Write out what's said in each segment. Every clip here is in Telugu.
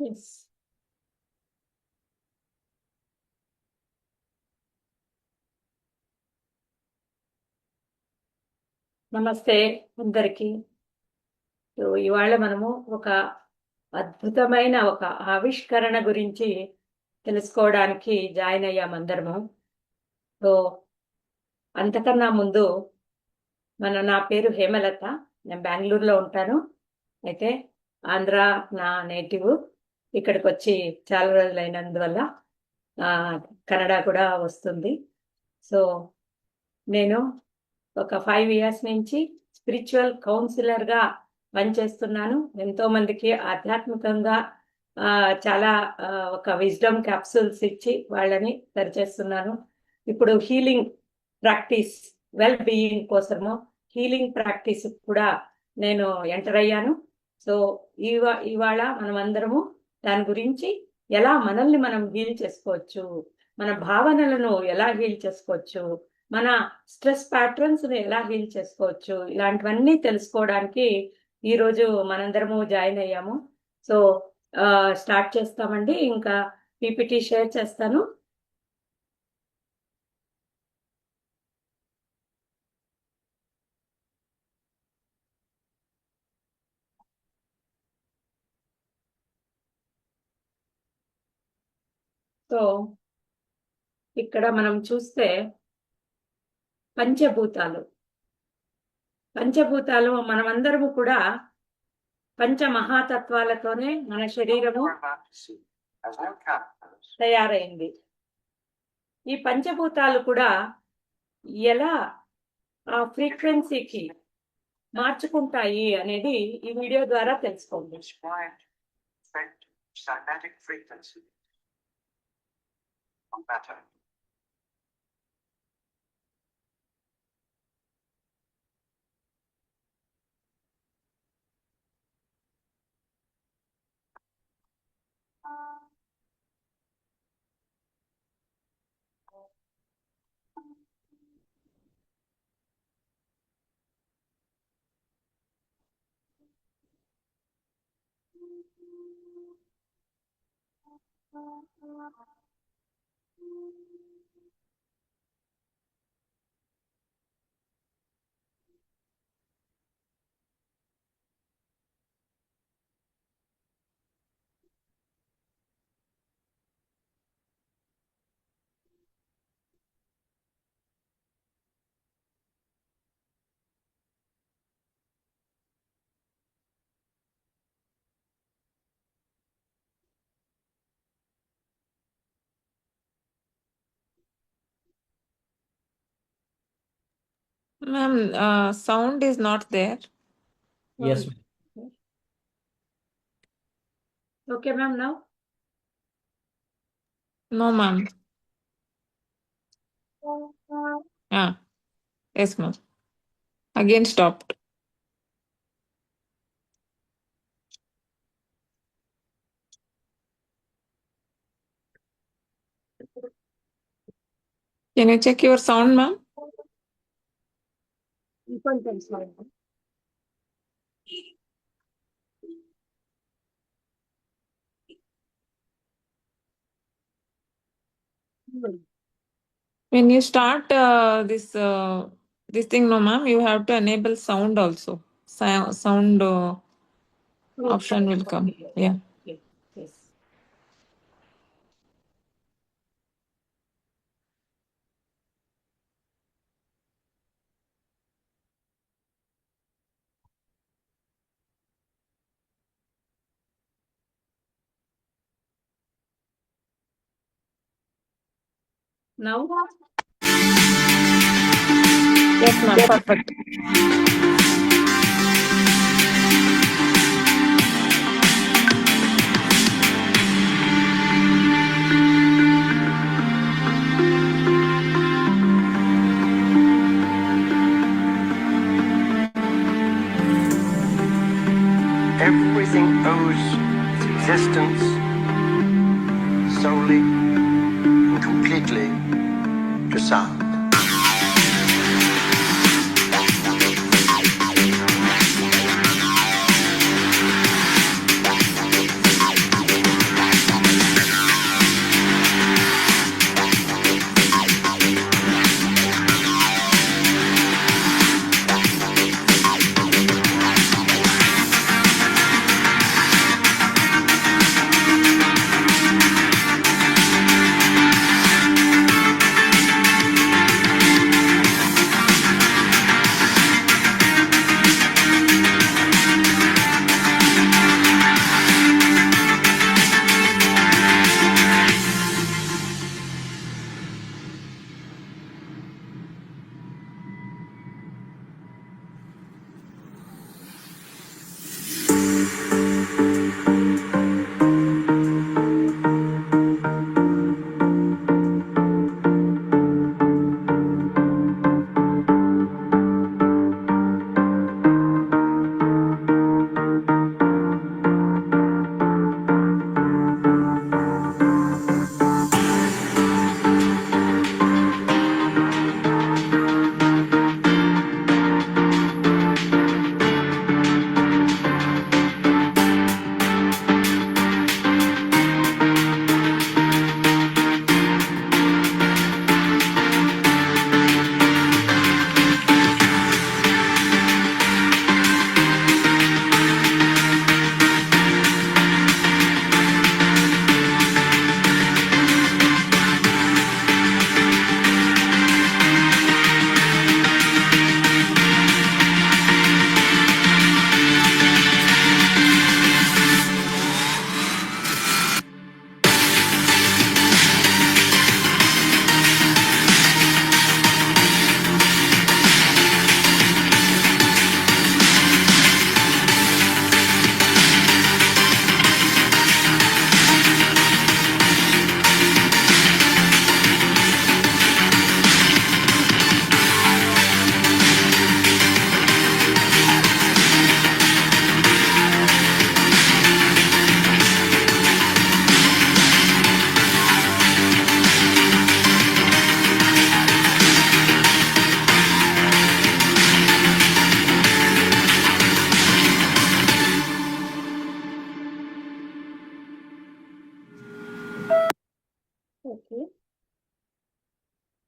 Yes. నమస్తే అందరికి. ఇవాళ మనము ఒక అద్భుతమైన ఒక ఆవిష్కరణ గురించి తెలుసుకోవడానికి జాయిన్ అయ్యాం అందరము. సో అంతకన్నా ముందు నా పేరు హేమలత. నేను బెంగళూరులో ఉంటాను. అయితే ఆంధ్ర నా నేటివ్. ఇక్కడికి వచ్చి చాలా రోజులైనందువల్ల కన్నడ కూడా వస్తుంది. సో నేను ఒక 5 years నుంచి స్పిరిచువల్ కౌన్సిలర్గా పనిచేస్తున్నాను. ఎంతో మందికి ఆధ్యాత్మికంగా చాలా ఒక విజ్డమ్ క్యాప్సూల్స్ ఇచ్చి వాళ్ళని సరిచేస్తున్నాను. ఇప్పుడు హీలింగ్ ప్రాక్టీస్, వెల్ బీయింగ్ కోసము హీలింగ్ ప్రాక్టీస్ కూడా నేను ఎంటర్ అయ్యాను. సో ఇవాళ మనం అందరము దాని గురించి ఎలా మనల్ని మనం హీల్ చేసుకోవచ్చు, మన భావనలను ఎలా హీల్ చేసుకోవచ్చు, మన స్ట్రెస్ ప్యాటర్న్స్ని ఎలా హీల్ చేసుకోవచ్చు, ఇలాంటివన్నీ తెలుసుకోవడానికి ఈరోజు మనందరము జాయిన్ అయ్యాము. సో స్టార్ట్ చేస్తామండి. ఇంకా పీపీటీ షేర్ చేస్తాను. సో ఇక్కడ మనం చూస్తే పంచభూతాలు మనమందరము కూడా పంచమహాతత్వాలతోనే మన శరీరము తయారైంది. ఈ పంచభూతాలు కూడా ఎలా ఆ ఫ్రీక్వెన్సీకి మార్చుకుంటాయి అనేది ఈ వీడియో ద్వారా తెలుసుకోండి. Ma'am, sound is not there. Yes, ma'am. Okay, ma'am, now? No, ma'am. Yes, ma'am. Again stopped. Can you check your sound, ma'am? When you start this thing, no, ma'am, you have to enable sound also. Sound option will come. Yeah. Yes. Now? Yes, ma'am. Perfect. Everything owes its existence solely and completely to sound.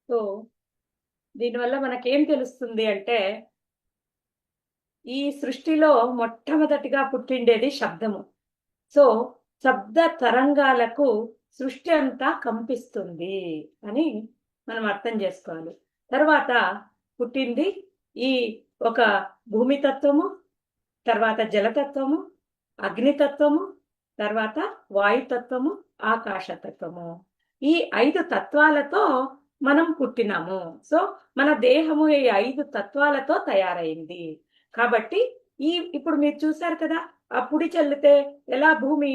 So దీనివల్ల మనకేం తెలుస్తుంది అంటే ఈ సృష్టిలో మొట్టమొదటిగా పుట్టిండేది శబ్దము. సో శబ్ద తరంగాలకు సృష్టి అంతా కంపిస్తుంది అని మనం అర్థం చేసుకోవాలి. తర్వాత పుట్టింది ఈ ఒక భూమి తత్వము, తర్వాత జలతత్వము, అగ్నితత్వము, తర్వాత వాయుతత్వము, ఆకాశతత్వము. ఈ 5 తత్వాలతో మనం పుట్టినాము. సో మన దేహము ఈ 5 తత్వాలతో తయారైంది. కాబట్టి ఇప్పుడు మీరు చూసారు కదా, ఆ పుడి చల్లితే ఎలా భూమి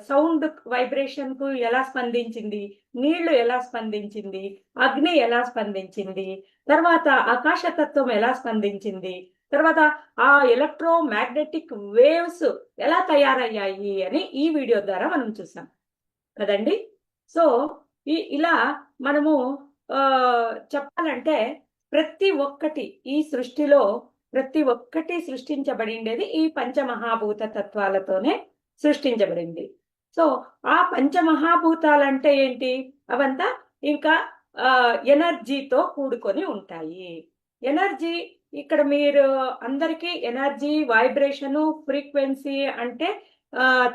సౌండ్ వైబ్రేషన్ కు ఎలా స్పందించింది, నీళ్లు ఎలా స్పందించింది, అగ్ని ఎలా స్పందించింది, తర్వాత ఆకాశతత్వం ఎలా స్పందించింది, తర్వాత ఆ ఎలక్ట్రో మ్యాగ్నెటిక్ వేవ్స్ ఎలా తయారయ్యాయి అని ఈ వీడియో ద్వారా మనం చూసాం కదండి. సో ఇలా మనము చెప్పాలంటే ప్రతి ఒక్కటి ఈ సృష్టిలో ప్రతి ఒక్కటి సృష్టించబడిండేది ఈ పంచమహాభూత తత్వాలతోనే సృష్టించబడింది. సో ఆ పంచమహాభూతాలంటే ఏంటి? అవంతా ఇంకా ఎనర్జీతో కూడుకొని ఉంటాయి. ఎనర్జీ ఇక్కడ మీరు అందరికీ ఎనర్జీ, వైబ్రేషను, ఫ్రీక్వెన్సీ అంటే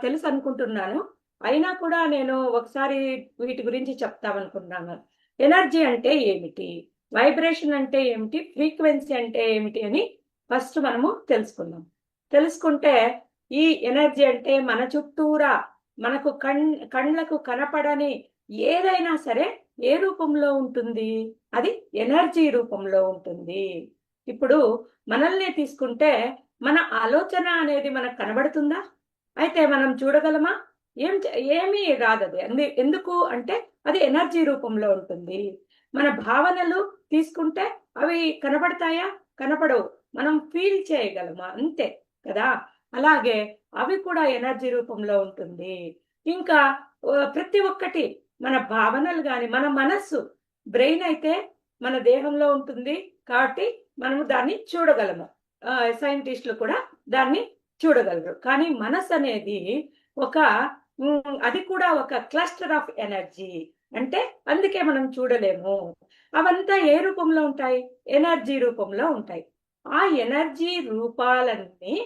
తెలుసు అనుకుంటున్నాను. అయినా కూడా నేను ఒకసారి వీటి గురించి చెప్తామనుకున్నాను. ఎనర్జీ అంటే ఏమిటి, వైబ్రేషన్ అంటే ఏమిటి, ఫ్రీక్వెన్సీ అంటే ఏమిటి అని ఫస్ట్ మనము తెలుసుకుందాం. తెలుసుకుంటే ఈ ఎనర్జీ అంటే మన చుట్టూరా మనకు కళ్ళకు కనపడని ఏదైనా సరే ఏ రూపంలో ఉంటుంది? అది ఎనర్జీ రూపంలో ఉంటుంది. ఇప్పుడు మనల్ని తీసుకుంటే మన ఆలోచన అనేది మనకు కనబడుతుందా? అయితే మనం చూడగలమా? ఏమీ రాదది. ఎందుకు అంటే అది ఎనర్జీ రూపంలో ఉంటుంది. మన భావనలు తీసుకుంటే అవి కనబడతాయా? కనపడవు. మనం ఫీల్ చేయగలమా? అంతే కదా. అలాగే అవి కూడా ఎనర్జీ రూపంలో ఉంటుంది. ఇంకా ప్రతి ఒక్కటి మన భావనలు కానీ, మన మనస్సు, బ్రెయిన్ అయితే మన దేహంలో ఉంటుంది కాబట్టి మనము దాన్ని చూడగలము. సైంటిస్టులు కూడా దాన్ని చూడగలరు. కానీ మనసు అనేది అది కూడా ఒక క్లస్టర్ ఆఫ్ ఎనర్జీ. అంటే అందుకే మనం చూడలేము. అవంతా ఏ రూపంలో ఉంటాయి? ఎనర్జీ రూపంలో ఉంటాయి. ఆ ఎనర్జీ రూపాలన్నీ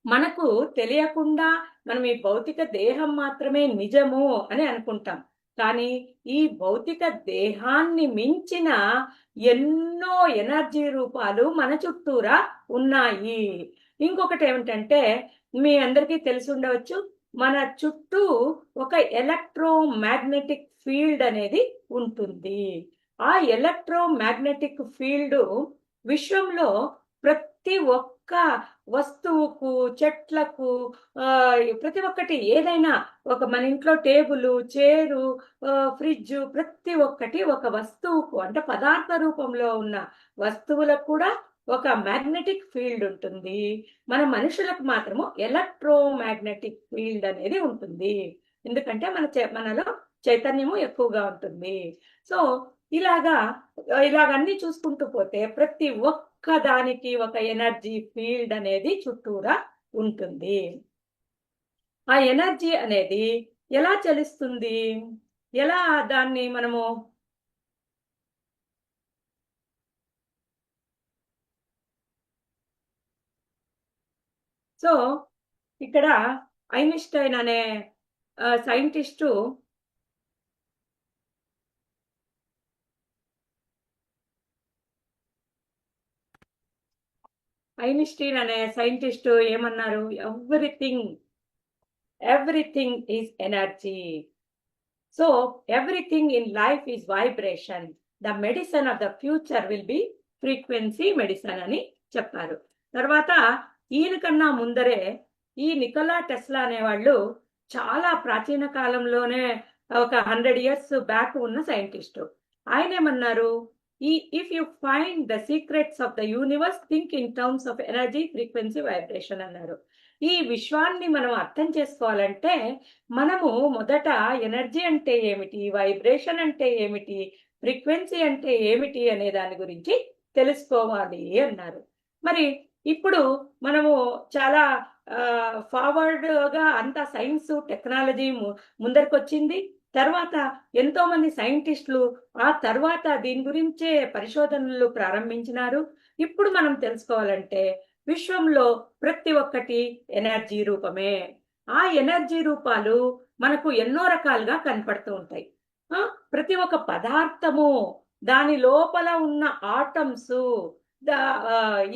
మనకు తెలియకుండా మనం ఈ భౌతిక దేహం మాత్రమే నిజము అని అనుకుంటాం. కానీ ఈ భౌతిక దేహాన్ని మించిన ఎన్నో ఎనర్జీ రూపాలు మన చుట్టూరా ఉన్నాయి. ఇంకొకటి ఏమిటంటే మీ అందరికీ తెలిసి ఉండవచ్చు, మన చుట్టూ ఒక ఎలక్ట్రో మ్యాగ్నెటిక్ ఫీల్డ్ అనేది ఉంటుంది. ఆ ఎలక్ట్రో మ్యాగ్నెటిక్ ఫీల్డ్ విశ్వంలో ప్రతి ఒక్క వస్తువుకు, చెట్లకు, ప్రతి ఒక్కటి ఏదైనా మన ఇంట్లో టేబుల్, చైరు, ఫ్రిడ్జ్ ప్రతి ఒక్కటి ఒక వస్తువుకు అంటే పదార్థ రూపంలో ఉన్న వస్తువులకు కూడా ఒక మ్యాగ్నెటిక్ ఫీల్డ్ ఉంటుంది. మన మనుషులకు మాత్రము ఎలక్ట్రో మ్యాగ్నెటిక్ ఫీల్డ్ అనేది ఉంటుంది. ఎందుకంటే మనలో చైతన్యము ఎక్కువగా ఉంటుంది. సో ఇలాగన్నీ చూసుకుంటూ పోతే ప్రతి ఒక్క దానికి ఒక ఎనర్జీ ఫీల్డ్ అనేది చుట్టూరా ఉంటుంది. ఆ ఎనర్జీ అనేది ఎలా చలిస్తుంది? ఎలా దాన్ని మనము సో ఇక్కడ ఐన్స్టైన్ అనే సైంటిస్టు ఐన్స్టీన్ అనే సైంటిస్ట్ ఏమన్నారు? Everything is energy. So everything in life is vibration. The medicine of the future will be frequency medicine అని చెప్పారు. తర్వాత ఈయన కన్నా ముందరే ఈ నికోలా టెస్లా అనేవాళ్ళు చాలా ప్రాచీన కాలంలోనే ఒక 100 years బ్యాక్ ఉన్న సైంటిస్టు. ఆయన ఏమన్నారు? if you find the secrets of the universe, think in terms of energy, frequency, vibration అన్నారు. ఈ విశ్వాన్ని మనం అర్థం చేసుకోవాలంటే మనము మొదట ఎనర్జీ అంటే ఏమిటి, వైబ్రేషన్ అంటే ఏమిటి, ఫ్రీక్వెన్సీ అంటే ఏమిటి అనే దాని గురించి తెలుసుకోవాలి అన్నారు. మరి ఇప్పుడు మనము చాలా ఫార్వర్డ్ గా అంతా సైన్స్, టెక్నాలజీ ముందరికి వచ్చింది. తర్వాత ఎంతో మంది సైంటిస్టులు ఆ తర్వాత దీని గురించే పరిశోధనలు ప్రారంభించినారు. ఇప్పుడు మనం తెలుసుకోవాలంటే విశ్వంలో ప్రతి ఒక్కటి ఎనర్జీ రూపమే. ఆ ఎనర్జీ రూపాలు మనకు ఎన్నో రకాలుగా కనపడుతూ ఉంటాయి. ప్రతి ఒక్క పదార్థము దాని లోపల ఉన్న ఆటమ్స్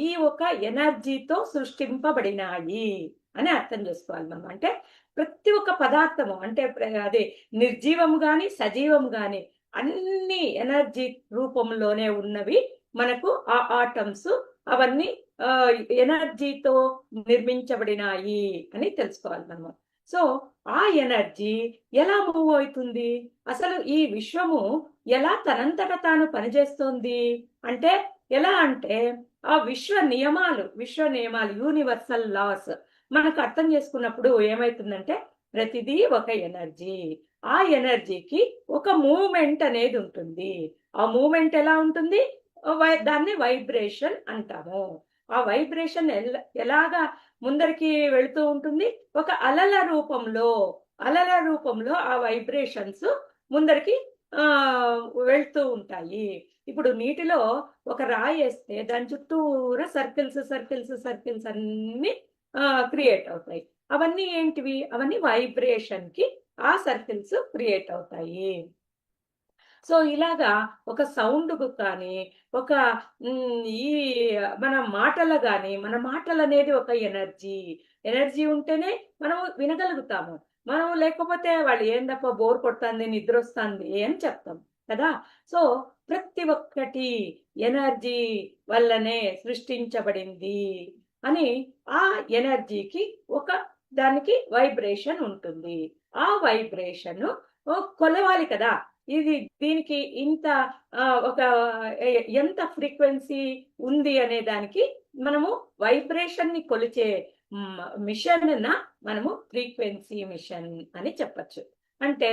ఈ ఒక ఎనర్జీతో సృష్టింపబడినాయి అని అర్థం చేసుకోవాలి మనం. అంటే ప్రతి ఒక్క పదార్థము అంటే అదే నిర్జీవం గాని సజీవం గాని అన్ని ఎనర్జీ రూపంలోనే ఉన్నవి. మనకు ఆ ఆటమ్స్ అవన్నీ ఎనర్జీతో నిర్మించబడినాయి అని తెలుసుకోవాలి మనం. సో ఆ ఎనర్జీ ఎలా మూవ్ అవుతుంది, అసలు ఈ విశ్వము ఎలా తనంతట తాను పనిచేస్తుంది అంటే ఎలా అంటే ఆ విశ్వ నియమాలు యూనివర్సల్ లాస్ మనకు అర్థం చేసుకున్నప్పుడు ఏమైతుందంటే ప్రతిదీ ఒక ఎనర్జీ. ఆ ఎనర్జీకి ఒక మూమెంట్ అనేది ఉంటుంది. ఆ మూమెంట్ ఎలా ఉంటుంది, దాన్ని వైబ్రేషన్ అంటాము. ఆ వైబ్రేషన్ ఎలాగా ముందరికి వెళుతూ ఉంటుంది, ఒక అలల రూపంలో ఆ వైబ్రేషన్స్ ముందరికి వెళ్తూ ఉంటాయి. ఇప్పుడు నీటిలో ఒక రాయి వేస్తే దాని చుట్టూరా సర్కిల్స్ అన్ని క్రియేట్ అవుతాయి. అవన్నీ ఏంటివి, అవన్నీ వైబ్రేషన్ కి ఆ సర్కిల్స్ క్రియేట్ అవుతాయి. సో ఇలాగా ఒక సౌండ్ కానీ ఒక ఈ మన మాటలు కానీ మన మాటలు అనేది ఒక ఎనర్జీ ఉంటేనే మనం వినగలుగుతాము. మనం లేకపోతే వాళ్ళు ఏందప్ప బోర్ కొడుతుంది నిద్ర వస్తుంది అని చెప్తాం కదా. సో ప్రతి ఒక్కటి ఎనర్జీ వల్లనే సృష్టించబడింది అని ఆ ఎనర్జీకి ఒక దానికి వైబ్రేషన్ ఉంటుంది. ఆ వైబ్రేషన్ కొలవాలి కదా, ఇది దీనికి ఇంత ఒక ఎంత ఫ్రీక్వెన్సీ ఉంది అనే దానికి మనము వైబ్రేషన్ ని కొలిచే మిషన్ మనము ఫ్రీక్వెన్సీ మిషన్ అని చెప్పచ్చు. అంటే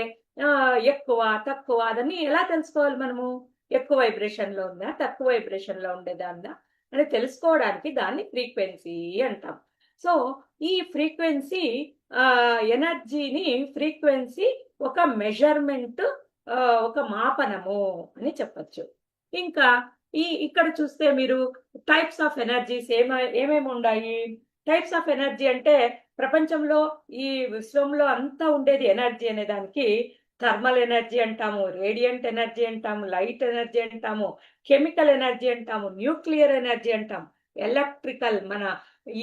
ఎక్కువ తక్కువ అదని ఎలా తెలుసుకోవాలి మనము, ఎక్కువ వైబ్రేషన్ లో ఉందా తక్కువ వైబ్రేషన్ లో ఉండేదాందా అని తెలుసుకోవడానికి దాన్ని ఫ్రీక్వెన్సీ అంటాం. సో ఈ ఫ్రీక్వెన్సీ ఎనర్జీని ఫ్రీక్వెన్సీ ఒక మెజర్మెంట్, ఒక మాపనము అని చెప్పచ్చు. ఇంకా ఇక్కడ చూస్తే మీరు టైప్స్ ఆఫ్ ఎనర్జీస్ ఏమేమి ఉన్నాయి. టైప్స్ ఆఫ్ ఎనర్జీ అంటే ప్రపంచంలో ఈ విశ్వంలో అంతా ఉండేది ఎనర్జీ అనే దానికి థర్మల్ ఎనర్జీ అంటాము, రేడియంట్ ఎనర్జీ అంటాము, లైట్ ఎనర్జీ అంటాము, కెమికల్ ఎనర్జీ అంటాము, న్యూక్లియర్ ఎనర్జీ అంటాం, ఎలక్ట్రికల్ మన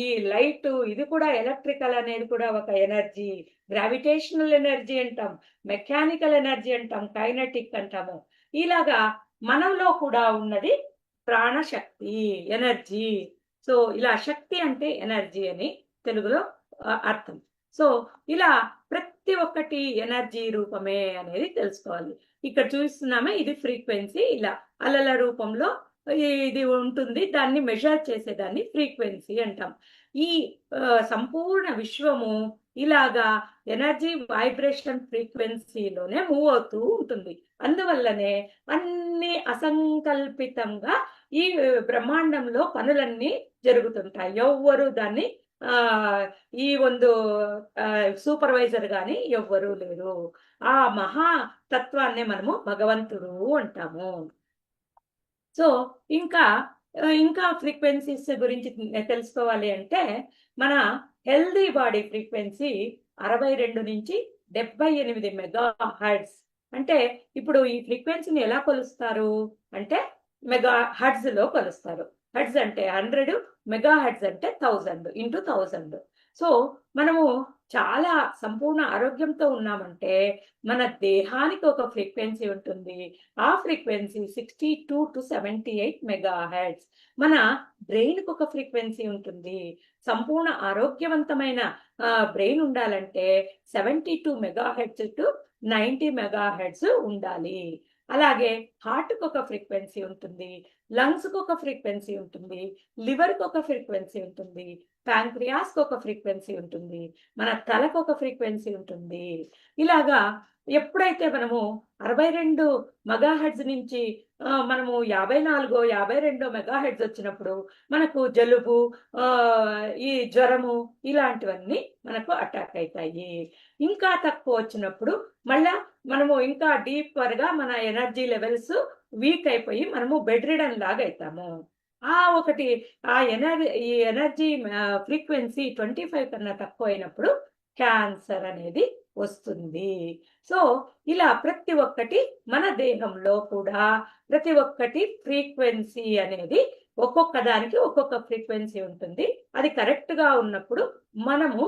ఈ లైట్ ఇది కూడా ఎలక్ట్రికల్ అనేది కూడా ఒక ఎనర్జీ, గ్రావిటేషనల్ ఎనర్జీ అంటాం, మెకానికల్ ఎనర్జీ అంటాం, కైనెటిక్ అంటాము. ఇలాగా మనలో కూడా ఉన్నది ప్రాణశక్తి ఎనర్జీ. సో ఇలా శక్తి అంటే ఎనర్జీ అని తెలుగులో అర్థం. సో ఇలా ప్రతి ఒక్కటి ఎనర్జీ రూపమే అనేది తెలుసుకోవాలి. ఇక్కడ చూస్తున్నామే ఇది ఫ్రీక్వెన్సీ, ఇలా అలల రూపంలో ఇది ఉంటుంది, దాన్ని మెజర్ చేసేదాన్ని ఫ్రీక్వెన్సీ అంటాం. ఈ సంపూర్ణ విశ్వము ఇలాగా ఎనర్జీ వైబ్రేషన్ ఫ్రీక్వెన్సీలోనే మూవ్ అవుతూ ఉంటుంది. అందువల్లనే అన్ని అసంకల్పితంగా ఈ బ్రహ్మాండంలో పనులన్నీ జరుగుతుంటాయి. ఎవ్వరు దాన్ని ఈ ಒಂದು సూపర్వైజర్ గాని ఎవ్వరూ లేరు. ఆ మహాతత్వాన్ని మనము భగవంతుడు అంటాము. సో ఇంకా ఫ్రీక్వెన్సీస్ గురించి తెలుసుకోవాలి అంటే మన హెల్దీ బాడీ ఫ్రీక్వెన్సీ 62 నుంచి 78 మెగా హెర్ట్జ్. అంటే ఇప్పుడు ఈ ఫ్రీక్వెన్సీని ఎలా కొలుస్తారు అంటే మెగా హెర్ట్జ్ లో కొలుస్తారు. హెర్ట్జ్ అంటే 100, మెగా హెర్ట్జ్ అంటే 1000 into 1000. సో మనము చాలా సంపూర్ణ ఆరోగ్యంతో ఉన్నామంటే మన దేహానికి ఒక ఫ్రీక్వెన్సీ ఉంటుంది. ఆ ఫ్రీక్వెన్సీ 62 to 78 మెగా హెర్ట్జ్. మన బ్రెయిన్ కు ఒక ఫ్రీక్వెన్సీ ఉంటుంది. సంపూర్ణ ఆరోగ్యవంతమైన బ్రెయిన్ ఉండాలంటే 72 mega hertz to 90 mega hertz ఉండాలి. అలాగే హార్ట్ కు ఒక ఫ్రీక్వెన్సీ ఉంటుంది, లంగ్స్ కు ఒక ఫ్రీక్వెన్సీ ఉంటుంది, లివర్ కు ఒక ఫ్రీక్వెన్సీ ఉంటుంది, ప్యాంక్రియాస్ కు ఒక ఫ్రీక్వెన్సీ ఉంటుంది, మన తలకు ఒక ఫ్రీక్వెన్సీ ఉంటుంది. ఇలాగా ఎప్పుడైతే మనము 62 మెగా హెర్ట్జ్ నుంచి మనము 54, 52 మెగా హెర్ట్జ్ వచ్చినప్పుడు మనకు జలుబు, ఈ జ్వరము ఇలాంటివన్నీ మనకు అటాక్ అవుతాయి. ఇంకా తక్కువ వచ్చినప్పుడు మళ్ళా మనము ఇంకా డీపర్ గా మన ఎనర్జీ లెవెల్స్ వీక్ అయిపోయి మనము బెడ్ రిడన్ లాగా అవుతాము. ఈ ఎనర్జీ ఫ్రీక్వెన్సీ 25 కన్నా తక్కువ అయినప్పుడు క్యాన్సర్ అనేది వస్తుంది. సో ఇలా ప్రతి ఒక్కటి మన దేహంలో కూడా ప్రతి ఒక్కటి ఫ్రీక్వెన్సీ అనేది ఒక్కొక్క దానికి ఒక్కొక్క ఫ్రీక్వెన్సీ ఉంటుంది. అది కరెక్ట్ గా ఉన్నప్పుడు మనము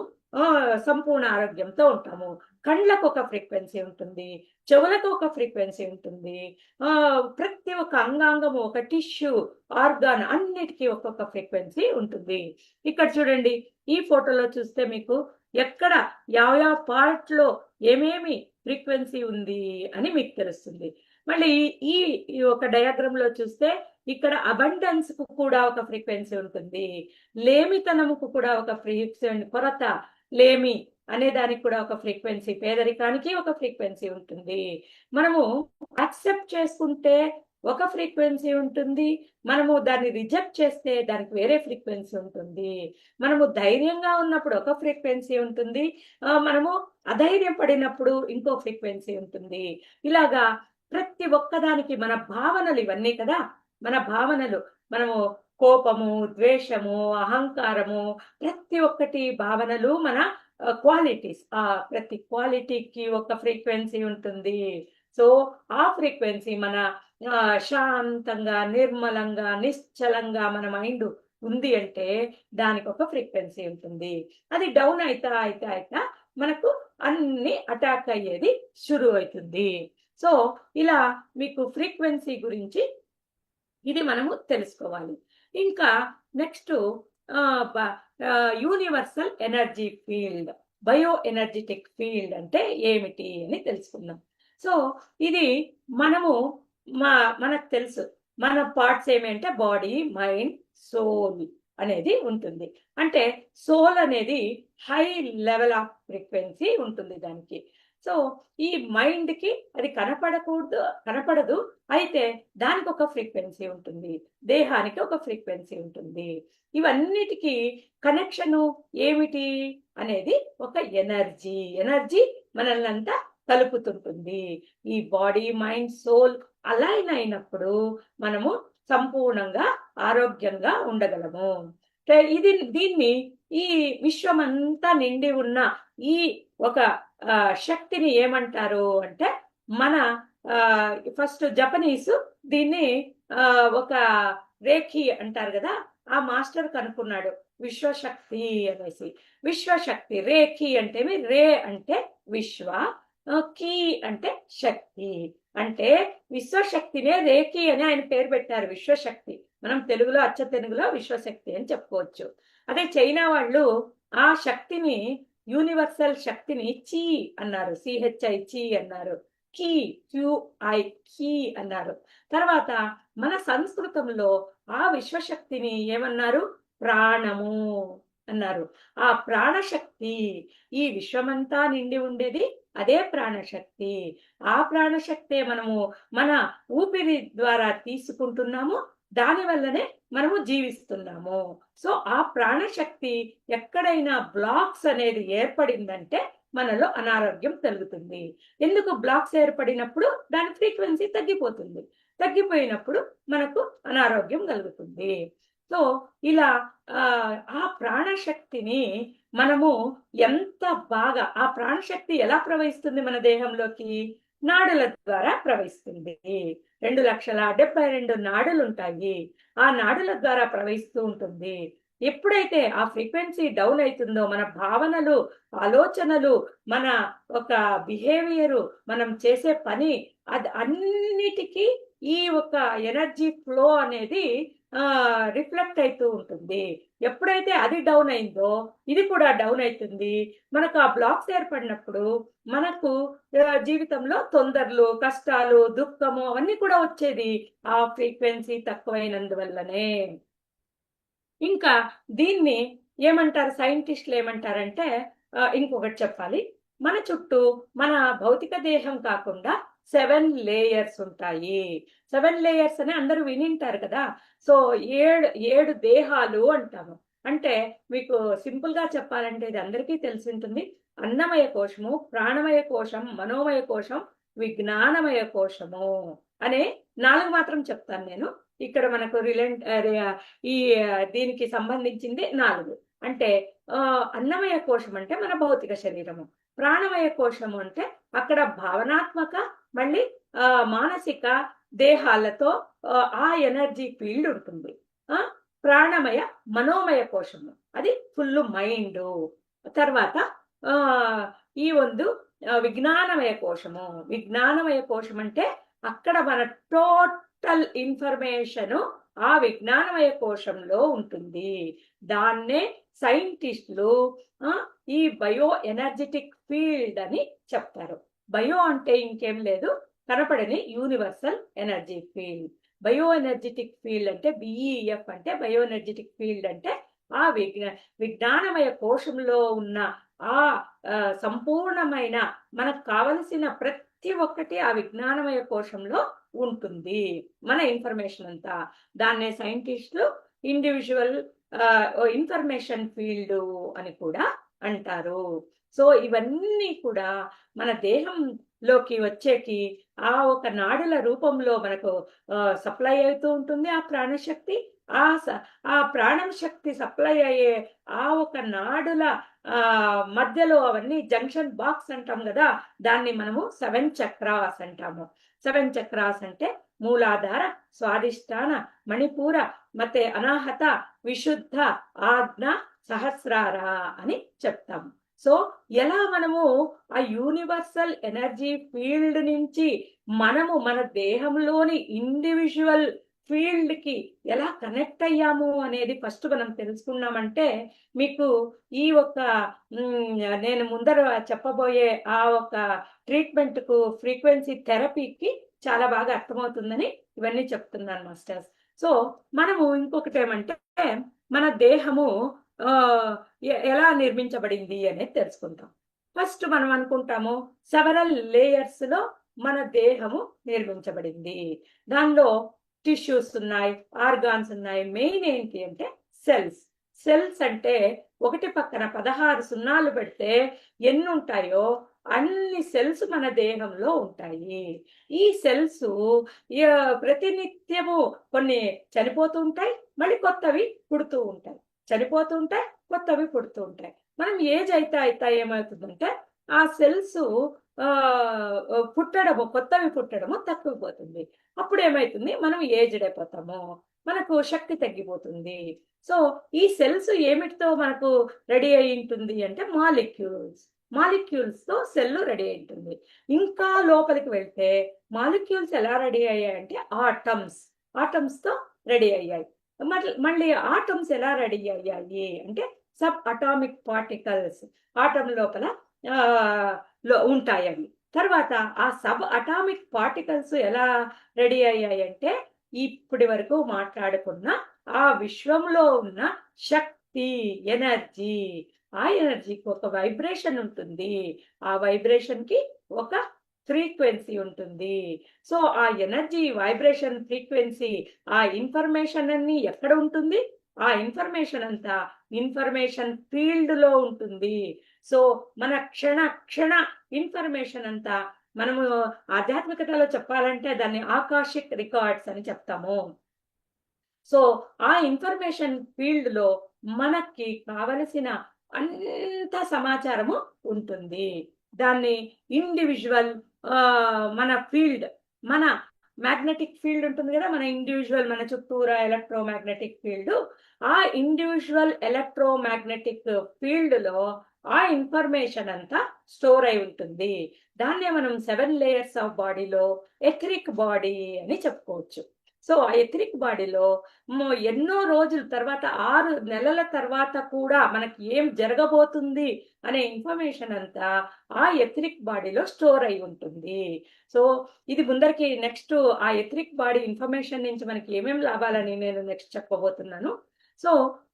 సంపూర్ణ ఆరోగ్యంతో ఉంటాము. కళ్ళకు ఒక ఫ్రీక్వెన్సీ ఉంటుంది, చెవులకు ఒక ఫ్రీక్వెన్సీ ఉంటుంది, ప్రతి ఒక్క అంగాంగము ఒక టిష్యూ ఆర్గాన్ అన్నిటికీ ఒక్కొక్క ఫ్రీక్వెన్సీ ఉంటుంది. ఇక్కడ చూడండి, ఈ ఫోటోలో చూస్తే మీకు ఎక్కడ యావ పార్ట్ లో ఏమేమి ఫ్రీక్వెన్సీ ఉంది అని మీకు తెలుస్తుంది. మళ్ళీ ఈ ఒక డయాగ్రామ్ లో చూస్తే ఇక్కడ అబండెన్స్ కు కూడా ఒక ఫ్రీక్వెన్సీ ఉంటుంది, లేమితనముకు కూడా ఒక ఫ్రీక్వెన్సీ, కొరత లేమి అనే దానికి కూడా ఒక ఫ్రీక్వెన్సీ, పేదరికానికి ఒక ఫ్రీక్వెన్సీ ఉంటుంది. మనము యాక్సెప్ట్ చేసుకుంటే ఒక ఫ్రీక్వెన్సీ ఉంటుంది, మనము దాన్ని రిజెక్ట్ చేస్తే దానికి వేరే ఫ్రీక్వెన్సీ ఉంటుంది. మనము ధైర్యంగా ఉన్నప్పుడు ఒక ఫ్రీక్వెన్సీ ఉంటుంది, మనము అధైర్యం పడినప్పుడు ఇంకో ఫ్రీక్వెన్సీ ఉంటుంది. ఇలాగా ప్రతి ఒక్కదానికి మన భావనలు ఇవన్నీ కదా, మన భావనలు, మనము కోపము, ద్వేషము, అహంకారము, ప్రతి ఒక్కటి భావనలు మన క్వాలిటీస్. ప్రతి క్వాలిటీకి ఒక ఫ్రీక్వెన్సీ ఉంటుంది. సో ఆ ఫ్రీక్వెన్సీ మన శాంతంగా, నిర్మలంగా, నిశ్చలంగా మన మైండ్ ఉంది అంటే దానికి ఒక ఫ్రీక్వెన్సీ ఉంటుంది. అది డౌన్ అయితా మనకు అన్ని అటాక్ అయ్యేది షురు అవుతుంది. సో ఇలా మీకు ఫ్రీక్వెన్సీ గురించి ఇది మనము తెలుసుకోవాలి. ఇంకా next universal energy field, bio energetic field అంటే ఏమిటి అని తెలుసుకుందాం. సో ఇది మనకు తెలుసు, మన పార్ట్స్ ఏమంటే బాడీ, మైండ్, సోల్ అనేది ఉంటుంది. అంటే సోల్ అనేది హై లెవెల్ ఆఫ్ ఫ్రీక్వెన్సీ ఉంటుంది దానికి. సో ఈ మైండ్ కి అది కనపడదు, అయితే దానికి ఒక ఫ్రీక్వెన్సీ ఉంటుంది, దేహానికి ఒక ఫ్రీక్వెన్సీ ఉంటుంది. ఇవన్నిటికీ కనెక్షను ఏమిటి అనేది ఒక ఎనర్జీ మనల్ని అంతా కలుపుతుంటుంది. ఈ బాడీ, మైండ్, సోల్ అలైన్ అయినప్పుడు మనము సంపూర్ణంగా ఆరోగ్యంగా ఉండగలము. దీన్ని ఈ విశ్వమంతా నిండి ఉన్న ఈ ఒక శక్తిని ఏమంటారు అంటే, మన ఫస్ట్ జపనీసు దీన్ని ఒక రేఖి అంటారు కదా, ఆ మాస్టర్ కనుక్కున్నాడు విశ్వశక్తి అనేసి. విశ్వశక్తి, రేఖి అంటే రే అంటే విశ్వ, కీ అంటే శక్తి. అంటే విశ్వశక్తినే రేఖి అని ఆయన పేరు పెట్టారు, విశ్వశక్తి. మనం తెలుగులో అచ్చ తెలుగులో విశ్వశక్తి అని చెప్పుకోవచ్చు. అదే చైనా వాళ్ళు ఆ శక్తిని, యూనివర్సల్ శక్తిని చీ అన్నారు, CHI చీ అన్నారు, కీ QI కీ అన్నారు. తర్వాత మన సంస్కృతంలో ఆ విశ్వశక్తిని ఏమన్నారు, ప్రాణము అన్నారు. ఆ ప్రాణశక్తి, ఈ విశ్వమంతా నిండి ఉండేది అదే ప్రాణశక్తి. ఆ ప్రాణశక్తే మనము మన ఊపిరి ద్వారా తీసుకుంటున్నాము, దాని వల్లనే మనము జీవిస్తున్నాము. సో ఆ ప్రాణశక్తి ఎక్కడైనా బ్లాక్స్ అనేది ఏర్పడిందంటే మనలో అనారోగ్యం కలుగుతుంది. ఎందుకు బ్లాక్స్ ఏర్పడినప్పుడు దాని ఫ్రీక్వెన్సీ తగ్గిపోయినప్పుడు మనకు అనారోగ్యం కలుగుతుంది. సో ఇలా ఆ ప్రాణశక్తిని మనము ఎంత బాగా, ఆ ప్రాణశక్తి ఎలా ప్రవహిస్తుంది మన దేహంలోకి, నాడుల ద్వారా ప్రవహిస్తుంది. 2,72,000 నాడులు ఉంటాయి, ఆ నాడుల ద్వారా ప్రవహిస్తూ ఉంటుంది. ఎప్పుడైతే ఆ ఫ్రీక్వెన్సీ డౌన్ అవుతుందో మన భావనలు, ఆలోచనలు, మన ఒక బిహేవియరు, మనం చేసే పని, అది అన్నిటికీ ఈ ఒక ఎనర్జీ ఫ్లో అనేది రిఫ్లెక్ట్ అవుతూ ఉంటుంది. ఎప్పుడైతే అది డౌన్ అయిందో ఇది కూడా డౌన్ అవుతుంది. మనకు ఆ బ్లాక్స్ ఏర్పడినప్పుడు మనకు జీవితంలో తొందరలు, కష్టాలు, దుఃఖము అవన్నీ కూడా వచ్చేది ఆ ఫ్రీక్వెన్సీ తక్కువైనందువల్లనే. ఇంకా దీన్ని ఏమంటారు, సైంటిస్టులు ఏమంటారంటే, ఇంకొకటి చెప్పాలి, మన చుట్టూ మన భౌతిక దేహం కాకుండా 7 లేయర్స్ ఉంటాయి. 7 లేయర్స్ అని అందరూ వినింటారు కదా. సో 7 దేహాలు అంటాము. అంటే మీకు సింపుల్ గా చెప్పాలంటే ఇది అందరికీ తెలిసి ఉంటుంది. అన్నమయ కోశము, ప్రాణమయ కోశం, మనోమయ కోశం, విజ్ఞానమయ కోశము అనే 4 మాత్రం చెప్తాను నేను. ఇక్కడ మనకు దీనికి సంబంధించింది 4. అంటే అన్నమయ కోశం అంటే మన భౌతిక శరీరము, ప్రాణమయ కోశము అంటే అక్కడ భావనాత్మక మళ్ళీ మానసిక దేహాలతో ఆ ఎనర్జీ ఫీల్డ్ ఉంటుంది. ప్రాణమయ మనోమయ కోశము అది ఫుల్ మైండ్. తర్వాత ఈ ಒಂದು విజ్ఞానమయ కోశము. విజ్ఞానమయ కోశం అంటే అక్కడ మన టోటల్ ఇన్ఫర్మేషన్ ఆ విజ్ఞానమయ కోశంలో ఉంటుంది. దాన్నే సైంటిస్టులు ఈ బయో ఎనర్జెటిక్ ఫీల్డ్ అని చెప్తారు. బయో అంటే ఇంకేం లేదు, కనపడని universal energy field. Bio energetic field అంటే బిఈఎఫ్ అంటే బయో ఎనర్జెటిక్ ఫీల్డ్ అంటే ఆ విజ్ఞానమయ కోశంలో ఉన్న ఆ సంపూర్ణమైన మనకు కావలసిన ప్రతి ఒక్కటి ఆ విజ్ఞానమయ కోశంలో ఉంటుంది. మన ఇన్ఫర్మేషన్ అంతా దాన్నే సైంటిస్టులు ఇండివిజువల్ ఇన్ఫర్మేషన్ ఫీల్డ్ అని కూడా అంటారు. సో ఇవన్నీ కూడా మన దేహంలోకి వచ్చేకి ఆ ఒక నాడుల రూపంలో మనకు సప్లై అవుతూ ఉంటుంది ఆ ప్రాణశక్తి. ఆ ప్రాణం శక్తి సప్లై అయ్యే ఆ ఒక నాడుల మధ్యలో అవన్నీ జంక్షన్ బాక్స్ అంటాం కదా, దాన్ని మనము 7 చక్రాస్ అంటాము. 7 చక్రాస్ అంటే మూలాధార, స్వాదిష్టాన, మణిపూర, ಮತ್ತೆ అనాహత, విశుద్ధ, ఆజ్ఞ, సహస్రార అని చెప్తాము. సో ఎలా మనము ఆ యూనివర్సల్ ఎనర్జీ ఫీల్డ్ నుంచి మనము మన దేహంలోని ఇండివిజువల్ ఫీల్డ్ కి ఎలా కనెక్ట్ అయ్యాము అనేది ఫస్ట్ మనం తెలుసుకున్నామంటే మీకు ఈ ఒక నేను ముందర చెప్పబోయే ఆ ఒక ట్రీట్మెంట్ కు ఫ్రీక్వెన్సీ థెరపీకి చాలా బాగా అర్థమవుతుందని ఇవన్నీ చెప్తున్నాను మాస్టర్స్. సో మనము ఇంకొకటి ఏమంటే మన దేహము ఎలా నిర్మించబడింది అనేది తెలుసుకుంటాం. ఫస్ట్ మనం అనుకుంటాము సెవరల్ లేయర్స్ లో మన దేహము నిర్మించబడింది. దానిలో టిష్యూస్ ఉన్నాయి, ఆర్గాన్స్ ఉన్నాయి. మెయిన్ ఏంటి అంటే సెల్స్. సెల్స్ అంటే ఒకటి పక్కన 16 సున్నాలు పెడితే ఎన్ని ఉంటాయో అన్ని సెల్స్ మన దేహంలో ఉంటాయి. ఈ సెల్స్ ప్రతినిత్యము కొన్ని చనిపోతూ ఉంటాయి, మళ్ళీ కొత్తవి పుడుతూ ఉంటాయి. చనిపోతుంటాయి, కొత్తవి పుడుతూ ఉంటాయి. మనం ఏజ్ అయితే ఏమవుతుందంటే ఆ సెల్స్ పుట్టడము, కొత్తవి పుట్టడము తక్కువైపోతుంది. అప్పుడు ఏమైతుంది, మనం ఏజ్డ్ అయిపోతాము, మనకు శక్తి తగ్గిపోతుంది. సో ఈ సెల్స్ ఏమిటితో మనకు రెడీ అయి ఉంటుంది అంటే మాలిక్యూల్స్ తో సెల్ రెడీ అయి ఉంటుంది. ఇంకా లోపలికి వెళ్తే మాలిక్యూల్స్ ఎలా రెడీ అయ్యాయంటే ఆటమ్స్ తో రెడీ అయ్యాయి. మళ్ళీ ఆటమ్స్ ఎలా రెడీ అయ్యాయి అంటే సబ్ అటామిక్ పార్టికల్స్ ఆటం లోపల ఉంటాయి అవి. తర్వాత ఆ సబ్ అటామిక్ పార్టికల్స్ ఎలా రెడీ అయ్యాయి అంటే ఇప్పటి వరకు మాట్లాడుకున్న ఆ విశ్వంలో ఉన్న శక్తి, ఎనర్జీ, ఆ ఎనర్జీకి ఒక వైబ్రేషన్ ఉంటుంది. ఆ వైబ్రేషన్ కి ఒక ఫ్రీక్వెన్సీ ఉంటుంది. సో ఆ ఎనర్జీ, వైబ్రేషన్, ఫ్రీక్వెన్సీ, ఆ ఇన్ఫర్మేషన్ అన్ని ఎక్కడ ఉంటుంది? ఆ ఇన్ఫర్మేషన్ అంతా ఇన్ఫర్మేషన్ ఫీల్డ్ లో ఉంటుంది. సో మన క్షణ ఇన్ఫర్మేషన్ అంతా మనము ఆధ్యాత్మికతలో చెప్పాలంటే దాన్ని ఆకాశిక్ రికార్డ్స్ అని చెప్తాము. సో ఆ ఇన్ఫర్మేషన్ ఫీల్డ్ లో మనకి కావలసిన అంత సమాచారము ఉంటుంది. దాన్ని ఇండివిజువల్ మన ఫీల్డ్, మన మ్యాగ్నెటిక్ ఫీల్డ్ ఉంటుంది కదా, మన ఇండివిజువల్ మన చుట్టూరా ఎలక్ట్రోమాగ్నెటిక్ ఫీల్డ్. ఆ ఇండివిజువల్ ఎలక్ట్రోమాగ్నెటిక్ ఫీల్డ్ లో ఆ ఇన్ఫర్మేషన్ అంతా స్టోర్ అయి ఉంటుంది. దాన్నే మనం 7 లేయర్స్ ఆఫ్ బాడీలో ఎథరిక్ బాడీ అని చెప్పుకోవచ్చు. సో ఆ ఎథరిక్ బాడీలో ఎన్నో రోజుల తర్వాత 6 నెలల తర్వాత కూడా మనకి ఏం జరగబోతుంది అనే ఇన్ఫర్మేషన్ అంతా ఆ ఎథరిక్ బాడీలో స్టోర్ అయి ఉంటుంది. సో ఇది ముందరికి నెక్స్ట్ ఆ ఎథరిక్ బాడీ ఇన్ఫర్మేషన్ నుంచి మనకి ఏమేం లాభాలని నేను నెక్స్ట్ చెప్పబోతున్నాను. సో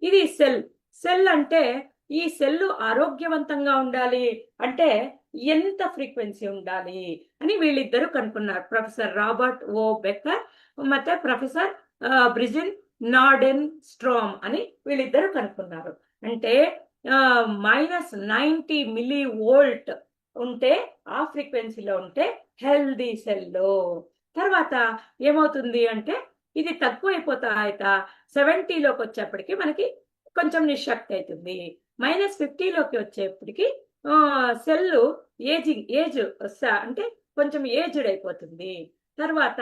ఇది సెల్ అంటే ఈ సెల్ ఆరోగ్యవంతంగా ఉండాలి అంటే ఎంత ఫ్రీక్వెన్సీ ఉండాలి అని వీళ్ళిద్దరూ కనుక్కున్నారు. ప్రొఫెసర్ రాబర్ట్ ఓ బెకర్ ಮತ್ತೆ ప్రొఫెసర్ బ్రిజిన్ నార్డెన్ స్ట్రామ్ అని వీళ్ళిద్దరూ కనుక్కున్నారు. అంటే -90 మిల్లీ వోల్ట్ ఉంటే, ఆ ఫ్రీక్వెన్సీలో ఉంటే హెల్దీ సెల్లో. తర్వాత ఏమవుతుంది అంటే ఇది తక్కువైపోతా 70లోకి వచ్చేప్పటికి మనకి కొంచెం నిశ్శక్తి అవుతుంది. -50లోకి వచ్చేప్పటికి సెల్లు ఏజ్ అంటే కొంచెం ఏజ్డ్ అయిపోతుంది. తర్వాత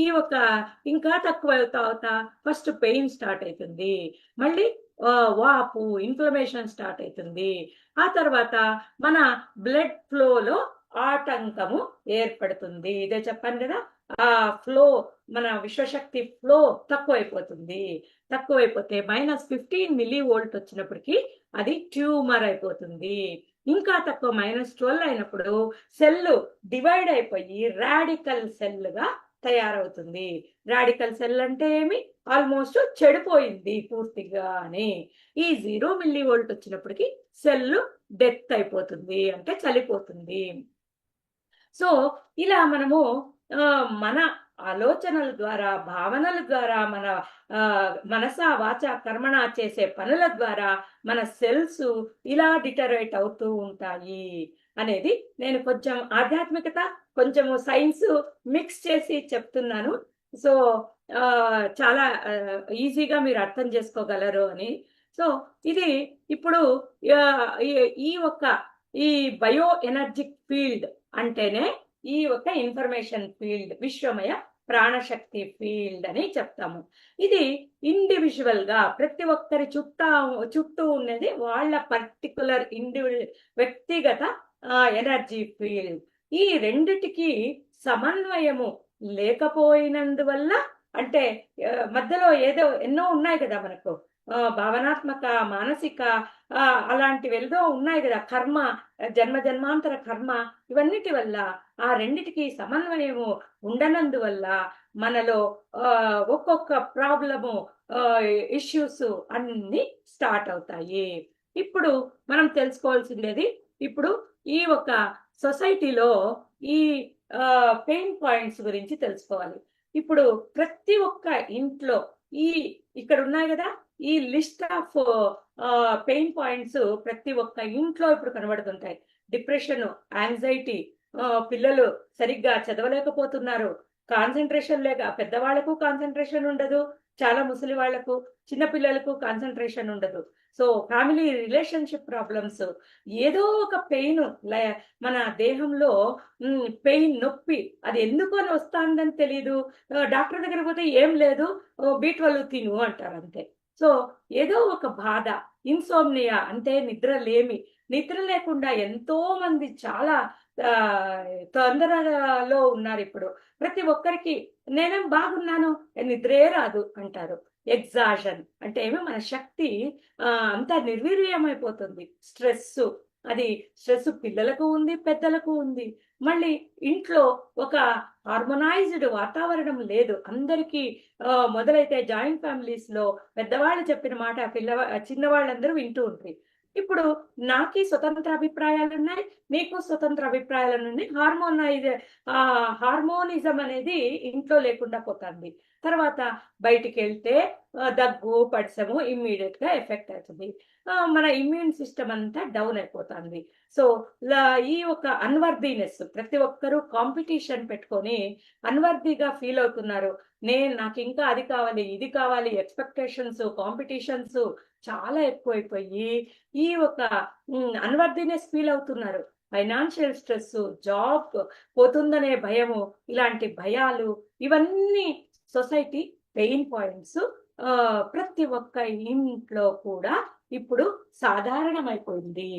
ఈ ఒక ఇంకా తక్కువ అవుతా ఫస్ట్ పెయిన్ స్టార్ట్ అవుతుంది. మళ్ళీ వాపు, ఇన్ఫ్లమేషన్ స్టార్ట్ అవుతుంది. ఆ తర్వాత మన బ్లడ్ ఫ్లోలో ఆటంకము ఏర్పడుతుంది. ఇదే చెప్పాను కదా, ఆ ఫ్లో, మన విశ్వశక్తి ఫ్లో తక్కువైపోతుంది. తక్కువైపోతే -15 మిల్లీవోల్ట్ వచ్చినప్పటికీ అది ట్యూమర్ అయిపోతుంది. ఇంకా తక్కువ -12 అయినప్పుడు సెల్ డివైడ్ అయిపోయి రాడికల్ సెల్గా తయారవుతుంది. రాడికల్ సెల్ అంటే ఏమి, ఆల్మోస్ట్ చెడిపోయింది పూర్తిగా అని. ఈ 0 మిల్లీవోల్ట్ వచ్చినప్పటికి సెల్ డెత్ అయిపోతుంది, అంటే చనిపోతుంది. సో ఇలా మనము మన ఆలోచనల ద్వారా, భావనల ద్వారా, మన మనస వాచ కర్మణ చేసే పనుల ద్వారా మన సెల్స్ ఇలా డిటరేట్ అవుతూ ఉంటాయి అనేది నేను కొంచెం ఆధ్యాత్మికత, కొంచెము సైన్స్ మిక్స్ చేసి చెప్తున్నాను. సో చాలా ఈజీగా మీరు అర్థం చేసుకోగలరు అని. సో ఇది ఇప్పుడు ఈ బయో ఎనర్జిక్ ఫీల్డ్ అంటేనే ఈ ఒక ఇన్ఫర్మేషన్ ఫీల్డ్, విశ్వమయ ప్రాణశక్తి ఫీల్డ్ అని చెప్తాము. ఇది ఇండివిజువల్ గా ప్రతి ఒక్కరి చుట్టూ ఉన్నది వాళ్ళ పర్టికులర్ వ్యక్తిగత ఎనర్జీ ఫీల్డ్. ఈ రెండిటికి సమన్వయము లేకపోయినందువల్ల, అంటే మధ్యలో ఎన్నో ఉన్నాయి కదా మనకు, భావనాత్మక, మానసిక, అలాంటివి ఏదో ఉన్నాయి కదా, కర్మ, జన్మాంతర కర్మ, ఇవన్నిటి వల్ల ఆ రెండిటికి సమన్వయము ఉండనందువల్ల మనలో ఒక్కొక్క ప్రాబ్లము, ఇష్యూస్ అన్ని స్టార్ట్ అవుతాయి. ఇప్పుడు మనం తెలుసుకోవాల్సిందేది, ఇప్పుడు ఈ ఒక సొసైటీలో ఈ పెయిన్ పాయింట్స్ గురించి తెలుసుకోవాలి. ఇప్పుడు ప్రతి ఒక్క ఇంట్లో ఇక్కడ ఉన్నాయి కదా, ఈ లిస్ట్ ఆఫ్ పెయిన్ పాయింట్స్ ప్రతి ఒక్క ఇంట్లో ఇప్పుడు కనబడుతుంటాయి. డిప్రెషన్, యాంగ్జైటీ, పిల్లలు సరిగ్గా చదవలేకపోతున్నారు, కాన్సన్ట్రేషన్ లేక, పెద్దవాళ్లకు కాన్సన్ట్రేషన్ ఉండదు, చాలా ముసలి వాళ్లకు, చిన్న పిల్లలకు కాన్సన్ట్రేషన్ ఉండదు. సో ఫ్యామిలీ రిలేషన్షిప్ ప్రాబ్లమ్స్, ఏదో ఒక పెయిన్ మన దేహంలో, పెయిన్, నొప్పి, అది ఎందుకు అని వస్తుందని తెలియదు. డాక్టర్ దగ్గర పోతే ఏం లేదు, B12 తిను అంటారు అంతే. సో ఏదో ఒక బాధ, ఇన్సోమ్నియా అంటే నిద్ర లేకుండా ఎంతో మంది చాలా తొందరలో ఉన్నారు. ఇప్పుడు ప్రతి ఒక్కరికి నేనేం బాగున్నాను, నిద్రే రాదు అంటారు. ఎగ్జాషన్ అంటే ఏమో మన శక్తి అంతా నిర్వీర్యమైపోతుంది. స్ట్రెస్ పిల్లలకు ఉంది, పెద్దలకు ఉంది. మళ్ళీ ఇంట్లో ఒక హార్మోనైజ్డ్ వాతావరణం లేదు అందరికీ. మొదలైతే జాయింట్ ఫ్యామిలీస్ లో పెద్దవాళ్ళు చెప్పిన మాట చిన్నవాళ్ళందరూ వింటూ ఉంటారు. ఇప్పుడు నాకి స్వతంత్ర అభిప్రాయాలు ఉన్నాయి, నీకు స్వతంత్ర అభిప్రాయాలు ఉన్నాయి. హార్మోనిజం అనేది ఇంట్లో లేకుండా పోతుంది. తర్వాత బయటికి వెళ్తే దగ్గు, పడిసము ఇమ్మీడియట్ గా ఎఫెక్ట్ అవుతుంది. మన ఇమ్యూన్ సిస్టమ్ అంతా డౌన్ అయిపోతుంది. సో ఈ ఒక అన్వర్దీనెస్, ప్రతి ఒక్కరూ కాంపిటీషన్ పెట్టుకొని అన్వర్దీగా ఫీల్ అవుతున్నారు. నాకు ఇంకా అది కావాలి, ఇది కావాలి, ఎక్స్పెక్టేషన్స్, కాంపిటీషన్స్ చాలా ఎక్కువైపోయి ఈ ఒక అన్వర్దీనెస్ ఫీల్ అవుతున్నారు. ఫైనాన్షియల్ స్ట్రెస్, జాబ్ పోతుందనే భయము, ఇలాంటి భయాలు, ఇవన్నీ సొసైటీ పెయిన్ పాయింట్స్ ప్రతి ఒక్క ఇంట్లో కూడా ఇప్పుడు సాధారణమైపోయింది.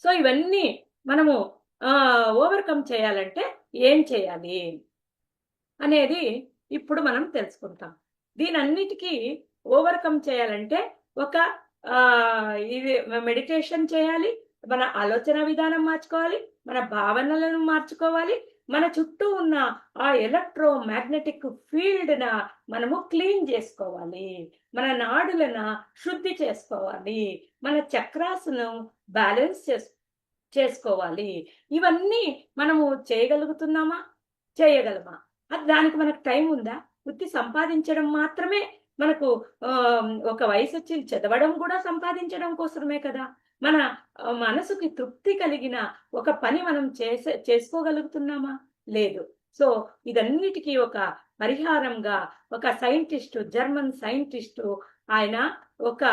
సో ఇవన్నీ మనము ఓవర్కమ్ చేయాలంటే ఏం చేయాలి అనేది ఇప్పుడు మనం తెలుసుకుంటాం. దీనన్నిటికీ ఓవర్కమ్ చేయాలంటే ఇది మెడిటేషన్ చేయాలి, మన ఆలోచన విధానం మార్చుకోవాలి, మన భావనలను మార్చుకోవాలి, మన చుట్టూ ఉన్న ఆ ఎలక్ట్రో మ్యాగ్నెటిక్ ఫీల్డ్ మనము క్లీన్ చేసుకోవాలి, మన నాడులను శుద్ధి చేసుకోవాలి, మన చక్రాస్ను బ్యాలెన్స్ చేసుకోవాలి. ఇవన్నీ మనము చేయగలుగుతున్నామా, చేయగలమా? దానికి మనకు టైం ఉందా? వృత్తి సంపాదించడం మాత్రమే మనకు ఒక వయసు వచ్చి చదవడం కూడా సంపాదించడం కోసమే కదా. మన మనసుకి తృప్తి కలిగిన ఒక పని మనం చేసుకోగలుగుతున్నామా? లేదు. సో ఇదన్నిటికీ ఒక పరిహారంగా ఒక సైంటిస్టు, జర్మన్ సైంటిస్టు ఆయన ఒక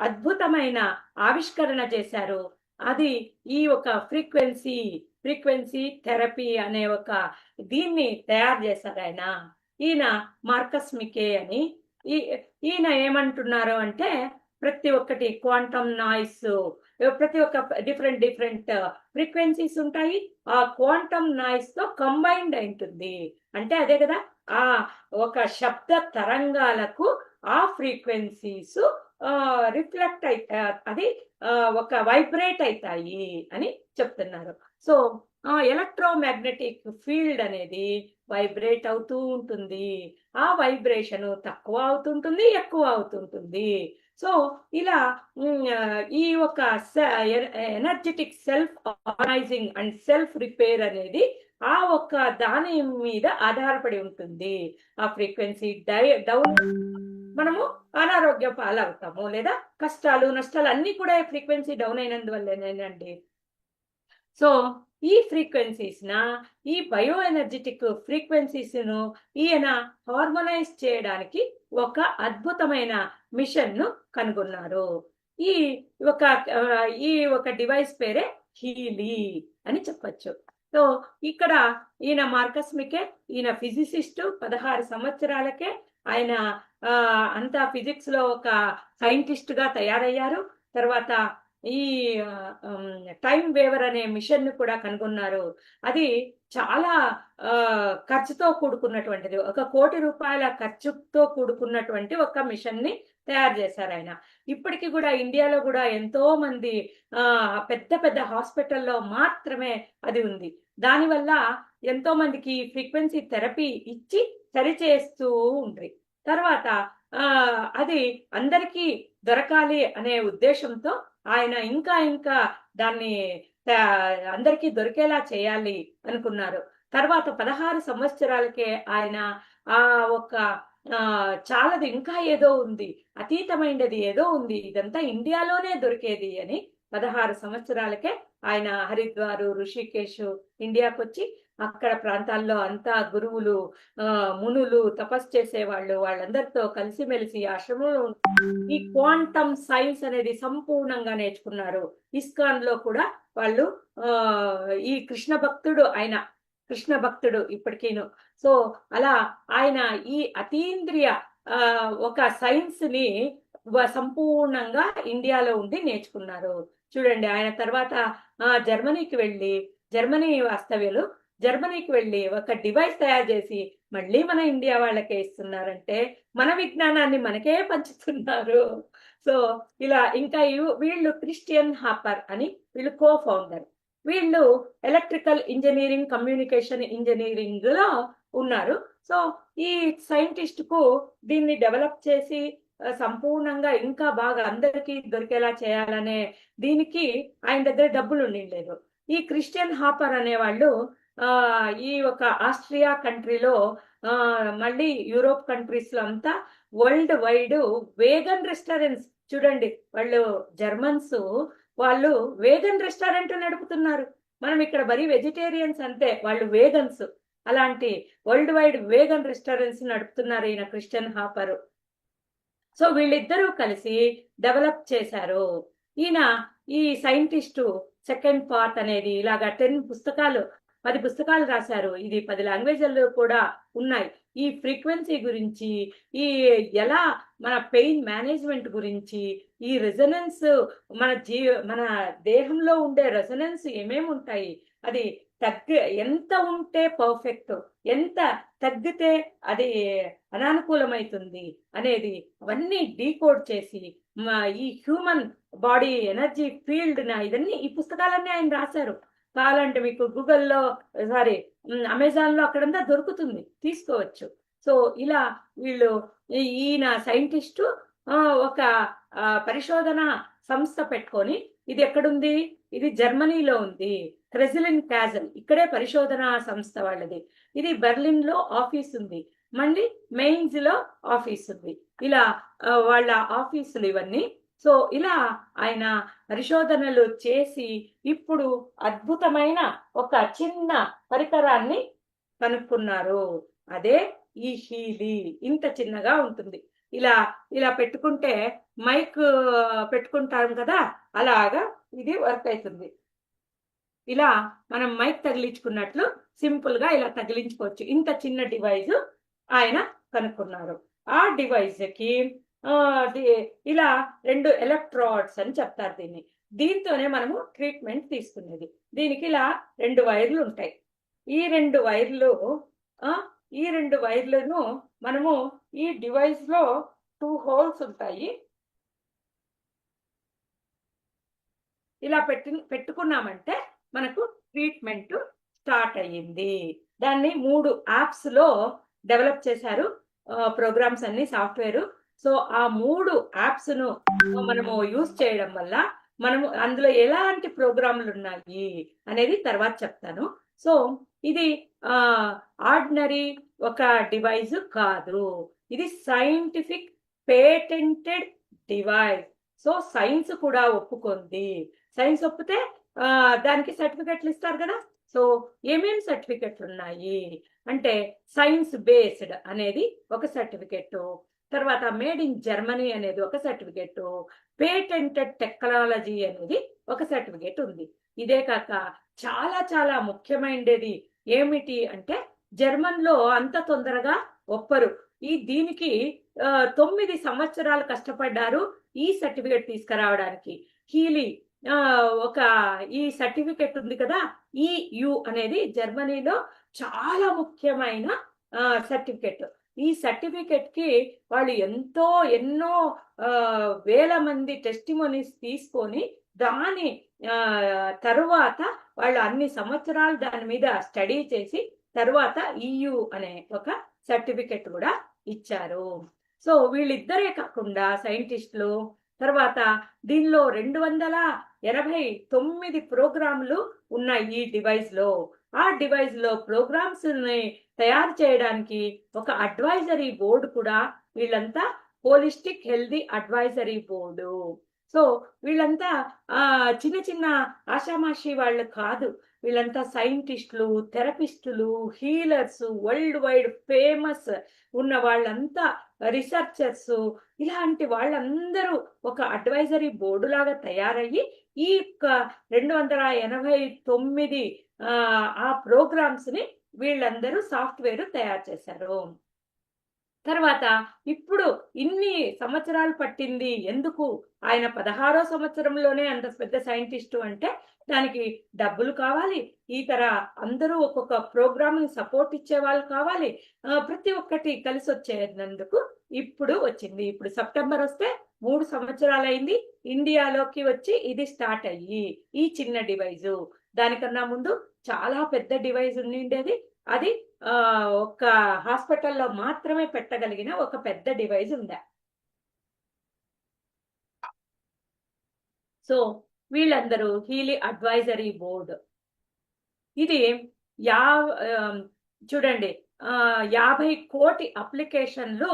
అద్భుతమైన ఆవిష్కరణ చేశారు. అది ఈ ఒక ఫ్రీక్వెన్సీ థెరపీ అనే ఒక దీన్ని తయారు చేశారు ఆయన. ఈయన మార్కస్ మికే అని. ఈయన ఏమంటున్నారు అంటే ప్రతి ఒక్కటి క్వాంటమ్ నాయిస్, ప్రతి ఒక్క డిఫరెంట్ ఫ్రీక్వెన్సీస్ ఉంటాయి. ఆ క్వాంటమ్ నాయిస్ తో కంబైన్డ్ ఉంటుంది. అంటే అదే కదా, ఆ ఒక శబ్ద తరంగాలకు ఆ ఫ్రీక్వెన్సీస్ రిఫ్లెక్ట్ అది ఒక వైబ్రేట్ అవుతాయి అని చెప్తున్నారు. సో ఎలక్ట్రోమాగ్నెటిక్ ఫీల్డ్ అనేది వైబ్రేట్ అవుతూ ఉంటుంది. ఆ వైబ్రేషన్ తక్కువ అవుతుంటుంది, ఎక్కువ అవుతుంటుంది. సో ఇలా ఈ ఒక energetic self organising and self repair అనేది ఆ ఒక్క దాని మీద ఆధారపడి ఉంటుంది. ఆ ఫ్రీక్వెన్సీ డౌన్ మనము అనారోగ్య పాలవుతాము, లేదా కష్టాలు నష్టాలు అన్ని కూడా ఫ్రీక్వెన్సీ డౌన్ అయినందువల్లేనండి. సో ఈ ఫ్రీక్వెన్సీస్ ఈ బయో ఎనర్జెటిక్ ఫ్రీక్వెన్సీస్ ను ఈయన హార్మోనైజ్ చేయడానికి ఒక అద్భుతమైన మిషన్ ను కనుగొన్నారు. ఈ ఒక డివైస్ పేరే హీలీ అని చెప్పచ్చు. సో ఇక్కడ ఈయన మార్కస్ మికే, ఈయన ఫిజిసిస్ట్. 16 సంవత్సరాలకే ఆయన అంతా ఫిజిక్స్ లో ఒక సైంటిస్ట్ గా తయారయ్యారు. తర్వాత ఈ టైం వేవర్ అనే మిషన్ ను కూడా కనుగొన్నారు. అది చాలా ఖర్చుతో కూడుకున్నటువంటిది. 1 కోటి రూపాయల ఖర్చుతో కూడుకున్నటువంటి ఒక మిషన్ ని తయారు చేశారు ఆయన. ఇప్పటికీ కూడా ఇండియాలో కూడా ఎంతో మంది పెద్ద పెద్ద హాస్పిటల్లో మాత్రమే అది ఉంది. దానివల్ల ఎంతో మందికి ఫ్రీక్వెన్సీ థెరపీ ఇచ్చి సరిచేస్తూ ఉంది. తర్వాత అది అందరికీ దొరకాలి అనే ఉద్దేశంతో ఆయన ఇంకా దాన్ని అందరికీ దొరికేలా చేయాలి అనుకున్నారు. తర్వాత 16 సంవత్సరాలకే ఆయన ఒక చాలది, ఇంకా ఏదో ఉంది, అతీతమైనది ఏదో ఉంది, ఇదంతా ఇండియాలోనే దొరికేది అని 16 సంవత్సరాలకే ఆయన హరిద్వారు, ఋషికేశ్ ఇండియాకు వచ్చి అక్కడ ప్రాంతాల్లో అంతా గురువులు, మునులు, తపస్సు చేసేవాళ్ళు, వాళ్ళందరితో కలిసిమెలిసి ఆశ్రమంలో ఈ క్వాంటమ్ సైన్స్ అనేది సంపూర్ణంగా నేర్చుకున్నారు. ఇస్కాన్ లో కూడా వాళ్ళు ఈ కృష్ణ భక్తుడు ఇప్పటికీను. సో అలా ఆయన ఈ అతీంద్రియ ఒక సైన్స్ ని సంపూర్ణంగా ఇండియాలో ఉండి నేర్చుకున్నారు. చూడండి, ఆయన తర్వాత జర్మనీకి వెళ్ళి ఒక డివైస్ తయారు చేసి మళ్ళీ మన ఇండియా వాళ్ళకే ఇస్తున్నారంటే మన విజ్ఞానాన్ని మనకే పంచుతున్నారు. సో ఇలా ఇంకా వీళ్ళు క్రిస్టియన్ హాపర్ అని వీళ్ళు కో-ఫౌండర్. వీళ్ళు ఎలక్ట్రికల్ ఇంజనీరింగ్, కమ్యూనికేషన్ ఇంజనీరింగ్ లో ఉన్నారు. సో ఈ సైంటిస్ట్ కు దీన్ని డెవలప్ చేసి సంపూర్ణంగా ఇంకా బాగా అందరికీ దొరికేలా చేయాలనే దీనికి ఆయన దగ్గర డబ్బులు ఉండలేదు. ఈ క్రిస్టియన్ హాపర్ అనేవాళ్ళు ఈ ఒక ఆస్ట్రియా కంట్రీలో, మళ్ళీ యూరోప్ కంట్రీస్ లో అంతా వరల్డ్ వైడ్ వేగన్ రెస్టారెంట్స్, చూడండి వాళ్ళు జర్మన్స్, వాళ్ళు వేగన్ రెస్టారెంట్ నడుపుతున్నారు. మనం ఇక్కడ బరీ వెజిటేరియన్స్ అంతే, వాళ్ళు వేగన్స్. అలాంటి వరల్డ్ వైడ్ వేగన్ రెస్టారెంట్స్ నడుపుతున్నారు ఈయన క్రిస్టియన్ హాపర్. సో వీళ్ళిద్దరూ కలిసి డెవలప్ చేశారు. ఈయన ఈ సైంటిస్టు సెకండ్ పార్ట్ అనేది ఇలాగా 10 పుస్తకాలు రాశారు. ఇది 10 లాంగ్వేజ్ల్లో కూడా ఉన్నాయి. ఈ ఫ్రీక్వెన్సీ గురించి, ఈ ఎలా మన పెయిన్ మేనేజ్మెంట్ గురించి, ఈ రెజొనెన్స్ మన దేహంలో ఉండే రెజొనెన్స్ ఏమేమి ఉంటాయి, అది ఎంత ఉంటే పర్ఫెక్ట్, ఎంత తగ్గితే అది అనానుకూలమైతుంది అనేది అవన్నీ డీకోడ్ చేసి ఈ హ్యూమన్ బాడీ ఎనర్జీ ఫీల్డ్ ఇదన్నీ ఈ పుస్తకాలన్నీ ఆయన రాశారు. కావాలంటే మీకు గూగుల్లో అమెజాన్ లో అక్కడంతా దొరుకుతుంది, తీసుకోవచ్చు. సో ఇలా ఈయన సైంటిస్టు ఒక పరిశోధన సంస్థ పెట్టుకొని, ఇది ఎక్కడుంది, ఇది జర్మనీలో ఉంది, క్రెసిలిన్ క్యాజల్, ఇక్కడే పరిశోధన సంస్థ వాళ్ళది. ఇది బెర్లిన్ లో ఆఫీస్ ఉంది. మళ్ళీ మెయిన్స్ లో ఆఫీస్ ఉంది. ఇలా వాళ్ళ ఆఫీసులు ఇవన్నీ. సో ఇలా ఆయన పరిశోధనలు చేసి ఇప్పుడు అద్భుతమైన ఒక చిన్న పరికరాన్ని కనుక్కున్నారు. అదే ఈ హీలీ. ఇంత చిన్నగా ఉంటుంది. ఇలా ఇలా పెట్టుకుంటే మైక్ పెట్టుకుంటాం కదా, అలాగా ఇది వర్క్ అవుతుంది. ఇలా మనం మైక్ తగిలించుకున్నట్లు సింపుల్ గా ఇలా తగిలించుకోవచ్చు. ఇంత చిన్న డివైస్ ఆయన కనుక్కున్నారు. ఆ డివైస్ కి ఇలా 2 ఎలక్ట్రోడ్స్ అని చెప్తారు దీన్ని. దీంతోనే మనము ట్రీట్మెంట్ తీసుకునేది. దీనికి ఇలా 2 వైర్లు ఉంటాయి. ఈ 2 వైర్లు ఈ 2 వైర్లను మనము ఈ డివైస్ లో 2 హోల్స్ ఉంటాయి. ఇలా పెట్టుకున్నామంటే మనకు ట్రీట్మెంట్ స్టార్ట్ అయ్యింది. దాన్ని 3 యాప్స్ లో డెవలప్ చేశారు ప్రోగ్రామ్స్ అన్ని, సాఫ్ట్వేర్. సో ఆ 3 యాప్స్ ను మనము యూజ్ చేయడం వల్ల మనము అందులో ఎలాంటి ప్రోగ్రాంలు ఉన్నాయి అనేది తర్వాత చెప్తాను. సో ఇది ఆర్డినరీ ఒక డివైస్ కాదు, ఇది scientific patented device. So science కూడా ఒప్పుకుంది. సైన్స్ ఒప్పితే దానికి సర్టిఫికెట్లు ఇస్తారు కదా. సో ఏమేమి సర్టిఫికెట్లు ఉన్నాయి అంటే సైన్స్ బేస్డ్ అనేది ఒక సర్టిఫికెట్, తర్వాత మేడ్ ఇన్ జర్మనీ అనేది ఒక సర్టిఫికెట్, పేటెంటెడ్ టెక్నాలజీ అనేది ఒక సర్టిఫికెట్ ఉంది. ఇదే కాక చాలా చాలా ముఖ్యమైనది ఏమిటి అంటే జర్మన్ లో అంత తొందరగా ఒప్పరు. దీనికి 9 సంవత్సరాలు కష్టపడ్డారు ఈ సర్టిఫికెట్ తీసుకురావడానికి. హీలీ ఈ సర్టిఫికెట్ ఉంది కదా, EU అనేది జర్మనీలో చాలా ముఖ్యమైన సర్టిఫికెట్. ఈ సర్టిఫికెట్ కి వాళ్ళు ఎన్నో వేల మంది టెస్టిమోనీస్ తీసుకొని దాని తరువాత వాళ్ళు అన్ని సంవత్సరాలు దాని మీద స్టడీ చేసి తర్వాత EU అనే ఒక సర్టిఫికెట్ కూడా ఇచ్చారు. సో వీళ్ళిద్దరే కాకుండా సైంటిస్టులు తర్వాత దీనిలో 289 ప్రోగ్రాంలు ఉన్నాయి ఈ డివైస్ లో. ఆ డివైస్ లో ప్రోగ్రామ్స్ ని తయారు చేయడానికి ఒక అడ్వైజరీ బోర్డు కూడా, వీళ్ళంతా holistic healthy advisory board. So వీళ్ళంతా చిన్న చిన్న ఆషామాషి వాళ్ళు కాదు. వీళ్ళంతా సైంటిస్టులు, థెరపిస్టులు, హీలర్స్, వరల్డ్ వైడ్ ఫేమస్ ఉన్న వాళ్ళంతా, రీసెర్చర్స్, ఇలాంటి వాళ్ళందరూ ఒక అడ్వైజరీ బోర్డు లాగా తయారయ్యి ఈ 289 ఆ ప్రోగ్రామ్స్ ని వీళ్ళందరూ సాఫ్ట్వేర్ తయారు చేశారు. తర్వాత ఇప్పుడు ఇన్ని సంవత్సరాలు పట్టింది ఎందుకు? ఆయన 16వ సంవత్సరంలోనే అంత పెద్ద సైంటిస్టు అంటే దానికి డబ్బులు కావాలి, అందరూ ఒక్కొక్క ప్రోగ్రామ్ సపోర్ట్ ఇచ్చే వాళ్ళు కావాలి, ప్రతి ఒక్కటి కలిసి వచ్చేందుకు ఇప్పుడు వచ్చింది. ఇప్పుడు సెప్టెంబర్ వస్తే 3 సంవత్సరాలు అయింది ఇండియాలోకి వచ్చి ఇది స్టార్ట్ అయ్యి. ఈ చిన్న డివైజు దానికన్నా ముందు చాలా పెద్ద డివైజ్ ఉండేది. అది ఒక హాస్పిటల్లో మాత్రమే పెట్టగలిగిన ఒక పెద్ద డివైజ్ ఉందా. సో వీళ్ళందరూ హీలీ అడ్వైజరీ బోర్డు. ఇది చూడండి 50 కోటి అప్లికేషన్లు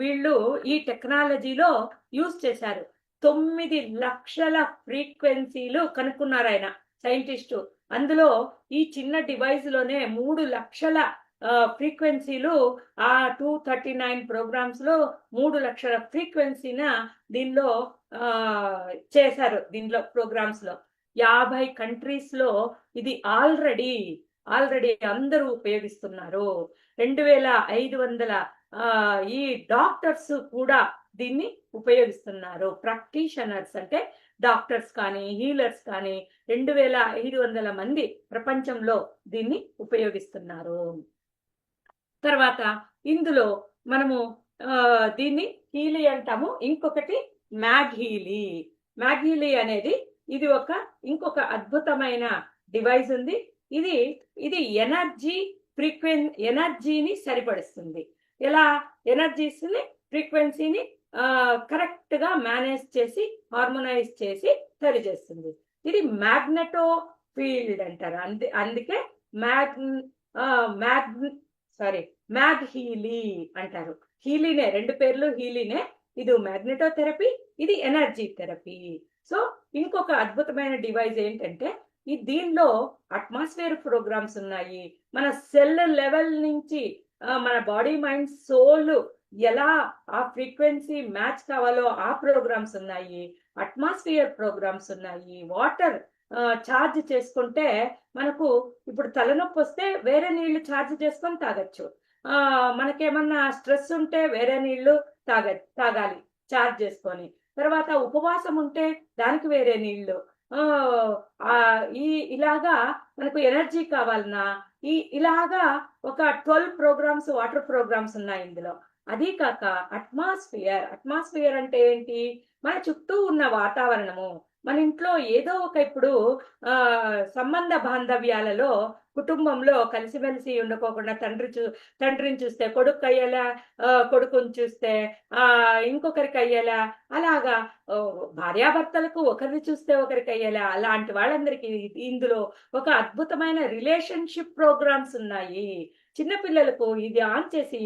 వీళ్ళు ఈ టెక్నాలజీలో యూజ్ చేశారు. 9 లక్షల ఫ్రీక్వెన్సీలు కనుక్కున్నారు ఆయన సైంటిస్టు. అందులో ఈ చిన్న డివైస్ లోనే 3 లక్షల ఫ్రీక్వెన్సీలు, ఆ 239 ప్రోగ్రామ్స్ లో 3 లక్షల ఫ్రీక్వెన్సీన దీనిలో చేశారు. దీనిలో ప్రోగ్రామ్స్ లో 50 కంట్రీస్ లో ఇది ఆల్రెడీ అందరూ ఉపయోగిస్తున్నారు. 2500 ఈ డాక్టర్స్ కూడా దీన్ని ఉపయోగిస్తున్నారు. ప్రాక్టీషనర్స్ అంటే డాక్టర్స్ కానీ హీలర్స్ కానీ 2500 మంది ప్రపంచంలో దీన్ని ఉపయోగిస్తున్నారు. తర్వాత ఇందులో మనము దీన్ని హీలీ అంటాము. ఇంకొకటి మ్యాగ్ హీలీ అనేది ఇది ఇంకొక అద్భుతమైన డివైస్ ఉంది. ఇది ఎనర్జీని సరిపడుస్తుంది. ఎలా ఎనర్జీస్ని ఫ్రీక్వెన్సీని కరెక్ట్ గా మేనేజ్ చేసి హార్మోనైజ్ చేసి సరిచేస్తుంది. ఇది మ్యాగ్నెటో ఫీల్డ్ అంటారు. అందుకే సారీ మ్యాగ్ హీలీ అంటారు. హీలీనే, 2 పేర్లు హీలీనే. ఇది మ్యాగ్నెటోథెరపీ, ఇది ఎనర్జీ థెరపీ. సో ఇంకొక అద్భుతమైన డివైస్ ఏంటంటే దీనిలో అట్మాస్ఫియర్ ప్రోగ్రామ్స్ ఉన్నాయి. మన సెల్ లెవెల్ నుంచి మన బాడీ మైండ్ సోల్ ఎలా ఆ ఫ్రీక్వెన్సీ మ్యాచ్ కావాలో ఆ ప్రోగ్రామ్స్ ఉన్నాయి. అట్మాస్ఫియర్ ప్రోగ్రామ్స్ ఉన్నాయి. వాటర్ ఛార్జ్ చేసుకుంటే మనకు ఇప్పుడు తలనొప్పి వస్తే వేరే నీళ్లు ఛార్జ్ చేసుకొని తాగొచ్చు. మనకేమన్నా స్ట్రెస్ ఉంటే వేరే నీళ్లు తాగాలి ఛార్జ్ చేసుకొని. తర్వాత ఉపవాసం ఉంటే దానికి వేరే నీళ్లు. ఇలాగా మనకు ఎనర్జీ కావాలన్నా ఇలాగా ఒక 12 ప్రోగ్రామ్స్ వాటర్ ప్రోగ్రామ్స్ ఉన్నాయి ఇందులో. అది కాక అట్మాస్ఫియర్ అంటే ఏంటి? మన చుట్టూ ఉన్న వాతావరణము. మన ఇంట్లో ఏదో ఒక ఇప్పుడు సంబంధ బాంధవ్యాలలో కుటుంబంలో కలిసిమెలిసి ఉండకోకుండా తండ్రిని చూస్తే కొడుకు అయ్యేలా, కొడుకుని చూస్తే ఇంకొకరికి అయ్యేలా, అలాగా భార్యాభర్తలకు ఒకరిని చూస్తే ఒకరికి అయ్యేలా, అలాంటి వాళ్ళందరికీ ఇందులో ఒక అద్భుతమైన రిలేషన్షిప్ ప్రోగ్రామ్స్ ఉన్నాయి. చిన్నపిల్లలకు ఇది ఆన్ చేసి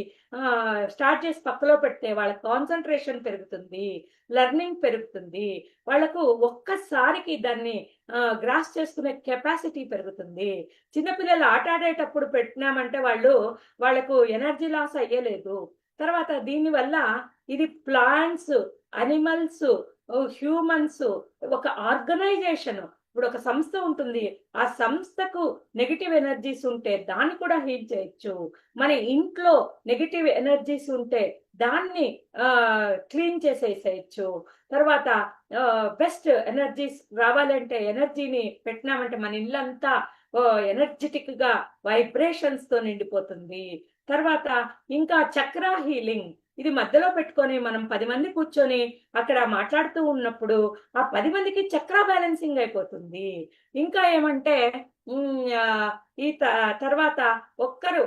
స్టార్ట్ చేసి పక్కలో పెడితే వాళ్ళ కాన్సన్ట్రేషన్ పెరుగుతుంది, లెర్నింగ్ పెరుగుతుంది, వాళ్ళకు ఒక్కసారికి దాన్ని గ్రాస్ చేసుకునే కెపాసిటీ పెరుగుతుంది. చిన్నపిల్లలు ఆట ఆడేటప్పుడు పెట్టినామంటే వాళ్ళకు ఎనర్జీ లాస్ అయ్యలేదు. తర్వాత దీనివల్ల ఇది ప్లాంట్స్, అనిమల్స్, హ్యూమన్స్, ఒక ఆర్గనైజేషన్. ఇప్పుడు ఒక సంస్థ ఉంటుంది, ఆ సంస్థకు నెగిటివ్ ఎనర్జీస్ ఉంటే దాన్ని కూడా హీల్ చేయొచ్చు. మన ఇంట్లో నెగిటివ్ ఎనర్జీస్ ఉంటే దాన్ని క్లీన్ చేసేసేయచ్చు. తర్వాత బెస్ట్ ఎనర్జీస్ రావాలంటే ఎనర్జీని పెట్టినామంటే మన ఇల్లంతా ఎనర్జెటిక్ గా వైబ్రేషన్స్ తో నిండిపోతుంది. తర్వాత ఇంకా చక్ర హీలింగ్, ఇది మధ్యలో పెట్టుకొని మనం 10 మంది కూర్చొని అక్కడ మాట్లాడుతూ ఉన్నప్పుడు ఆ 10 మందికి చక్ర బ్యాలెన్సింగ్ అయిపోతుంది. ఇంకా ఏమంటే ఈ తర్వాత ఒక్కరు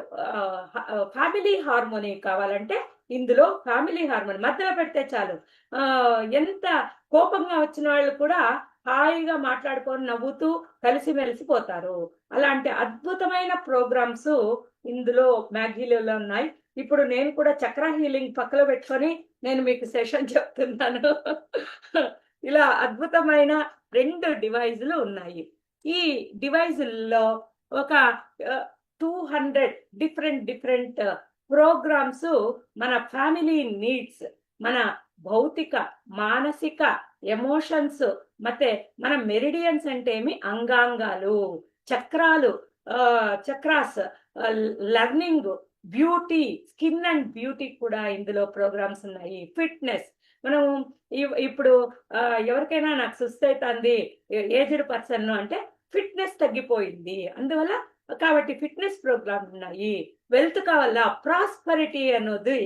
ఫ్యామిలీ హార్మోనీ కావాలంటే ఇందులో ఫ్యామిలీ హార్మోనీ మధ్యలో పెడితే చాలు. ఎంత కోపంగా వచ్చిన వాళ్ళు కూడా హాయిగా మాట్లాడుకొని నవ్వుతూ కలిసిమెలిసిపోతారు. అలాంటి అద్భుతమైన ప్రోగ్రామ్స్ ఇందులో మ్యాగీలో ఉన్నాయి. ఇప్పుడు నేను కూడా చక్ర హీలింగ్ పక్కలో పెట్టుకొని నేను మీకు సెషన్ చెప్తున్నాను. ఇలా అద్భుతమైన 2 డివైజులు ఉన్నాయి. ఈ డివైజుల్లో ఒక 200 డిఫరెంట్ ప్రోగ్రామ్స్ మన ఫ్యామిలీ నీడ్స్, మన భౌతిక, మానసిక, ఎమోషన్స్, ಮತ್ತೆ మన మెరిడియన్స్ అంటే ఏమి అంగాంగాలు, chakras, learning, beauty, skin and beauty కూడా ఇందులో ప్రోగ్రామ్స్ ఉన్నాయి. ఫిట్నెస్, మనం ఇప్పుడు ఎవరికైనా నాకు సుస్థ అవుతుంది ఏజ్డ్ పర్సన్ అంటే ఫిట్నెస్ తగ్గిపోయింది అందువల్ల, కాబట్టి ఫిట్నెస్ ప్రోగ్రామ్ ఉన్నాయి. వెల్త్ కావాలా, ప్రాస్పరిటీ అన్నది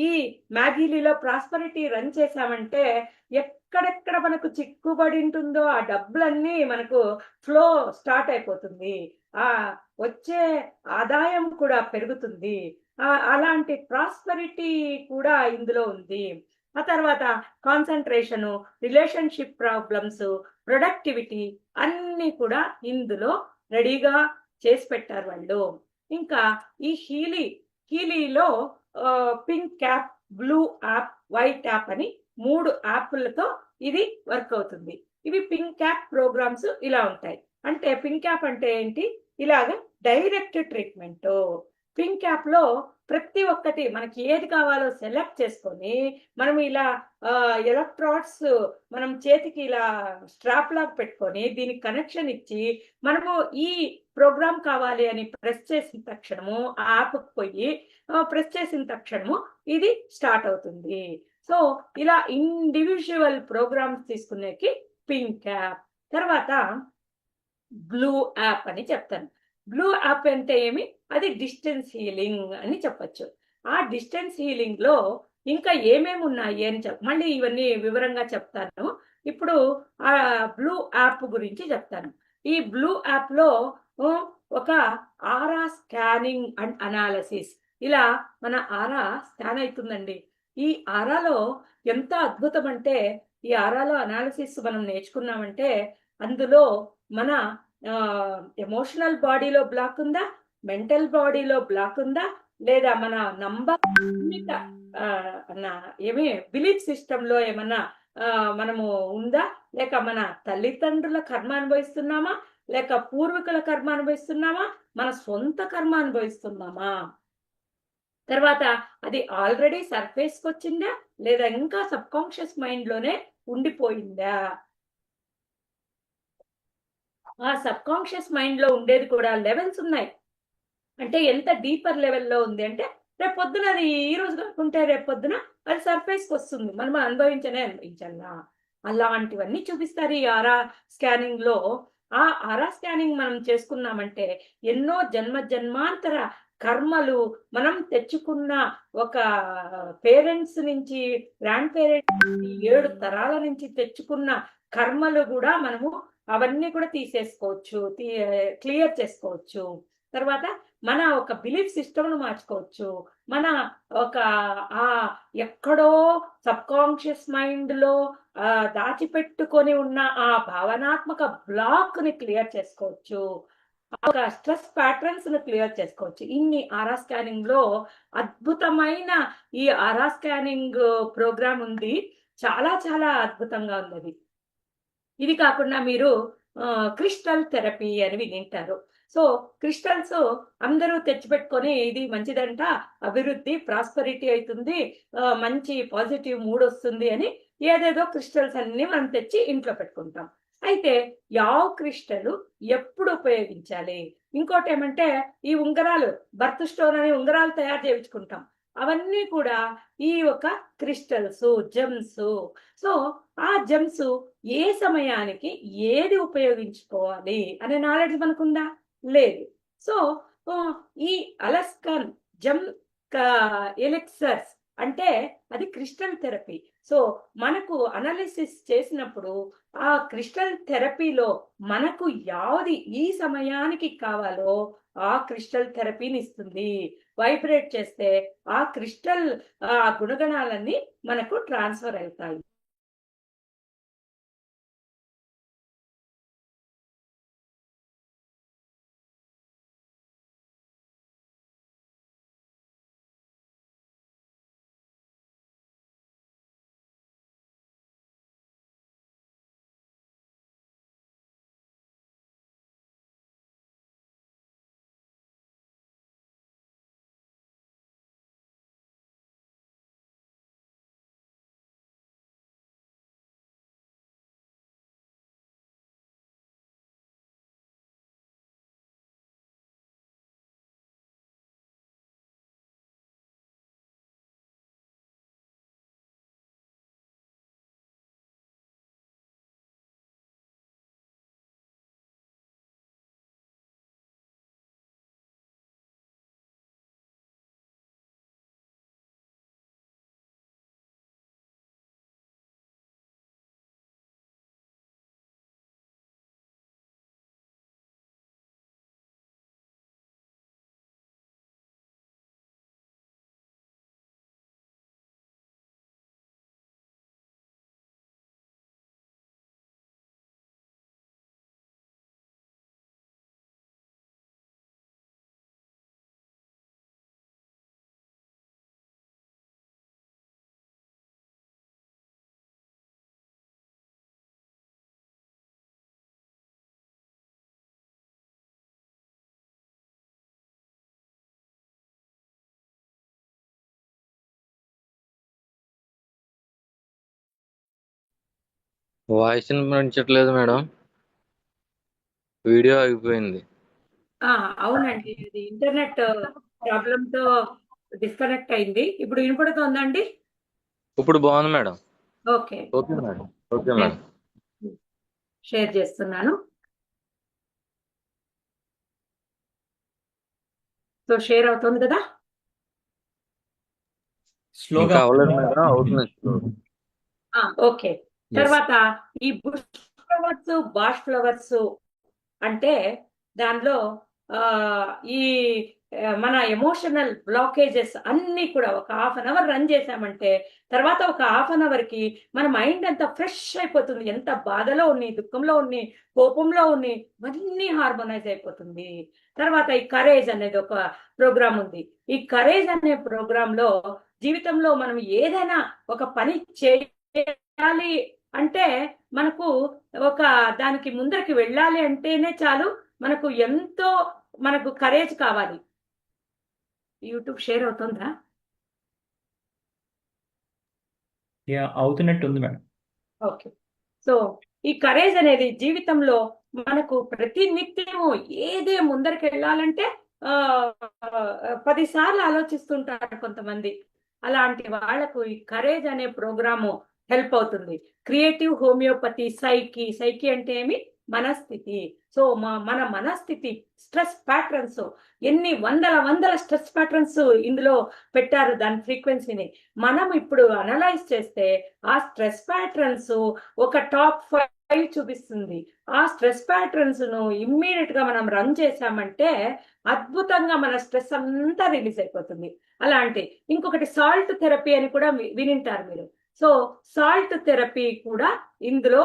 ఈ మ్యాగీలీలో ప్రాస్పరిటీ రన్ చేసామంటే ఎక్కడెక్కడ మనకు చిక్కుబడి ఉంటుందో ఆ డబ్బులన్నీ మనకు ఫ్లో స్టార్ట్ అయిపోతుంది, ఆ వచ్చే ఆదాయం కూడా పెరుగుతుంది. అలాంటి ప్రాస్పరిటీ కూడా ఇందులో ఉంది. ఆ తర్వాత కాన్సన్ట్రేషను, రిలేషన్షిప్ ప్రాబ్లమ్స్, ప్రొడక్టివిటీ అన్ని కూడా ఇందులో రెడీగా చేసి పెట్టారు వాళ్ళు. ఇంకా ఈ హీలీలో pink app, blue app, white app అని 3 యాప్లతో ఇది వర్క్ అవుతుంది. ఇవి పింక్ యాప్ ప్రోగ్రామ్స్ ఇలా ఉంటాయి. అంటే పింక్ యాప్ అంటే ఏంటి? ఇలాగ డైరెక్ట్ ట్రీట్మెంట్. పింక్ యాప్ లో ప్రతి ఒక్కటి మనకి ఏది కావాలో సెలెక్ట్ చేసుకొని మనం ఇలా ఎలక్ట్రాడ్స్ మనం చేతికి ఇలా స్ట్రాప్ లాగా పెట్టుకొని దీనికి కనెక్షన్ ఇచ్చి మనము ఈ ప్రోగ్రామ్ కావాలి అని ప్రెస్ చేసిన తక్షణము ఆ యాప్కి పోయి ప్రెస్ చేసిన తక్షణము ఇది స్టార్ట్ అవుతుంది. సో ఇలా ఇండివిజువల్ ప్రోగ్రామ్స్ తీసుకునేకి పింక్ యాప్. తర్వాత బ్లూ యాప్ అని చెప్తాను. బ్లూ యాప్ అంటే ఏమి? అది డిస్టెన్స్ హీలింగ్ అని చెప్పచ్చు. ఆ డిస్టెన్స్ హీలింగ్ లో ఇంకా ఏమేమి ఉన్నాయి అని మళ్ళీ ఇవన్నీ వివరంగా చెప్తాను. ఇప్పుడు ఆ బ్లూ యాప్ గురించి చెప్తాను. ఈ బ్లూ యాప్ లో ఒక ఆరా స్కానింగ్ అండ్ అనాలిసిస్, ఇలా మన ఆరా స్కాన్ అవుతుందండి. ఈ ఆరాలో ఎంత అద్భుతం అంటే ఈ ఆరాలో అనాలిసిస్ మనం నేర్చుకున్నామంటే అందులో మన ఎమోషనల్ బాడీలో బ్లాక్ ఉందా, మెంటల్ బాడీలో బ్లాక్ ఉందా, లేదా మన నమ్మక ఏమి బిలీఫ్ సిస్టంలో ఏమన్నా మనము ఉందా, లేక మన తల్లిదండ్రుల కర్మ అనుభవిస్తున్నామా, లేక పూర్వీకుల కర్మ అనుభవిస్తున్నామా, మన సొంత కర్మ అనుభవిస్తున్నామా? తర్వాత అది ఆల్రెడీ సర్ఫేస్కి వచ్చిందా, లేదా ఇంకా సబ్ కాన్షియస్ మైండ్ లోనే ఉండిపోయిందా? ఆ సబ్ కాన్షియస్ మైండ్ లో ఉండేది కూడా లెవెల్స్ ఉన్నాయి. అంటే ఎంత డీపర్ లెవెల్లో ఉంది అంటే, రేపు పొద్దున అది ఈ రోజు కాకుంటే రేపు పొద్దున అది సర్ఫేస్కి వస్తుంది, మనం అనుభవించాలా. అలాంటివన్నీ చూపిస్తారు ఈ ఆరా స్కానింగ్ లో. ఆ ఆరా స్కానింగ్ మనం చేసుకున్నామంటే ఎన్నో జన్మాంతర కర్మలు మనం తెచ్చుకున్న ఒక పేరెంట్స్ నుంచి, గ్రాండ్ పేరెంట్స్ నుంచి, 7 తరాల నుంచి తెచ్చుకున్న కర్మలు కూడా మనము అవన్నీ కూడా తీసేసుకోవచ్చు, క్లియర్ చేసుకోవచ్చు. తర్వాత మన ఒక బిలీఫ్ సిస్టమ్ను మార్చుకోవచ్చు. మన ఒక ఎక్కడో సబ్ కాన్షియస్ మైండ్ లో దాచిపెట్టుకొని ఉన్న ఆ భావనాత్మక బ్లాక్ ని క్లియర్ చేసుకోవచ్చు. ఒక స్ట్రెస్ ప్యాటర్న్స్ ని క్లియర్ చేసుకోవచ్చు. ఇన్ని ఆరా స్కానింగ్ లో అద్భుతమైన ఈ ఆరా స్కానింగ్ ప్రోగ్రామ్ ఉంది. చాలా చాలా అద్భుతంగా ఉంది. ఇది కాకుండా మీరు క్రిస్టల్ థెరపీ అని వింటారు. సో క్రిస్టల్స్ అందరూ తెచ్చిపెట్టుకొని ఇది మంచిదంట, అభివృద్ధి ప్రాస్పరిటీ అవుతుంది, మంచి పాజిటివ్ మూడ్ వస్తుంది అని ఏదేదో క్రిస్టల్స్ అన్ని మనం తెచ్చి ఇంట్లో పెట్టుకుంటాం. అయితే యావ్ క్రిస్టల్ ఎప్పుడు ఉపయోగించాలి? ఇంకోటి ఏమంటే ఈ ఉంగరాలు, బర్త్ స్టోన్ అని ఉంగరాలు తయారు చేయించుకుంటాం, అవన్నీ కూడా ఈ ఒక క్రిస్టల్స్, జెమ్స్. సో ఆ జెమ్స్ ఏ సమయానికి ఏది ఉపయోగించుకోవాలి అనే నాలెడ్జ్ మనకుందా? లేదు. సో ఈ అలస్కన్ జెమ్ ఎలిక్సర్స్ అంటే అది క్రిస్టల్ థెరపీ. సో మనకు అనాలిసిస్ చేసినప్పుడు ఆ క్రిస్టల్ థెరపీలో మనకు యావది ఈ సమయానికి కావాలో ఆ క్రిస్టల్ థెరపీని ఇస్తుంది. వైబ్రేట్ చేస్తే ఆ క్రిస్టల్ గుణగణాలన్నీ మనకు ట్రాన్స్ఫర్ అవుతాయి. వాయిస్ వినిపించట్లేదు మేడం, వీడియో ఆగిపోయింది. అవునండి, ఇది ఇంటర్నెట్ ప్రాబ్లమ్ తో డిస్కనెక్ట్ అయింది. ఇప్పుడు వినపడుతోందండి? ఇప్పుడు బాగుంది madam. Okay okay madam. Okay madam. Share చేస్తున్నాను. సో షేర్ అవుతుంది కదా? ఇంకా అవ్వలేదు మేడం, అవుతుంది. ఓకే. తర్వాత ఈ బుష్ ఫ్లవర్స్, బాష్ ఫ్లవర్స్ అంటే దానిలో ఈ మన ఎమోషనల్ బ్లాకేజెస్ అన్నీ కూడా ఒక హాఫ్ అన్ అవర్ రన్ చేసామంటే తర్వాత ఒక హాఫ్ అన్ అవర్కి మన మైండ్ అంతా ఫ్రెష్ అయిపోతుంది. ఎంత బాధలో ఉన్ని, దుఃఖంలో ఉన్ని, కోపంలో ఉన్ని అన్నీ హార్మోనైజ్ అయిపోతుంది. తర్వాత ఈ కరేజ్ అనేది ఒక ప్రోగ్రామ్ ఉంది. ఈ కరేజ్ అనే ప్రోగ్రామ్ లో జీవితంలో మనం ఏదైనా ఒక పని చేయాలి అంటే మనకు ఒక దానికి ముందరికి వెళ్ళాలి అంటేనే చాలు మనకు ఎంతో మనకు కరేజ్ కావాలి. యూట్యూబ్ షేర్ అవుతుందా? అవుతున్నట్టు ఉంది మేడం. ఓకే. సో ఈ కరేజ్ అనేది జీవితంలో మనకు ప్రతి నిత్యము ఏదే ముందరికి వెళ్ళాలంటే 10 సార్లు ఆలోచిస్తుంటారు కొంతమంది. అలాంటి వాళ్లకు ఈ కరేజ్ అనే ప్రోగ్రాము హెల్ప్ అవుతుంది. క్రియేటివ్ హోమియోపతి సైకి అంటే ఏమి? మనస్థితి. సో మన మనస్థితి, స్ట్రెస్ ప్యాటర్న్స్, ఎన్ని వందల స్ట్రెస్ ప్యాటర్న్స్ ఇందులో పెట్టారు దాని ఫ్రీక్వెన్సీని. మనం ఇప్పుడు అనలైజ్ చేస్తే ఆ స్ట్రెస్ ప్యాటర్న్స్ ఒక టాప్ 5 చూపిస్తుంది. ఆ స్ట్రెస్ ప్యాటర్న్స్ ను ఇమ్మీడియట్ గా మనం రన్ చేసామంటే అద్భుతంగా మన స్ట్రెస్ అంతా రిలీజ్ అయిపోతుంది. అలాంటి ఇంకొకటి సాల్ట్ థెరపీ అని కూడా వినింటారు మీరు. సో సాల్ట్ థెరపీ కూడా ఇందులో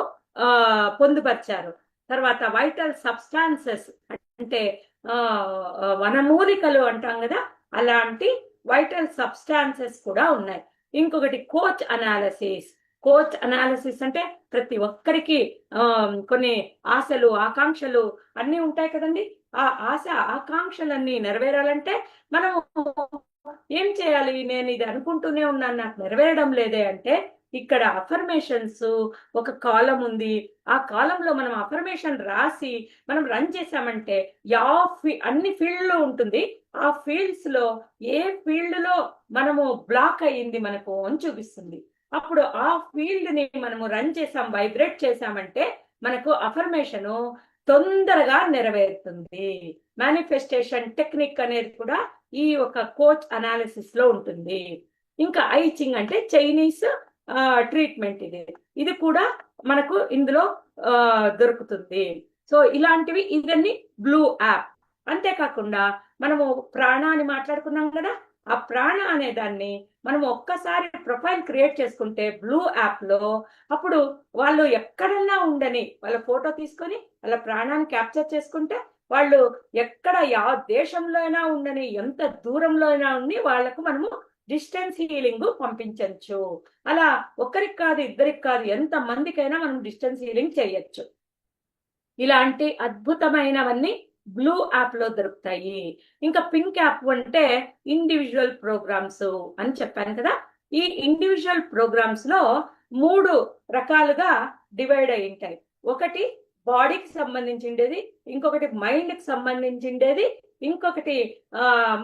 పొందుపరిచారు. తర్వాత వైటల్ సబ్స్టాన్సెస్ అంటే వనమూలికలు అంటాం కదా, అలాంటి వైటల్ సబ్స్టాన్సెస్ కూడా ఉన్నాయి. ఇంకొకటి కోచ్ అనాలిసిస్ అంటే ప్రతి ఒక్కరికి కొన్ని ఆశలు, ఆకాంక్షలు అన్నీ ఉంటాయి కదండి. ఆ ఆశ, ఆకాంక్షలన్నీ నెరవేరాలంటే మనము ఏం చేయాలి? నేను ఇది అనుకుంటూనే ఉన్నాను, నాకు నెరవేరడం లేదే అంటే ఇక్కడ అఫర్మేషన్స్ ఒక కాలం ఉంది. ఆ కాలంలో మనం అఫర్మేషన్ రాసి మనం రన్ చేసామంటే అన్ని ఫీల్డ్లో ఉంటుంది. ఆ ఫీల్డ్స్ లో ఏ ఫీల్డ్ లో మనము బ్లాక్ అయ్యింది మనకు అని చూపిస్తుంది. అప్పుడు ఆ ఫీల్డ్ ని మనము రన్ చేసాం, వైబ్రేట్ చేసామంటే మనకు అఫర్మేషన్ తొందరగా నెరవేరుతుంది. మేనిఫెస్టేషన్ టెక్నిక్ అనేది కూడా ఈ ఒక కోచ్ అనాలిసిస్ లో ఉంటుంది. ఇంకా ఐచింగ్ అంటే చైనీస్ ట్రీట్మెంట్ ఇది కూడా మనకు ఇందులో దొరుకుతుంది. సో ఇలాంటివి ఇవన్నీ బ్లూ యాప్. అంతేకాకుండా మనము ప్రాణాన్ని మాట్లాడుకున్నాం కదా, ఆ ప్రాణ అనే దాన్ని మనం ఒక్కసారి ప్రొఫైల్ క్రియేట్ చేసుకుంటే బ్లూ యాప్ లో అప్పుడు వాళ్ళు ఎక్కడన్నా ఉండని వాళ్ళ ఫోటో తీసుకొని వాళ్ళ ప్రాణాన్ని క్యాప్చర్ చేసుకుంటే వాళ్ళు ఎక్కడ దేశంలో అయినా ఉండని, ఎంత దూరంలో అయినా ఉండి వాళ్ళకు మనము డిస్టెన్స్ హీలింగ్ పంపించవచ్చు. అలా ఒక్కరికి కాదు, ఇద్దరికి కాదు, ఎంత మందికైనా మనం డిస్టెన్స్ హీలింగ్ చేయొచ్చు. ఇలాంటి అద్భుతమైనవన్నీ బ్లూ యాప్ లో దొరుకుతాయి. ఇంకా పింక్ యాప్ అంటే ఇండివిజువల్ ప్రోగ్రామ్స్ అని చెప్పాను కదా. ఈ ఇండివిజువల్ ప్రోగ్రామ్స్ లో 3 రకాలుగా డివైడ్ అయి ఉంటాయి. ఒకటి బాడీకి సంబంధించిండేది, ఇంకొకటి మైండ్ కి సంబంధించిండేది, ఇంకొకటి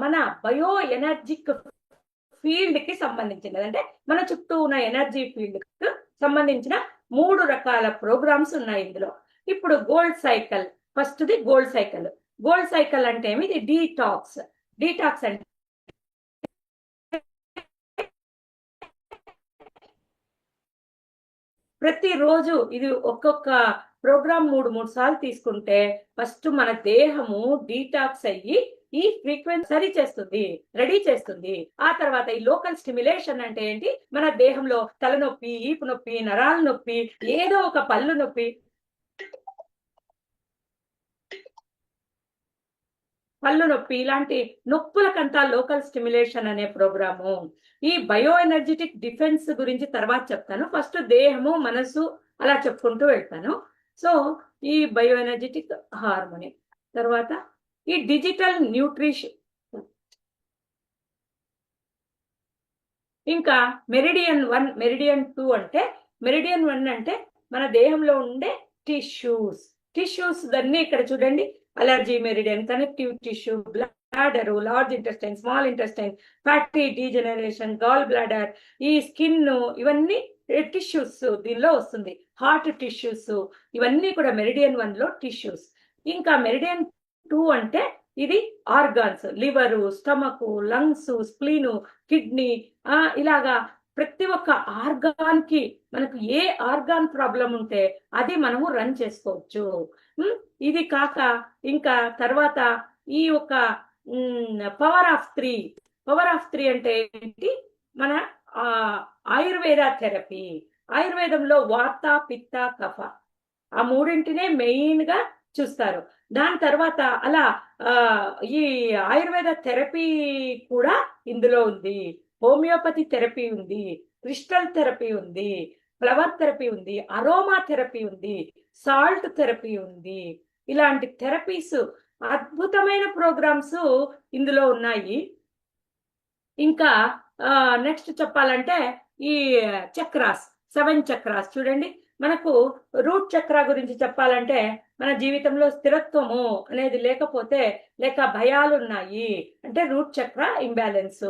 మన బయో ఎనర్జిక్ ఫీల్డ్ కి సంబంధించినది. అంటే మన చుట్టూ ఉన్న ఎనర్జీ ఫీల్డ్ కి సంబంధించిన 3 రకాల ప్రోగ్రామ్స్ ఉన్నాయి ఇందులో. ఇప్పుడు గోల్డ్ సైకిల్, ఫస్ట్ది గోల్డ్ సైకిల్ అంటే ఏమి? ఇది డీటాక్స్ అంటే ప్రతిరోజు ఇది ఒక్కొక్క ప్రోగ్రామ్ 3 సార్లు తీసుకుంటే ఫస్ట్ మన దేహము డీటాక్స్ అయ్యి ఈ ఫ్రీక్వెన్సీ రెడీ చేస్తుంది. ఆ తర్వాత ఈ లోకల్ స్టిమ్యులేషన్ అంటే ఏంటి? మన దేహంలో తలనొప్పి, ఈపు నొప్పి, నరాల నొప్పి, ఏదో ఒక పళ్ళు నొప్పి, ఇలాంటి నొప్పులకంతా లోకల్ స్టిమ్యులేషన్ అనే ప్రోగ్రాము. ఈ బయో ఎనర్జెటిక్ డిఫెన్స్ గురించి తర్వాత చెప్తాను. ఫస్ట్ దేహము, మనసు అలా చెప్పుకుంటూ వెళ్తాను. సో ఈ బయో ఎనర్జెటిక్ హార్మోని, తర్వాత ఈ డిజిటల్ న్యూట్రిషన్, ఇంకా మెరిడియన్ 1, మెరిడియన్ 2 అంటే మెరిడియన్ 1 అంటే మన దేహంలో ఉండే టిష్యూస్ దాన్ని ఇక్కడ చూడండి. Allergy meridian, connective tissue, bladder, large intestine, small intestine, fatty degeneration, gall bladder, ఈ స్కిన్, ఇవన్నీ టిష్యూస్ దీనిలో వస్తుంది. హార్ట్ టిష్యూస్, ఇవన్నీ కూడా మెరిడియన్ 1 లో టిష్యూస్. ఇంకా మెరిడియన్ 2 అంటే ఇది organs, liver, stomach, lungs, spleen, kidney, ఇలాగా ప్రతి ఒక్క ఆర్గాన్ కి మనకు ఏ ఆర్గాన్ ప్రాబ్లం ఉంటే అది మనము రన్ చేసుకోవచ్చు. ఇది కాక ఇంకా తర్వాత ఈ ఒక power of three. Power of three అంటే ఏంటి? మన ఆయుర్వేద థెరపీ. ఆయుర్వేదంలో వాత, పిత్త, కఫ ఆ మూడింటినే మెయిన్ గా చూస్తారు. దాని తర్వాత అలా ఈ ఆయుర్వేద థెరపీ కూడా ఇందులో ఉంది. హోమియోపతి థెరపీ ఉంది, క్రిస్టల్ థెరపీ ఉంది, ఫ్లవర్ థెరపీ ఉంది, అరోమా థెరపీ ఉంది, సాల్ట్ థెరపీ ఉంది. ఇలాంటి థెరపీస్, అద్భుతమైన ప్రోగ్రామ్స్ ఇందులో ఉన్నాయి. ఇంకా నెక్స్ట్ చెప్పాలంటే ఈ చక్రాస్, 7 చక్రాస్ చూడండి. మనకు రూట్ చక్ర గురించి చెప్పాలంటే మన జీవితంలో స్థిరత్వము అనేది లేకపోతే, లేక భయాలు ఉన్నాయి అంటే రూట్ చక్ర ఇంబ్యాలెన్స్.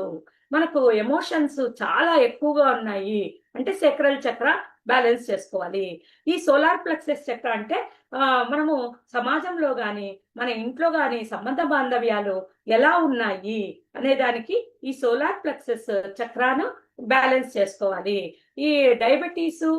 మనకు ఎమోషన్స్ చాలా ఎక్కువగా ఉన్నాయి అంటే సేక్రల్ చక్ర బ్యాలెన్స్ చేసుకోవాలి. ఈ సోలార్ ప్లెక్సస్ చక్ర అంటే మనము సమాజంలో గాని మన ఇంట్లో గాని సంబంధ బాంధవ్యాలు ఎలా ఉన్నాయి అనే దానికి ఈ సోలార్ ప్లెక్సస్ చక్రాను బ్యాలెన్స్ చేసుకోవాలి. ఈ డయాబెటీసు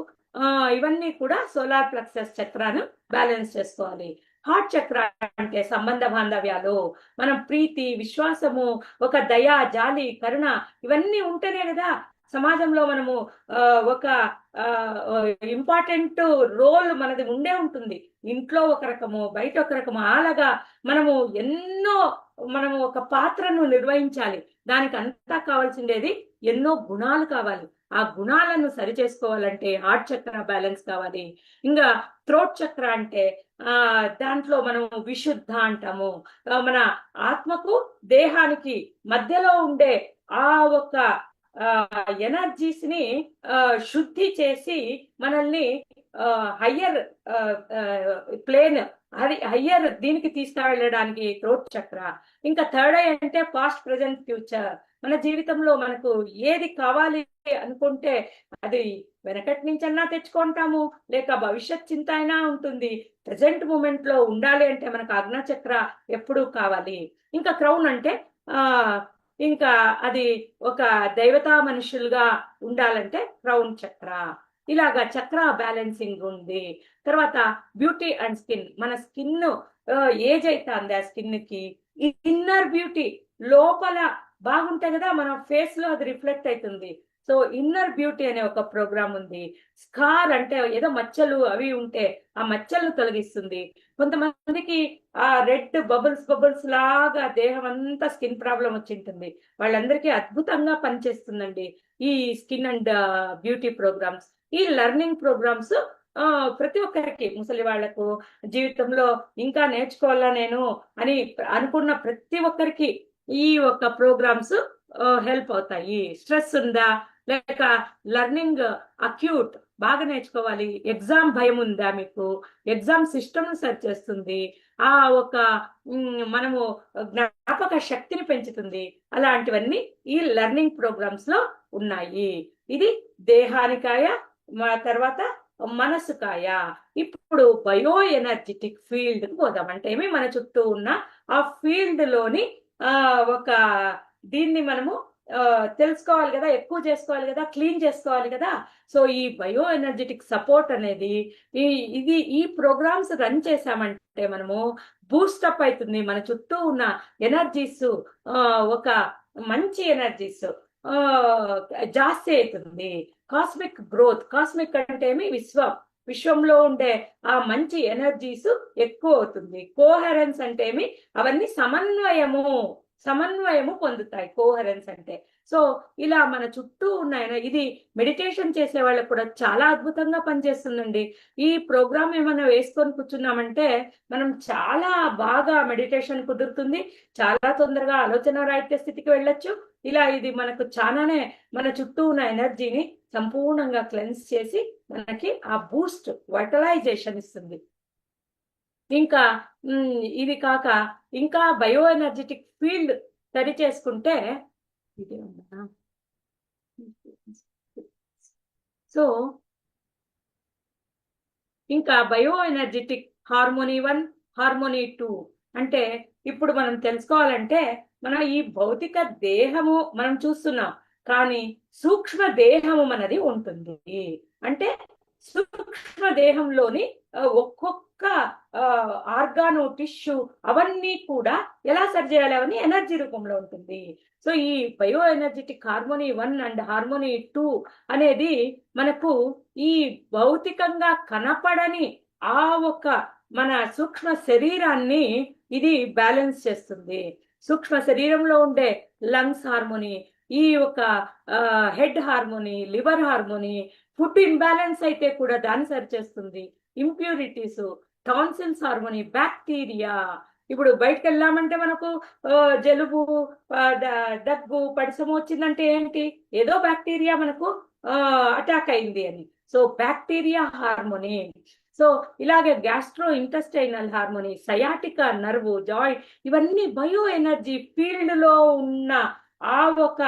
ఇవన్నీ కూడా సోలార్ ప్లెక్సస్ చక్రాను బ్యాలెన్స్ చేసుకోవాలి. హార్ట్ చక్ర అంటే సంబంధ బాంధవ్యాలు, మనం ప్రీతి, విశ్వాసము, ఒక దయ, జాలి, కరుణ ఇవన్నీ ఉంటేనే కదా సమాజంలో మనము ఒక ఇంపార్టెంట్ రోల్ మనది ఉండే ఉంటుంది. ఇంట్లో ఒక రకము, బయట ఒక రకము, అలాగా మనము మనము ఒక పాత్రను నిర్వహించాలి. దానికి అంతా కావాల్సిండేది ఎన్నో గుణాలు కావాలి. ఆ గుణాలను సరి చేసుకోవాలంటే హార్ట్ చక్ర బ్యాలెన్స్ కావాలి. ఇంకా థ్రోట్ చక్ర అంటే దాంట్లో మనం విశుద్ధ అంటాము. మన ఆత్మకు దేహానికి మధ్యలో ఉండే ఆ ఒక ఎనర్జీస్ ని శుద్ధి చేసి మనల్ని హయ్యర్ ప్లేన్, హయ్యర్ దీనికి తీసుకువెళ్ళడానికి థ్రోట్ చక్ర. ఇంకా థర్డ్ ఐ అంటే పాస్ట్, ప్రెజెంట్, ఫ్యూచర్. మన జీవితంలో మనకు ఏది కావాలి అనుకుంటే అది వెనకటి నుంచన్నా తెచ్చుకుంటాము, లేక భవిష్యత్ చింత అయినా ఉంటుంది. ప్రెజెంట్ మూమెంట్ లో ఉండాలి అంటే మనకు ఆజ్ఞా చక్ర ఎప్పుడూ కావాలి. ఇంకా క్రౌన్ అంటే ఇంకా అది ఒక దేవతా మనుషులుగా ఉండాలంటే క్రౌన్ చక్ర. ఇలాగా చక్ర బ్యాలెన్సింగ్ ఉంది. తర్వాత బ్యూటీ అండ్ స్కిన్. మన స్కిన్ ఏజ్ అవుతుంది, ఆ స్కిన్ కి ఇన్నర్ బ్యూటీ లోపల బాగుంటే కదా మన ఫేస్ లో అది రిఫ్లెక్ట్ అవుతుంది. సో ఇన్నర్ బ్యూటీ అనే ఒక ప్రోగ్రామ్ ఉంది. స్కార్ అంటే ఏదో మచ్చలు అవి ఉంటే ఆ మచ్చలను తొలగిస్తుంది. కొంతమందికి ఆ రెడ్ బబుల్స్ లాగా దేహం అంతా స్కిన్ ప్రాబ్లం వచ్చి ఉంటుంది. వాళ్ళందరికీ అద్భుతంగా పనిచేస్తుందండి ఈ స్కిన్ అండ్ బ్యూటీ ప్రోగ్రామ్స్. ఈ లెర్నింగ్ ప్రోగ్రామ్స్ ప్రతి ఒక్కరికి, ముసలి వాళ్లకు, జీవితంలో ఇంకా నేర్చుకోవాలా నేను అని అనుకున్న ప్రతి ఒక్కరికి ఈ ఒక ప్రోగ్రామ్స్ హెల్ప్ అవుతాయి. స్ట్రెస్ ఉందా, లేక లెర్నింగ్ అక్యూట్ బాగా నేర్చుకోవాలి, ఎగ్జామ్ భయం ఉందా, మీకు ఎగ్జామ్ సిస్టమ్ సరి చేస్తుంది, ఆ ఒక మనము జ్ఞాపక శక్తిని పెంచుతుంది. అలాంటివన్నీ ఈ లెర్నింగ్ ప్రోగ్రామ్స్ లో ఉన్నాయి. ఇది దేహానికాయ, తర్వాత మనసుకాయ. ఇప్పుడు బయో ఎనర్జెటిక్ ఫీల్డ్ కు పోదాం. అంటే ఏమి మన చుట్టూ ఉన్న ఆ ఫీల్డ్ లోని ఒక దీన్ని మనము తెలుసుకోవాలి కదా, ఎక్కువ చేసుకోవాలి కదా, క్లీన్ చేసుకోవాలి కదా. సో ఈ బయో ఎనర్జెటిక్ సపోర్ట్ అనేది ఈ ప్రోగ్రామ్స్ రన్ చేసామంటే మనము బూస్టప్ అవుతుంది. మన చుట్టూ ఉన్న ఎనర్జీస్ ఒక మంచి ఎనర్జీస్ జాస్తి అవుతుంది. కాస్మిక్ గ్రోత్, కాస్మిక్ అంటే ఏమి విశ్వంలో ఉండే ఆ మంచి ఎనర్జీస్ ఎక్కువ అవుతుంది. కోహరెన్స్ అంటే ఏమి, అవన్నీ సమన్వయము పొందుతాయి కోహరెన్స్ అంటే. సో ఇలా మన చుట్టూ ఉన్న ఇది మెడిటేషన్ చేసే వాళ్ళకు కూడా చాలా అద్భుతంగా పనిచేస్తుందండి. ఈ ప్రోగ్రామ్ ఏమైనా వేసుకొని కూర్చున్నామంటే మనం చాలా బాగా మెడిటేషన్ కుదురుతుంది, చాలా తొందరగా ఆలోచన రాహిత్య స్థితికి వెళ్ళొచ్చు. ఇలా ఇది మనకు చాలానే మన చుట్టూ ఉన్న ఎనర్జీని సంపూర్ణంగా క్లెన్స్ చేసి మనకి ఆ బూస్ట్, వైటలైజేషన్ ఇస్తుంది. ఇంకా ఇది కాక ఇంకా బయో ఎనర్జెటిక్ ఫీల్డ్ సరి చేసుకుంటే ఇది ఉందా. సో ఇంకా బయో ఎనర్జెటిక్ హార్మోనీ 1, హార్మోనీ 2 అంటే ఇప్పుడు మనం తెలుసుకోవాలంటే మన ఈ భౌతిక దేహము మనం చూస్తున్నాం, కానీ సూక్ష్మ దేహము మనది ఉంటుంది. అంటే సూక్ష్మ దేహంలోని ఒక్కొక్క ఆర్గాను, టిష్యూ అవన్నీ కూడా ఎలా సరి చేయాలి అవన్నీ ఎనర్జీ రూపంలో ఉంటుంది. సో ఈ bio energetic harmony 1 and harmony 2 అనేది మనకు ఈ భౌతికంగా కనపడని ఆ ఒక మన సూక్ష్మ శరీరాన్ని ఇది బ్యాలెన్స్ చేస్తుంది. సూక్ష్మ శరీరంలో ఉండే లంగ్స్ హార్మోనీ, ఈ ఒక head harmony, liver harmony, food imbalance అయితే కూడా దాన్ని సరి చేస్తుంది. Impurities, tonsils harmony, bacteria. ఇప్పుడు బయటకు వెళ్ళామంటే మనకు జలుబు, దగ్గు, పడిసము వచ్చిందంటే ఏంటి, ఏదో బ్యాక్టీరియా మనకు అటాక్ అయింది అని. So bacteria harmony. సో ఇలాగే gastro intestinal harmony, sciatica nerve, joint, ఇవన్నీ బయో ఎనర్జీ ఫీల్డ్ లో ఉన్న ఆ ఒక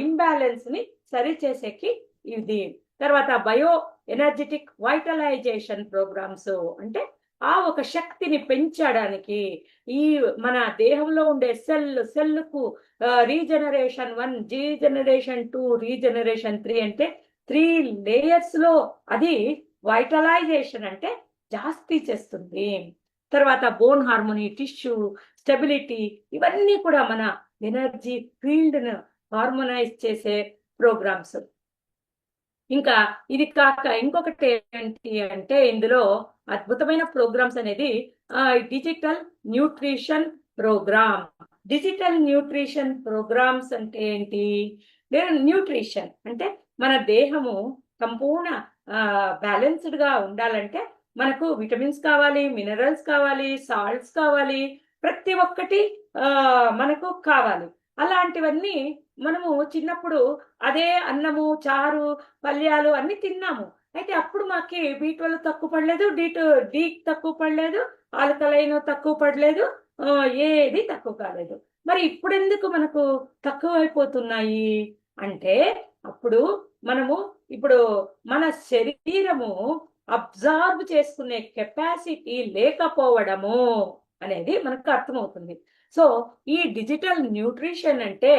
ఇంబ్యాలెన్స్ ని సరి చేసేకి ఇది. తర్వాత బయో ఎనర్జెటిక్ వైటలైజేషన్ ప్రోగ్రామ్స్ అంటే ఆ ఒక శక్తిని పెంచడానికి ఈ మన దేహంలో ఉండే సెల్కు రీజనరేషన్ 1, రీజనరేషన్ 2, రీజనరేషన్ 3 అంటే 3 లేయర్స్ లో అది వైటలైజేషన్ అంటే జాస్తి చేస్తుంది. తర్వాత బోన్ హార్మోనీ, టిష్యూ స్టెబిలిటీ, ఇవన్నీ కూడా మన ఎనర్జీ ఫీల్డ్ ను హార్మోనైజ్ చేసే ప్రోగ్రామ్స్. ఇంకా ఇది కాక ఇంకొకటి ఏంటి అంటే ఇందులో అద్భుతమైన ప్రోగ్రామ్స్ అనేది digital nutrition programme. Digital nutrition programmes అంటే ఏంటి? న్యూట్రిషన్ అంటే మన దేహము సంపూర్ణ బ్యాలెన్స్డ్ గా ఉండాలంటే మనకు విటమిన్స్ కావాలి, మినరల్స్ కావాలి, సాల్ట్స్ కావాలి, ప్రతి ఒక్కటి మనకు కావాలి. అలాంటివన్నీ మనము చిన్నప్పుడు అదే అన్నము, చారు, పల్యాలు అన్ని తిన్నాము. అయితే అప్పుడు మాకి B12 తక్కువ పడలేదు, డి తక్కువ పడలేదు, ఆల్కలైన్ తక్కువ పడలేదు, ఏది తక్కువ కాలేదు. మరి ఇప్పుడు ఎందుకు మనకు తక్కువ అయిపోతున్నాయి అంటే అప్పుడు మనము ఇప్పుడు మన శరీరము అబ్జార్బ్ చేసుకునే కెపాసిటీ లేకపోవడము అనేది మనకు అర్థమవుతుంది. సో ఈ డిజిటల్ న్యూట్రిషన్ అంటే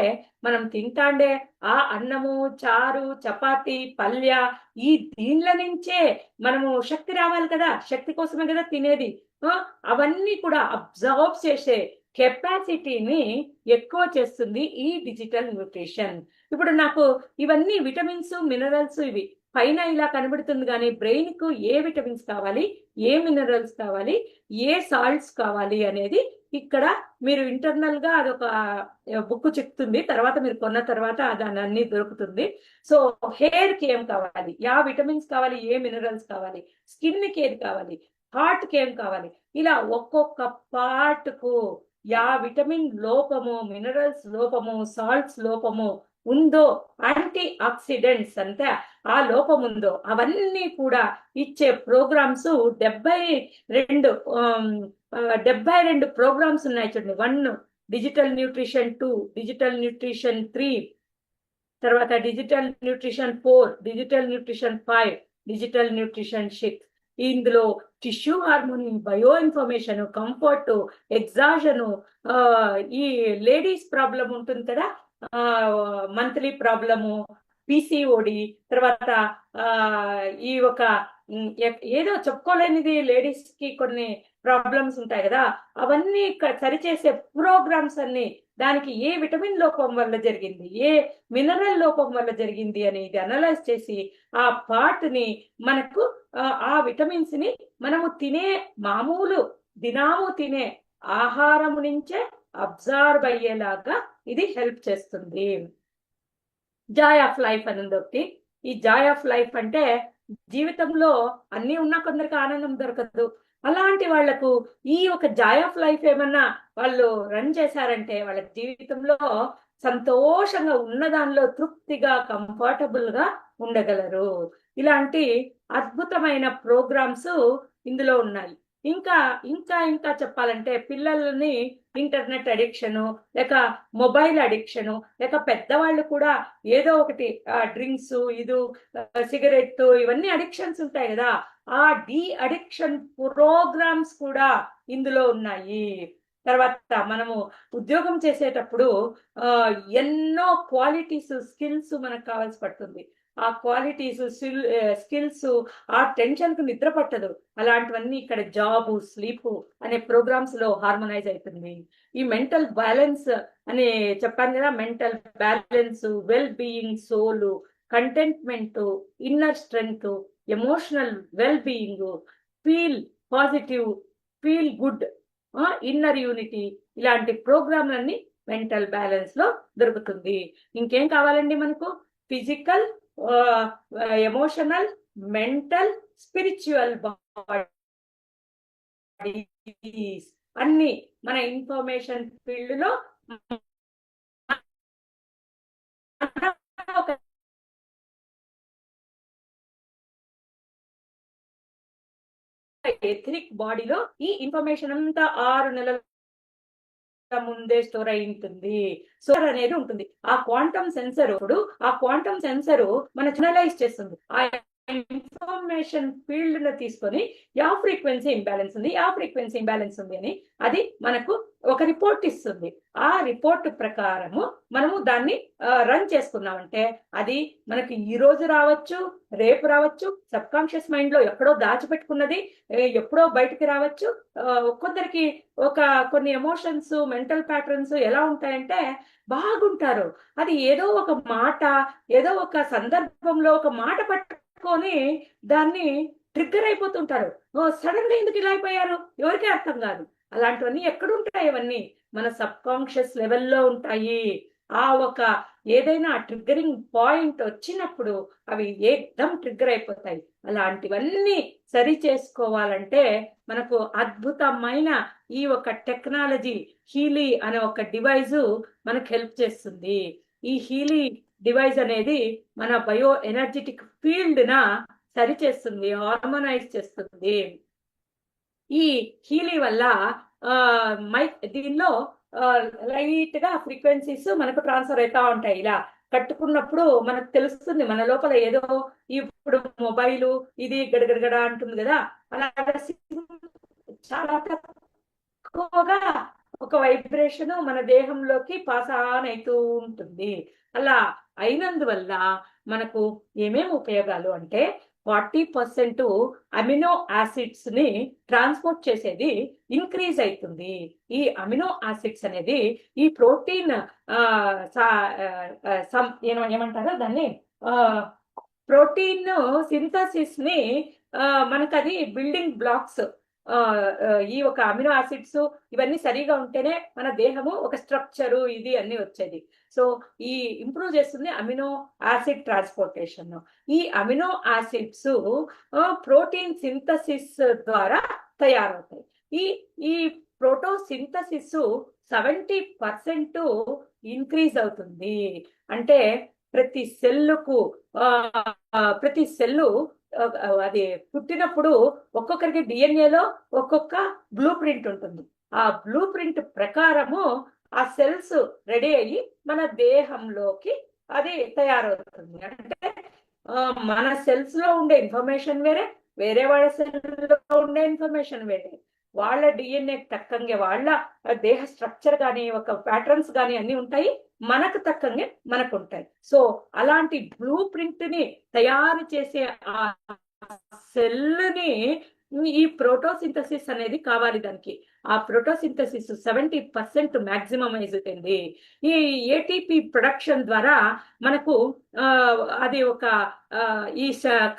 మనం తింటాండే ఆ అన్నము, చారు, చపాతి, పల్య, ఈ దీనిల నుంచే మనము శక్తి రావాలి కదా, శక్తి కోసమే కదా తినేది. అవన్నీ కూడా అబ్జర్వ్ చేసే కెపాసిటీని ఎక్కువ చేస్తుంది ఈ డిజిటల్ న్యూట్రిషన్. ఇప్పుడు నాకు ఇవన్నీ విటమిన్స్, మినరల్స్ ఇవి పైన ఇలా కనబడుతుంది, కానీ బ్రెయిన్ కు ఏ విటమిన్స్ కావాలి, ఏ మినరల్స్ కావాలి, ఏ సాల్ట్స్ కావాలి అనేది ఇక్కడ మీరు ఇంటర్నల్ గా అదొక బుక్ చెప్తుంది. తర్వాత మీరు కొన్న తర్వాత దాని అన్ని దొరుకుతుంది. సో హెయిర్ కి ఏం కావాలి, యా విటమిన్స్ కావాలి, ఏ మినరల్స్ కావాలి, స్కిన్ కి ఏది కావాలి, హార్ట్ కి ఏం కావాలి, ఇలా ఒక్కొక్క పార్ట్ కు యా విటమిన్ లోపము, మినరల్స్ లోపము, సాల్ట్స్ లోపము ఉందో, యాంటీ ఆక్సిడెంట్స్ అంతా ఆ లోపం ఉందో అవన్నీ కూడా ఇచ్చే ప్రోగ్రామ్స్ 72 ప్రోగ్రామ్స్ ఉన్నాయి చూడండి. 1 డిజిటల్ న్యూట్రిషన్, 2 డిజిటల్ న్యూట్రిషన్ 3, తర్వాత digital nutrition 4, digital nutrition 5, digital nutrition 6. ఇందులో tissue harmony, bio information, comfort, exhaustion, ఈ లేడీస్ ప్రాబ్లం ఉంటుంది కదా, మంత్లీ ప్రాబ్లము, పిసిఓడి, తర్వాత ఈ ఒక ఏదో చెప్పుకోలేనిది లేడీస్ కి కొన్ని ప్రాబ్లమ్స్ ఉంటాయి కదా, అవన్నీ సరిచేసే ప్రోగ్రామ్స్ అన్ని దానికి ఏ విటమిన్ లోపం వల్ల జరిగింది, ఏ మినరల్ లోపం వల్ల జరిగింది అనేది అనలైజ్ చేసి ఆ పార్ట్ ని మనకు ఆ విటమిన్స్ ని మనము తినే మామూలు దినాము తినే ఆహారము నుంచే అబ్జర్వ్ అయ్యేలాగా ఇది హెల్ప్ చేస్తుంది. జాయ్ ఆఫ్ లైఫ్ అని ఒకటి. ఈ జాయ్ ఆఫ్ లైఫ్ అంటే జీవితంలో అన్ని ఉన్నా కొందరికి ఆనందం దొరకదు. అలాంటి వాళ్లకు ఈ ఒక జాయ్ ఆఫ్ లైఫ్ ఏమన్నా వాళ్ళు రన్ చేశారంటే వాళ్ళ జీవితంలో సంతోషంగా ఉన్న దానిలో తృప్తిగా, కంఫర్టబుల్ గా ఉండగలరు. ఇలాంటి అద్భుతమైన ప్రోగ్రామ్స్ ఇందులో ఉన్నాయి. ఇంకా ఇంకా ఇంకా చెప్పాలంటే పిల్లల్ని ఇంటర్నెట్ అడిక్షను, లేక మొబైల్ అడిక్షను, లేక పెద్దవాళ్ళు కూడా ఏదో ఒకటి డ్రింక్స్, సిగరెట్, ఇవన్నీ అడిక్షన్స్ ఉంటాయి కదా, ఆ అడిక్షన్ ప్రోగ్రామ్స్ కూడా ఇందులో ఉన్నాయి. తర్వాత మనము ఉద్యోగం చేసేటప్పుడు ఎన్నో క్వాలిటీస్, స్కిల్స్ మనకు కావాల్సి పడుతుంది. ఆ క్వాలిటీస్, స్కిల్స్, ఆ టెన్షన్ కు నిద్ర పట్టదు. అలాంటివన్నీ ఇక్కడ జాబ్, స్లీప్ అనే ప్రోగ్రామ్స్ లో హార్మోనైజ్ అవుతుంది. ఈ మెంటల్ బ్యాలెన్స్ అని చెప్పాను కదా, mental balance, well being, soul, contentment, inner strength, emotional well being, feel positive, feel good, inner unity, ఇలాంటి ప్రోగ్రాంలన్నీ మెంటల్ బ్యాలెన్స్ లో దొరుకుతుంది. ఇంకేం కావాలండి మనకు? Physical, emotional, mental, spiritual bodies అన్ని మన ఇన్ఫర్మేషన్ ఫీల్డ్ లో ఒక ఎథనిక్ బాడీలో ఈ ఇన్ఫర్మేషన్ అంతా 6 నెలల ముందే స్టోర్ అయి ఉంటుంది. స్టోర్ అనేది ఉంటుంది. ఆ క్వాంటమ్ సెన్సర్ మన అనలైజ్ చేస్తుంది. ఆ ఇన్ఫర్మేషన్ ఫీల్డ్ లో తీసుకొని యా ఫ్రీక్వెన్సీ ఇంబ్యాలెన్స్ ఉంది అని అది మనకు ఒక రిపోర్ట్ ఇస్తుంది. ఆ రిపోర్ట్ ప్రకారము మనము దాన్ని రన్ చేసుకున్నామంటే అది మనకి ఈ రోజు రావచ్చు, రేపు రావచ్చు, సబ్ కాన్షియస్ మైండ్ లో ఎక్కడో దాచిపెట్టుకున్నది ఎప్పుడో బయటికి రావచ్చు. కొందరికి కొన్ని ఎమోషన్స్, మెంటల్ ప్యాటర్న్స్ ఎలా ఉంటాయంటే బాగుంటారు, అది ఏదో ఒక మాట, ఏదో ఒక సందర్భంలో ఒక మాట పట్టుకొని దాన్ని ట్రిగ్గర్ అయిపోతుంటారు. సడన్ గా ఎందుకు ఇలా అయిపోయారు ఎవరికీ అర్థం కాదు. అలాంటివన్నీ ఎక్కడుంటాయి? అవన్నీ మన సబ్ కాన్షియస్ లెవెల్లో ఉంటాయి. ఆ ఒక ఏదైనా ట్రిగ్గరింగ్ పాయింట్ వచ్చినప్పుడు అవి ఏకదం ట్రిగ్గర్ అయిపోతాయి. అలాంటివన్నీ సరి చేసుకోవాలంటే మనకు అద్భుతమైన ఈ ఒక టెక్నాలజీ హీలీ అనే ఒక డివైస్ మనకు హెల్ప్ చేస్తుంది. ఈ హీలీ డివైస్ అనేది మన బయో ఎనర్జెటిక్ ఫీల్డ్ న సరి చేస్తుంది, హార్మోనైజ్ చేస్తుంది. ఈ హీలీ వల్ల దీనిలో లైట్ గా ఫ్రీక్వెన్సీస్ మనకు ట్రాన్స్ఫర్ అవుతా ఉంటాయి. ఇలా కట్టుకున్నప్పుడు మనకు తెలుస్తుంది మన లోపల ఏదో, ఇప్పుడు మొబైల్ ఇది గడగడగడ అంటుంది కదా, అలాగా చాలా తక్కువగా ఒక వైబ్రేషన్ మన దేహంలోకి పాస్ ఆన్ అవుతూ ఉంటుంది. అలా అయినందువల్ల మనకు ఏమేమి ఉపయోగాలు అంటే 40% అమినో యాసిడ్స్ ని ట్రాన్స్పోర్ట్ చేసేది ఇంక్రీజ్ అవుతుంది. ఈ అమినో యాసిడ్స్ అనేది ఈ ప్రోటీన్ ఏమంటారో దాన్ని ప్రోటీన్ సింథసిస్ ని మనకు అది బిల్డింగ్ బ్లాక్స్. ఈ ఒక అమినో యాసిడ్స్ ఇవన్నీ సరిగా ఉంటేనే మన దేహము ఒక స్ట్రక్చరు ఇది అన్ని వచ్చేది. సో ఈ ఇంప్రూవ్ చేస్తుంది అమినో యాసిడ్ ట్రాన్స్పోర్టేషన్. ఈ అమినో యాసిడ్స్ ప్రోటీన్ సింథసిస్ ద్వారా తయారవుతాయి. ఈ ప్రోటోసింథసిస్ 70% ఇంక్రీజ్ అవుతుంది. అంటే ప్రతి సెల్లు అది పుట్టినప్పుడు ఒక్కొక్కరికి డిఎన్ఏలో ఒక్కొక్క బ్లూ ప్రింట్ ఉంటుంది. ఆ బ్లూ ప్రింట్ ప్రకారము ఆ సెల్స్ రెడీ అయ్యి మన దేహంలోకి అది తయారవుతుంది. అంటే మన సెల్స్ లో ఉండే ఇన్ఫర్మేషన్ వేరే వాళ్ళ సెల్లో ఉండే ఇన్ఫర్మేషన్ వేరే, వాళ్ళ డిఎన్ఏ తక్కంగా వాళ్ళ దేహ స్ట్రక్చర్ కానీ ఒక ప్యాటర్న్స్ కానీ అన్ని ఉంటాయి, మనకు తక్కంగా మనకు ఉంటాయి. సో అలాంటి బ్లూ ప్రింట్ ని తయారు చేసే ఆ సెల్ ని ఈ ప్రోటోసింథసిస్ అనేది కావాలి. దానికి ఆ ప్రోటోసింథసిస్ 70% మ్యాక్సిమమైజ్ అవుతుంది. ఈ ఏటీపీ ప్రొడక్షన్ ద్వారా మనకు అది ఒక ఈ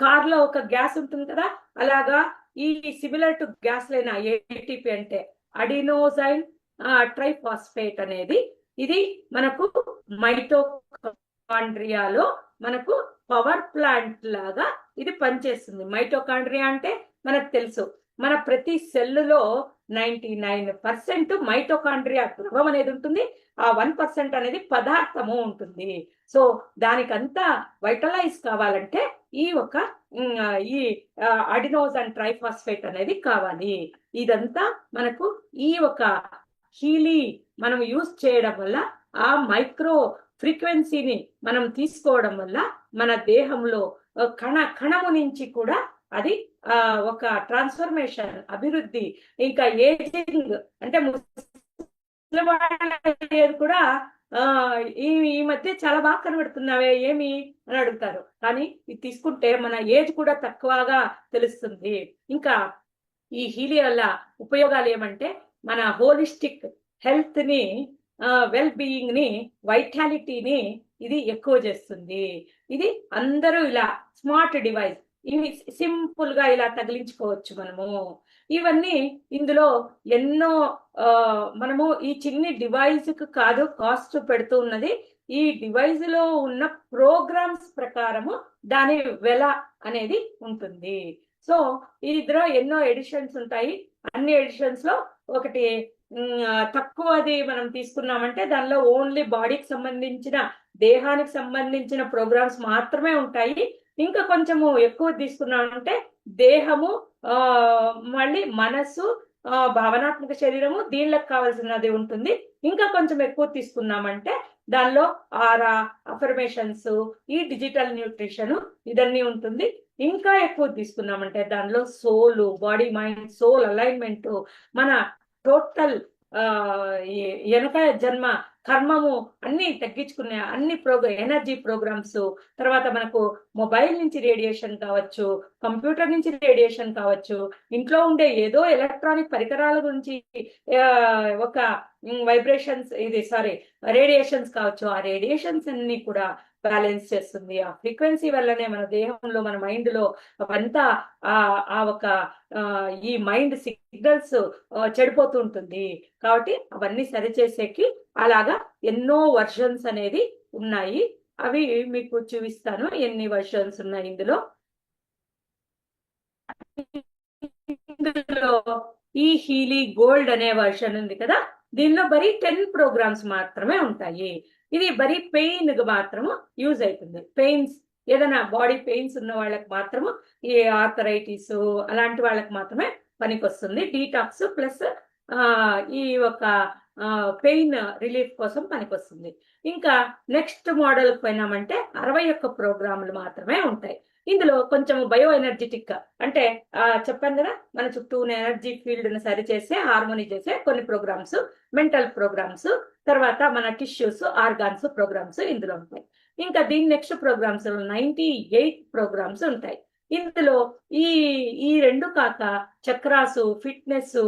కార్ లో ఒక గ్యాస్ ఉంటుంది కదా, అలాగా ఈ similar to gas line ATP అంటే అడినోసైన్ ట్రైఫాస్ఫేట్ అనేది ఇది మనకు మైటోకాండ్రియాలో మనకు పవర్ ప్లాంట్ లాగా ఇది పనిచేస్తుంది. మైటోకాండ్రియా అంటే మనకు తెలుసు, మన ప్రతి సెల్లులో 99% మైటోకాండ్రియా ద్రవం అనేది ఉంటుంది, ఆ 1% అనేది పదార్థము ఉంటుంది. సో దానికంతా వైటలైజ్ కావాలంటే ఈ అడినోసిన్ ట్రైఫాస్ఫేట్ అనేది కావాలి. ఇదంతా మనకు ఈ ఒక హీలీ మనం యూజ్ చేయడం వల్ల, ఆ మైక్రో ఫ్రీక్వెన్సీని మనం తీసుకోవడం వల్ల మన దేహంలో కణము నుంచి కూడా అది ఒక ట్రాన్స్ఫర్మేషన్, అభివృద్ధి, ఇంకా ఏజింగ్ అంటే కూడా ఈ ఈ మధ్య చాలా బాగా కనబడుతున్నావే ఏమి అని అడుగుతారు. కానీ ఇది తీసుకుంటే మన ఏజ్ కూడా తక్కువగా తెలుస్తుంది. ఇంకా ఈ హీలియా వల్ల ఉపయోగాలు ఏమంటే మన హోలిస్టిక్ హెల్త్ ని, వెల్ బీయింగ్ ని, వైటాలిటీని ఇది ఎక్కువ చేస్తుంది. ఇది అందరూ ఇలా స్మార్ట్ డివైస్ ఇవి సింపుల్ గా ఇలా తగిలించుకోవచ్చు మనము. ఇవన్నీ ఇందులో ఎన్నో మనము ఈ చిన్ని డివైస్ కు కాదు కాస్ట్ పెడుతూ ఉన్నది, ఈ డివైస్ లో ఉన్న ప్రోగ్రామ్స్ ప్రకారము దాని వెల అనేది ఉంటుంది. సో ఇందులో ఎన్నో ఎడిషన్స్ ఉంటాయి. అన్ని ఎడిషన్స్ లో ఒకటి తక్కువది మనం తీసుకున్నామంటే దానిలో ఓన్లీ బాడీకి సంబంధించిన, దేహానికి సంబంధించిన ప్రోగ్రామ్స్ మాత్రమే ఉంటాయి. ఇంకా కొంచెము ఎక్కువ తీసుకున్నామంటే దేహము, మళ్ళీ మనసు, భావనాత్మక శరీరము దీనిలకు కావాల్సినది ఉంటుంది. ఇంకా కొంచెం ఎక్కువ తీసుకున్నామంటే దానిలో ఆరా, అఫర్మేషన్స్, ఈ డిజిటల్ న్యూట్రిషన్ ఇదన్నీ ఉంటుంది. ఇంకా ఎక్కువ తీసుకున్నామంటే దానిలో సోలు, బాడీ మైండ్ సోల్ అలైన్మెంట్, మన టోటల్ వెనక జన్మ కర్మము అన్ని తగ్గించుకునే అన్ని ఎనర్జీ ప్రోగ్రామ్స్, తర్వాత మనకు మొబైల్ నుంచి రేడియేషన్ కావచ్చు, కంప్యూటర్ నుంచి రేడియేషన్ కావచ్చు, ఇంట్లో ఉండే ఏదో ఎలక్ట్రానిక్ పరికరాల గురించి ఒక వైబ్రేషన్స్ రేడియేషన్స్ కావచ్చు. ఆ రేడియేషన్స్ అన్ని కూడా బ్యాలెన్స్ చేస్తుంది. ఆ ఫ్రీక్వెన్సీ వల్లనే మన దేహంలో, మన మైండ్ లో అవంతా ఈ మైండ్ సిగ్నల్స్ చెడిపోతూ ఉంటుంది. కాబట్టి అవన్నీ సరిచేసేకి అలాగా ఎన్నో వర్షన్స్ అనేది ఉన్నాయి. అవి మీకు చూపిస్తాను ఎన్ని వర్షన్స్ ఉన్నాయి ఇందులో. ఈ హీలీ గోల్డ్ అనే వర్షన్ ఉంది కదా, దీనిలో బరీ 10 ప్రోగ్రామ్స్ మాత్రమే ఉంటాయి. ఇది బరీ పెయిన్ మాత్రము యూజ్ అవుతుంది. పెయిన్స్, ఏదైనా బాడీ పెయిన్స్ ఉన్న వాళ్ళకి మాత్రము, ఈ ఆర్థరైటిస్ అలాంటి వాళ్ళకి మాత్రమే పనికొస్తుంది. డీటాక్స్ ప్లస్ ఈ ఒక పెయిన్ రిలీఫ్ కోసం పనికొస్తుంది. ఇంకా నెక్స్ట్ మోడల్ పోయినామంటే 61 ప్రోగ్రాములు మాత్రమే ఉంటాయి. ఇందులో కొంచెం బయో ఎనర్జెటిక్, అంటే చెప్పాను కదా మన చుట్టూ ఉన్న ఎనర్జీ ఫీల్డ్ ని సరిచేసే, హార్మోనీ చేసే కొన్ని ప్రోగ్రామ్స్, మెంటల్ ప్రోగ్రామ్స్, తర్వాత మన టిష్యూస్, ఆర్గాన్స్ ప్రోగ్రామ్స్ ఇందులో ఉంటాయి. ఇంకా దీని నెక్స్ట్ ప్రోగ్రామ్స్ 98 ప్రోగ్రామ్స్ ఉంటాయి. ఇందులో ఈ రెండు కాక చక్రాసు, ఫిట్నెస్,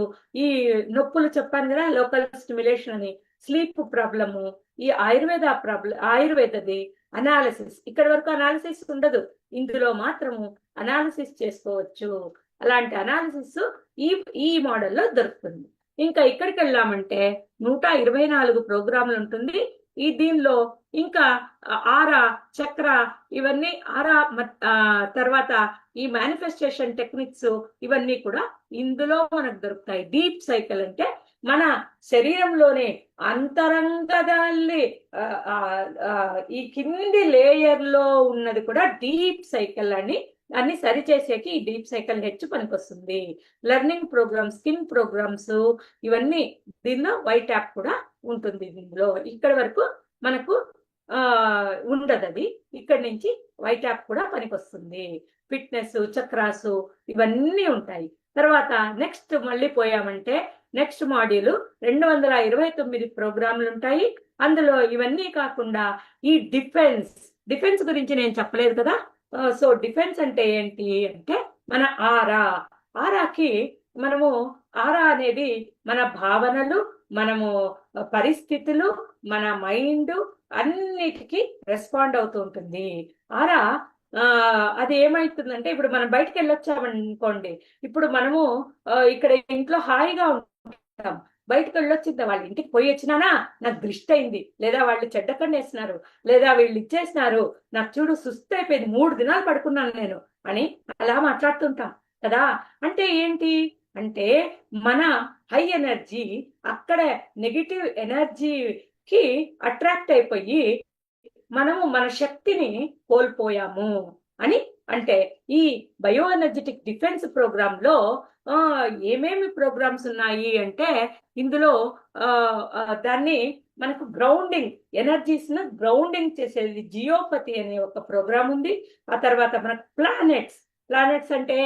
ఈ నొప్పులు చెప్పాను కదా, లోకల్ స్టిమ్యులేషన్ అని, స్లీప్ ప్రాబ్లము, ఈ ఆయుర్వేదది అనాలిసిస్. ఇక్కడ వరకు అనాలిసిస్ ఉండదు, ఇందులో మాత్రము అనాలిసిస్ చేసుకోవచ్చు. అలాంటి అనాలిసిస్ ఈ మోడల్లో దొరుకుతుంది. ఇంకా ఇక్కడికి వెళ్ళామంటే 124 ప్రోగ్రాములు ఉంటుంది. దీనిలో ఇంకా ఆరా, చక్ర, ఇవన్నీ తర్వాత ఈ మేనిఫెస్టేషన్ టెక్నిక్స్ ఇవన్నీ కూడా ఇందులో మనకు దొరుకుతాయి. డీప్ సైకిల్ అంటే మన శరీరంలోనే అంతరంగదాన్ని ఈ కింది లేయర్ లో ఉన్నది కూడా డీప్ సైకిల్ అన్ని సరిచేసేకి ఈ డీప్ సైకిల్ హెచ్చు పనికొస్తుంది. లెర్నింగ్ ప్రోగ్రామ్స్, స్కిన్ ప్రోగ్రామ్స్ ఇవన్నీ దీనిలో వైట్ యాప్ కూడా ఉంటుంది. దీనిలో ఇక్కడ వరకు మనకు ఉండదు, అది ఇక్కడి నుంచి వైట్ యాప్ కూడా పనికొస్తుంది. ఫిట్నెస్, చక్రాసు ఇవన్నీ ఉంటాయి. తర్వాత నెక్స్ట్ మళ్ళీ పోయామంటే నెక్స్ట్ మాడ్యూల్ 229 ప్రోగ్రాంలు ఉంటాయి. అందులో ఇవన్నీ కాకుండా ఈ డిఫెన్స్ గురించి నేను చెప్పలేదు కదా. సో డిఫెన్స్ అంటే ఏంటి అంటే మన ఆరాకి మనము ఆరా అనేది మన భావనలు, మనము పరిస్థితులు, మన మైండ్ అన్నిటికీ రెస్పాండ్ అవుతూ ఉంటుంది. ఆరా అది ఏమైతుందంటే ఇప్పుడు మనం బయటకు వెళ్ళొచ్చామనుకోండి, ఇప్పుడు మనము ఇక్కడ ఇంట్లో హాయిగా ఉంటాం, బయటకు వెళ్ళొచ్చిందా వాళ్ళ ఇంటికి పోయి వచ్చినానా నాకు దృష్టి అయింది, లేదా వాళ్ళు చెడ్డ కన్నేస్తున్నారు, లేదా వీళ్ళు ఇచ్చేసినారు, నాకు చూడు సుస్థ అయిపోయింది, 3 దినాలు పడుకున్నాను నేను అని అలా మాట్లాడుతుంటాం కదా. అంటే ఏంటి అంటే మన హై ఎనర్జీ అక్కడ నెగిటివ్ ఎనర్జీకి అట్రాక్ట్ అయిపోయి మనము మన శక్తిని కోల్పోయాము అని. అంటే ఈ బయో ఎనర్జెటిక్ డిఫెన్స్ ప్రోగ్రామ్ లో ఏమేమి ప్రోగ్రామ్స్ ఉన్నాయి అంటే ఇందులో దాన్ని మనకు గ్రౌండింగ్, ఎనర్జీస్ ను గ్రౌండింగ్ చేసేది జియోపతి అనే ఒక ప్రోగ్రామ్ ఉంది. ఆ తర్వాత మనకు ప్లానెట్స్ అంటే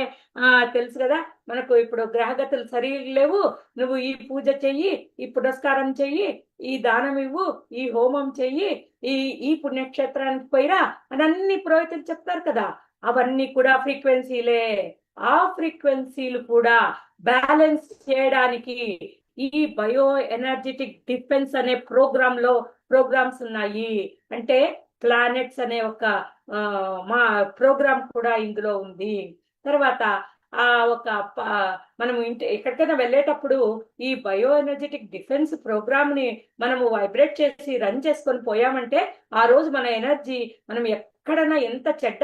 తెలుసు కదా మనకు, ఇప్పుడు గ్రహగతులు సరిలేవు, నువ్వు ఈ పూజ చెయ్యి, ఈ పురస్కారం చెయ్యి, ఈ దానం ఇవ్వు, ఈ హోమం చెయ్యి, ఈ పుణ్యక్షేత్రానికి పోయిరా అని అన్ని పురోహితులు చెప్తారు కదా, అవన్నీ కూడా ఫ్రీక్వెన్సీలే. ఆ ఫ్రీక్వెన్సీలు కూడా బ్యాలెన్స్ చేయడానికి ఈ బయో ఎనర్జెటిక్ డిఫెన్స్ అనే ప్రోగ్రామ్స్ ఉన్నాయి. అంటే ప్లానెట్స్ అనే ఒక మా ప్రోగ్రామ్ కూడా ఇందులో ఉంది. తర్వాత మనము ఎక్కడికైనా వెళ్ళేటప్పుడు ఈ బయో ఎనర్జెటిక్ డిఫెన్స్ ప్రోగ్రామ్ ని మనము వైబ్రేట్ చేసి రన్ చేసుకొని పోయామంటే ఆ రోజు మన ఎనర్జీ, మనం ఎక్కడైనా ఎంత చెడ్డ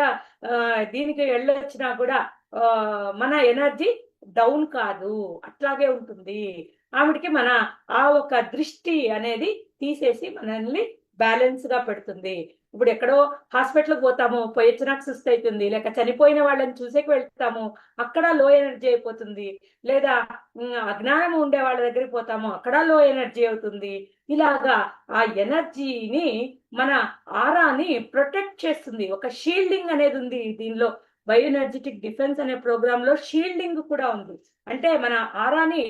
దీనికి వెళ్ళొచ్చినా కూడా మన ఎనర్జీ డౌన్ కాదు, అట్లాగే ఉంటుంది. ఆవిడికి మన ఆ ఒక దృష్టి అనేది తీసేసి మనల్ని బ్యాలెన్స్ గా పెడుతుంది. ఇప్పుడు ఎక్కడో హాస్పిటల్కి పోతాము, పోయొచ్చినాక సుస్థ అవుతుంది, లేక చనిపోయిన వాళ్ళని చూసేకి వెళ్తాము, అక్కడ లో ఎనర్జీ అయిపోతుంది, లేదా అజ్ఞానం ఉండే వాళ్ళ దగ్గరికి పోతాము, అక్కడ లో ఎనర్జీ అవుతుంది. ఇలాగా ఆ ఎనర్జీని, మన ఆరాని ప్రొటెక్ట్ చేస్తుంది. ఒక షీల్డింగ్ అనేది ఉంది దీనిలో. బయో ఎనర్జెటిక్ డిఫెన్స్ అనే ప్రోగ్రామ్ లో షీల్డింగ్ కూడా ఉంది. అంటే మన ఆరాని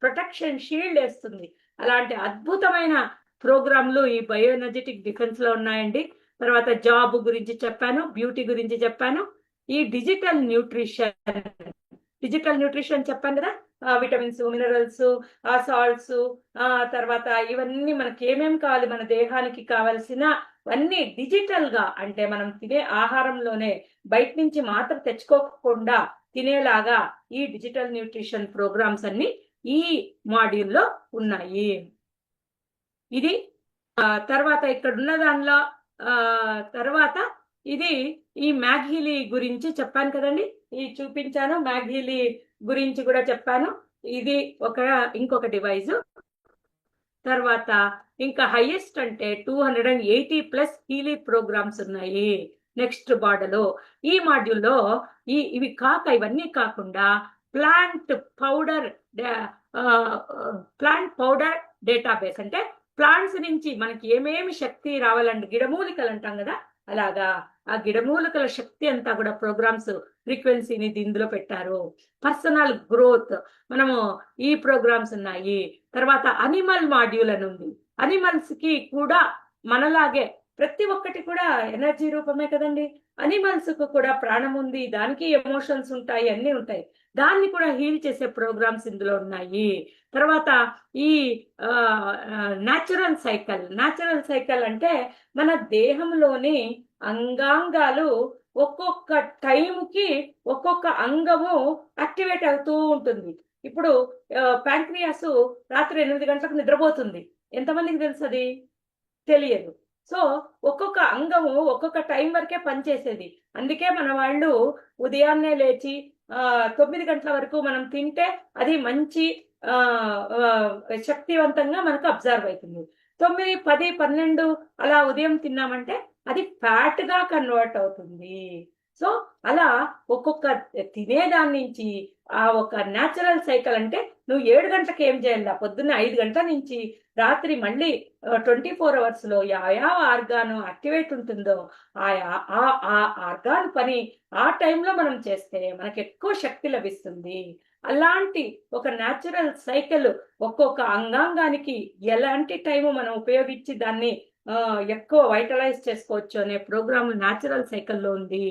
ప్రొటెక్షన్ షీల్డ్ వేస్తుంది. అలాంటి అద్భుతమైన ప్రోగ్రాంలు ఈ బయో ఎనర్జెటిక్ డిఫెన్స్ లో ఉన్నాయండి. తర్వాత జాబ్ గురించి చెప్పాను, బ్యూటీ గురించి చెప్పాను. ఈ డిజిటల్ న్యూట్రిషన్ చెప్పాను కదా, విటమిన్స్, మినరల్స్, సాల్ట్స్, తర్వాత ఇవన్నీ మనకి ఏమేమి కావాలి, మన దేహానికి కావలసిన అన్ని డిజిటల్ గా, అంటే మనం తినే ఆహారంలోనే బయట నుంచి మాత్రం తెచ్చుకోకుండా తినేలాగా ఈ డిజిటల్ న్యూట్రిషన్ ప్రోగ్రామ్స్ అన్ని ఈ మాడ్యూల్లో ఉన్నాయి. ఇది తర్వాత ఇక్కడ ఉన్న దానిలో తర్వాత ఇది ఈ మ్యాగ్హీలీ గురించి చెప్పాను కదండి, ఈ చూపించాను. మ్యాగ్హీలీ గురించి కూడా చెప్పాను. ఇది ఇంకొక డివైస్. తర్వాత ఇంకా హైయెస్ట్ అంటే 280+ హీలీ ప్రోగ్రామ్స్ ఉన్నాయి నెక్స్ట్ బాడలో. ఈ మాడ్యూల్లో ఇవన్నీ కాకుండా ప్లాంట్ పౌడర్ డేటాబేస్, అంటే ప్లాంట్స్ నుంచి మనకి ఏమేమి శక్తి రావాలంటే, గిడమూలికలు అంటాం కదా, అలాగా ఆ గిడమూలికల శక్తి అంతా కూడా ప్రోగ్రామ్స్ ఫ్రీక్వెన్సీని ఇందులో పెట్టారు. పర్సనల్ గ్రోత్ మనము ఈ ప్రోగ్రామ్స్ ఉన్నాయి. తర్వాత అనిమల్ మాడ్యూల్ అని ఉంది. అనిమల్స్ కి కూడా మనలాగే ప్రతి ఒక్కటి కూడా ఎనర్జీ రూపమే కదండి. అనిమల్స్ కు కూడా ప్రాణం ఉంది, దానికి ఎమోషన్స్ ఉంటాయి, అన్నీ ఉంటాయి. దాన్ని కూడా హీల్ చేసే ప్రోగ్రామ్స్ ఇందులో ఉన్నాయి. తర్వాత ఈ న్యాచురల్ సైకిల్ అంటే మన దేహంలోని అంగాంగాలు ఒక్కొక్క టైంకి ఒక్కొక్క అంగము యాక్టివేట్ అవుతూ ఉంటుంది. ఇప్పుడు ప్యాంక్రియాస్ రాత్రి 8 గంటలకు నిద్రపోతుంది. ఎంతమందికి తెలుసు? అది తెలియదు. సో ఒక్కొక్క అంగము ఒక్కొక్క టైం వరకే పనిచేసేది. అందుకే మన వాళ్ళు ఉదయాన్నే లేచి 9 గంటల వరకు మనం తింటే అది మంచి శక్తివంతంగా మనకు అబ్జర్వ్ అవుతుంది. 9, 10, 12 అలా ఉదయం తిన్నామంటే అది ఫ్యాట్ గా కన్వర్ట్ అవుతుంది. సో అలా ఒక్కొక్క తినేదాని నుంచి ఆ ఒక న్యాచురల్ సైకిల్, అంటే నువ్వు 7 గంటలకు ఏం చేయాలి, పొద్దున్న 5 గంటల నుంచి రాత్రి మళ్ళీ 24 hours లో యా ఆర్గాను యాక్టివేట్ ఉంటుందో ఆ ఆర్గాన్ పని ఆ టైంలో మనం చేస్తే మనకి ఎక్కువ శక్తి లభిస్తుంది. అలాంటి ఒక న్యాచురల్ సైకిల్ ఒక్కొక్క అంగాంగానికి ఎలాంటి టైము మనం ఉపయోగించి దాన్ని ఎక్కువ వైటలైజ్ చేసుకోవచ్చు అనే ప్రోగ్రామ్ న్యాచురల్ సైకిల్లో ఉంది.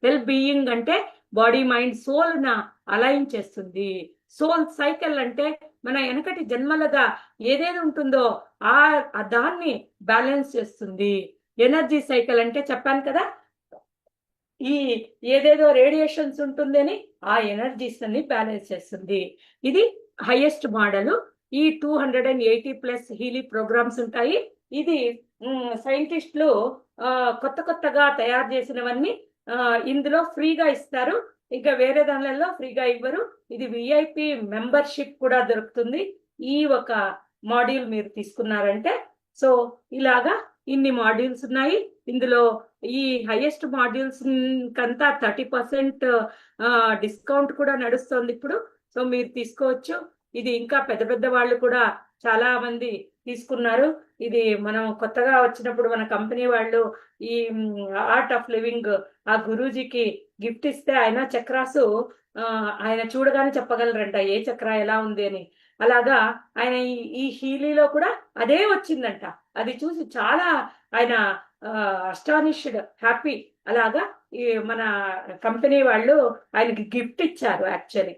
వెల్ బీయింగ్ అంటే బాడీ, మైండ్, సోల్ న అలైన్ చేస్తుంది. సోల్ సైకిల్ అంటే మన వెనకటి జన్మలుగా ఏదేది ఉంటుందో దాన్ని బ్యాలెన్స్ చేస్తుంది. ఎనర్జీ సైకిల్ అంటే చెప్పాను కదా, ఈ ఏదేదో రేడియేషన్స్ ఉంటుందని ఆ ఎనర్జీస్ అన్ని బ్యాలెన్స్ చేస్తుంది. ఇది హైయెస్ట్ మోడల్. ఈ 280+ హీలీ ప్రోగ్రామ్స్ ఉంటాయి. ఇది సైంటిస్టులు కొత్తగా తయారు చేసినవన్నీ ఇందులో ఫ్రీగా ఇస్తారు. ఇంకా వేరే దానిలలో ఫ్రీగా ఇవ్వరు. ఇది విఐపి మెంబర్షిప్ కూడా దొరుకుతుంది ఈ ఒక మాడ్యూల్ మీరు తీసుకున్నారంటే. సో ఇలాగా ఇన్ని మాడ్యూల్స్ ఉన్నాయి ఇందులో. ఈ హైయెస్ట్ మాడ్యూల్స్ కంతా 30% డిస్కౌంట్ కూడా నడుస్తుంది ఇప్పుడు. సో మీరు తీసుకోవచ్చు. ఇది ఇంకా పెద్ద వాళ్ళు కూడా చాలా మంది తీసుకున్నారు. ఇది మనం కొత్తగా వచ్చినప్పుడు మన కంపెనీ వాళ్ళు ఈ ఆర్ట్ ఆఫ్ లివింగ్ ఆ గురూజీకి గిఫ్ట్ ఇస్తే ఆయన చక్రాసు ఆయన చూడగానే చెప్పగలరంట ఏ చక్ర ఎలా ఉంది అని. అలాగా ఆయన ఈ హీలీలో కూడా అదే వచ్చిందంట. అది చూసి చాలా ఆయన అస్టానిష్డ్, హ్యాపీ. అలాగా ఈ మన కంపెనీ వాళ్ళు ఆయనకి గిఫ్ట్ ఇచ్చారు యాక్చువల్లీ.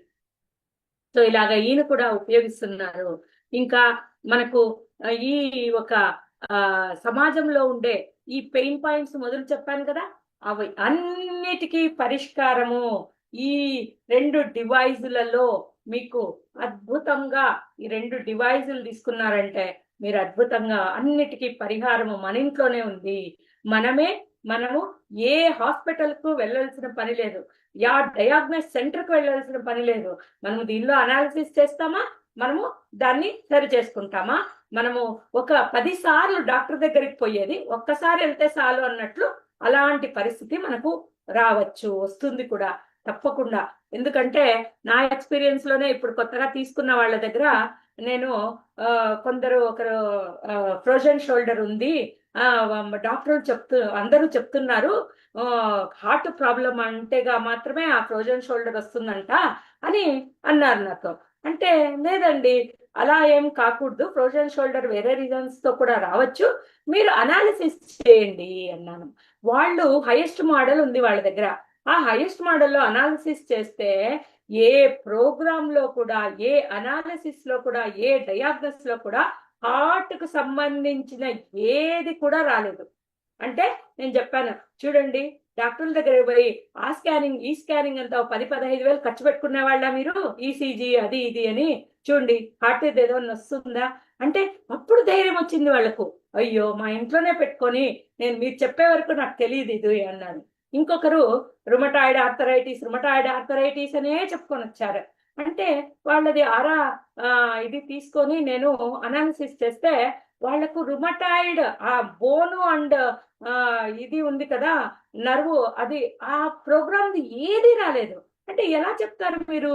సో ఇలాగా ఈయన కూడా ఉపయోగిస్తున్నారు. ఇంకా మనకు ఈ ఒక సమాజంలో ఉండే ఈ పెయిన్ పాయింట్స్ మొదలు చెప్పాను కదా, అవి అన్నిటికీ పరిష్కారము ఈ 2 డివైజులలో మీకు అద్భుతంగా ఈ 2 డివైజులు తీసుకున్నారంటే మీరు అద్భుతంగా అన్నిటికీ పరిహారము మన ఇంట్లోనే ఉంది. మనము ఏ హాస్పిటల్ కు వెళ్ళాల్సిన పని లేదు, డయాగ్నోస్ సెంటర్ కు వెళ్ళాల్సిన పని లేదు. మనము దీనిలో అనాలిసిస్ చేస్తామా, మనము దాన్ని సరి చేసుకుంటామా. మనము ఒక 10 సార్లు డాక్టర్ దగ్గరికి పోయేది ఒక్కసారి వెళ్తే చాలు అన్నట్లు అలాంటి పరిస్థితి మనకు రావచ్చు, వస్తుంది కూడా తప్పకుండా. ఎందుకంటే నా ఎక్స్పీరియన్స్ లోనే ఇప్పుడు కొత్తగా తీసుకున్న వాళ్ళ దగ్గర నేను ఒకరు ఫ్రోజన్ షోల్డర్ ఉంది, డాక్టర్ అందరూ చెప్తున్నారు హార్ట్ ప్రాబ్లం అంటేగా మాత్రమే ఆ ఫ్రోజన్ షోల్డర్ వస్తుందంట అని అన్నారు నాతో. అంటే లేదండి, అలా ఏం కాకూడదు, ఫ్రోజన్ షోల్డర్ వేరే రీజన్స్ తో కూడా రావచ్చు, మీరు అనాలిసిస్ చేయండి అన్నాను. వాళ్ళు హైయెస్ట్ మోడల్ ఉంది వాళ్ళ దగ్గర. ఆ హైయెస్ట్ మోడల్లో అనాలిసిస్ చేస్తే ఏ ప్రోగ్రామ్ లో కూడా, ఏ అనాలిసిస్ లో కూడా, ఏ డయాగ్నోస్ లో కూడా హార్ట్ కు సంబంధించిన ఏది కూడా రాలేదు. అంటే నేను చెప్పాను చూడండి, డాక్టర్ల దగ్గర పోయి ఆ స్కానింగ్ ఈ స్కానింగ్ అంతా 10-15 వేలు ఖర్చు పెట్టుకునే వాళ్ళ మీరు, ఈసీజీ అది ఇది అని, చూడండి హార్ట్ ఏదో వస్తుందా అంటే అప్పుడు ధైర్యం వచ్చింది వాళ్ళకు. అయ్యో మా ఇంట్లోనే పెట్టుకొని నేను మీరు చెప్పే వరకు నాకు తెలియదు ఇది అన్నాను. ఇంకొకరు రుమటాయిడ్ ఆర్థరైటిస్ అనే చెప్పుకొని వచ్చారు. అంటే వాళ్ళది ఇది తీసుకొని నేను అనాలిసిస్ చేస్తే వాళ్లకు రుమటాయిడ్ ఆ బోను అండ్ ఇది ఉంది కదా నర్వు, అది ఆ ప్రోగ్రామ్ ఏది రాలేదు. అంటే ఎలా చెప్తారు మీరు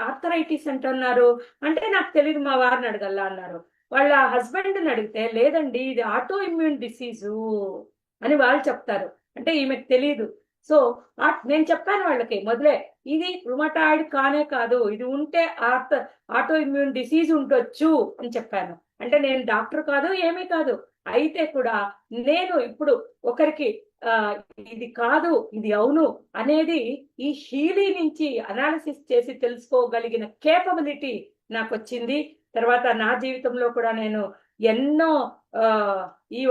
ఆర్థరైటిస్ అంటున్నారు అంటే నాకు తెలియదు, మా వారిని అడగల్లా అన్నారు. వాళ్ళ హస్బెండ్ని అడిగితే లేదండి ఇది ఆటో ఇమ్యూన్ డిసీజు అని వాళ్ళు చెప్తారు. అంటే ఈమెకు తెలియదు. సో నేను చెప్పాను వాళ్ళకి మొదలే, ఇది రుమటాయిడ్ కానే కాదు, ఇది ఉంటే ఆటో ఇమ్యూన్ డిసీజ్ ఉండొచ్చు అని చెప్పాను. అంటే నేను డాక్టర్ కాదు, ఏమీ కాదు, అయితే కూడా నేను ఇప్పుడు ఒకరికి ఇది కాదు ఇది అవును అనేది ఈ హీలీ నుంచి అనాలిసిస్ చేసి తెలుసుకోగలిగిన కేపబిలిటీ నాకు వచ్చింది. తర్వాత నా జీవితంలో కూడా నేను ఎన్నో ఈ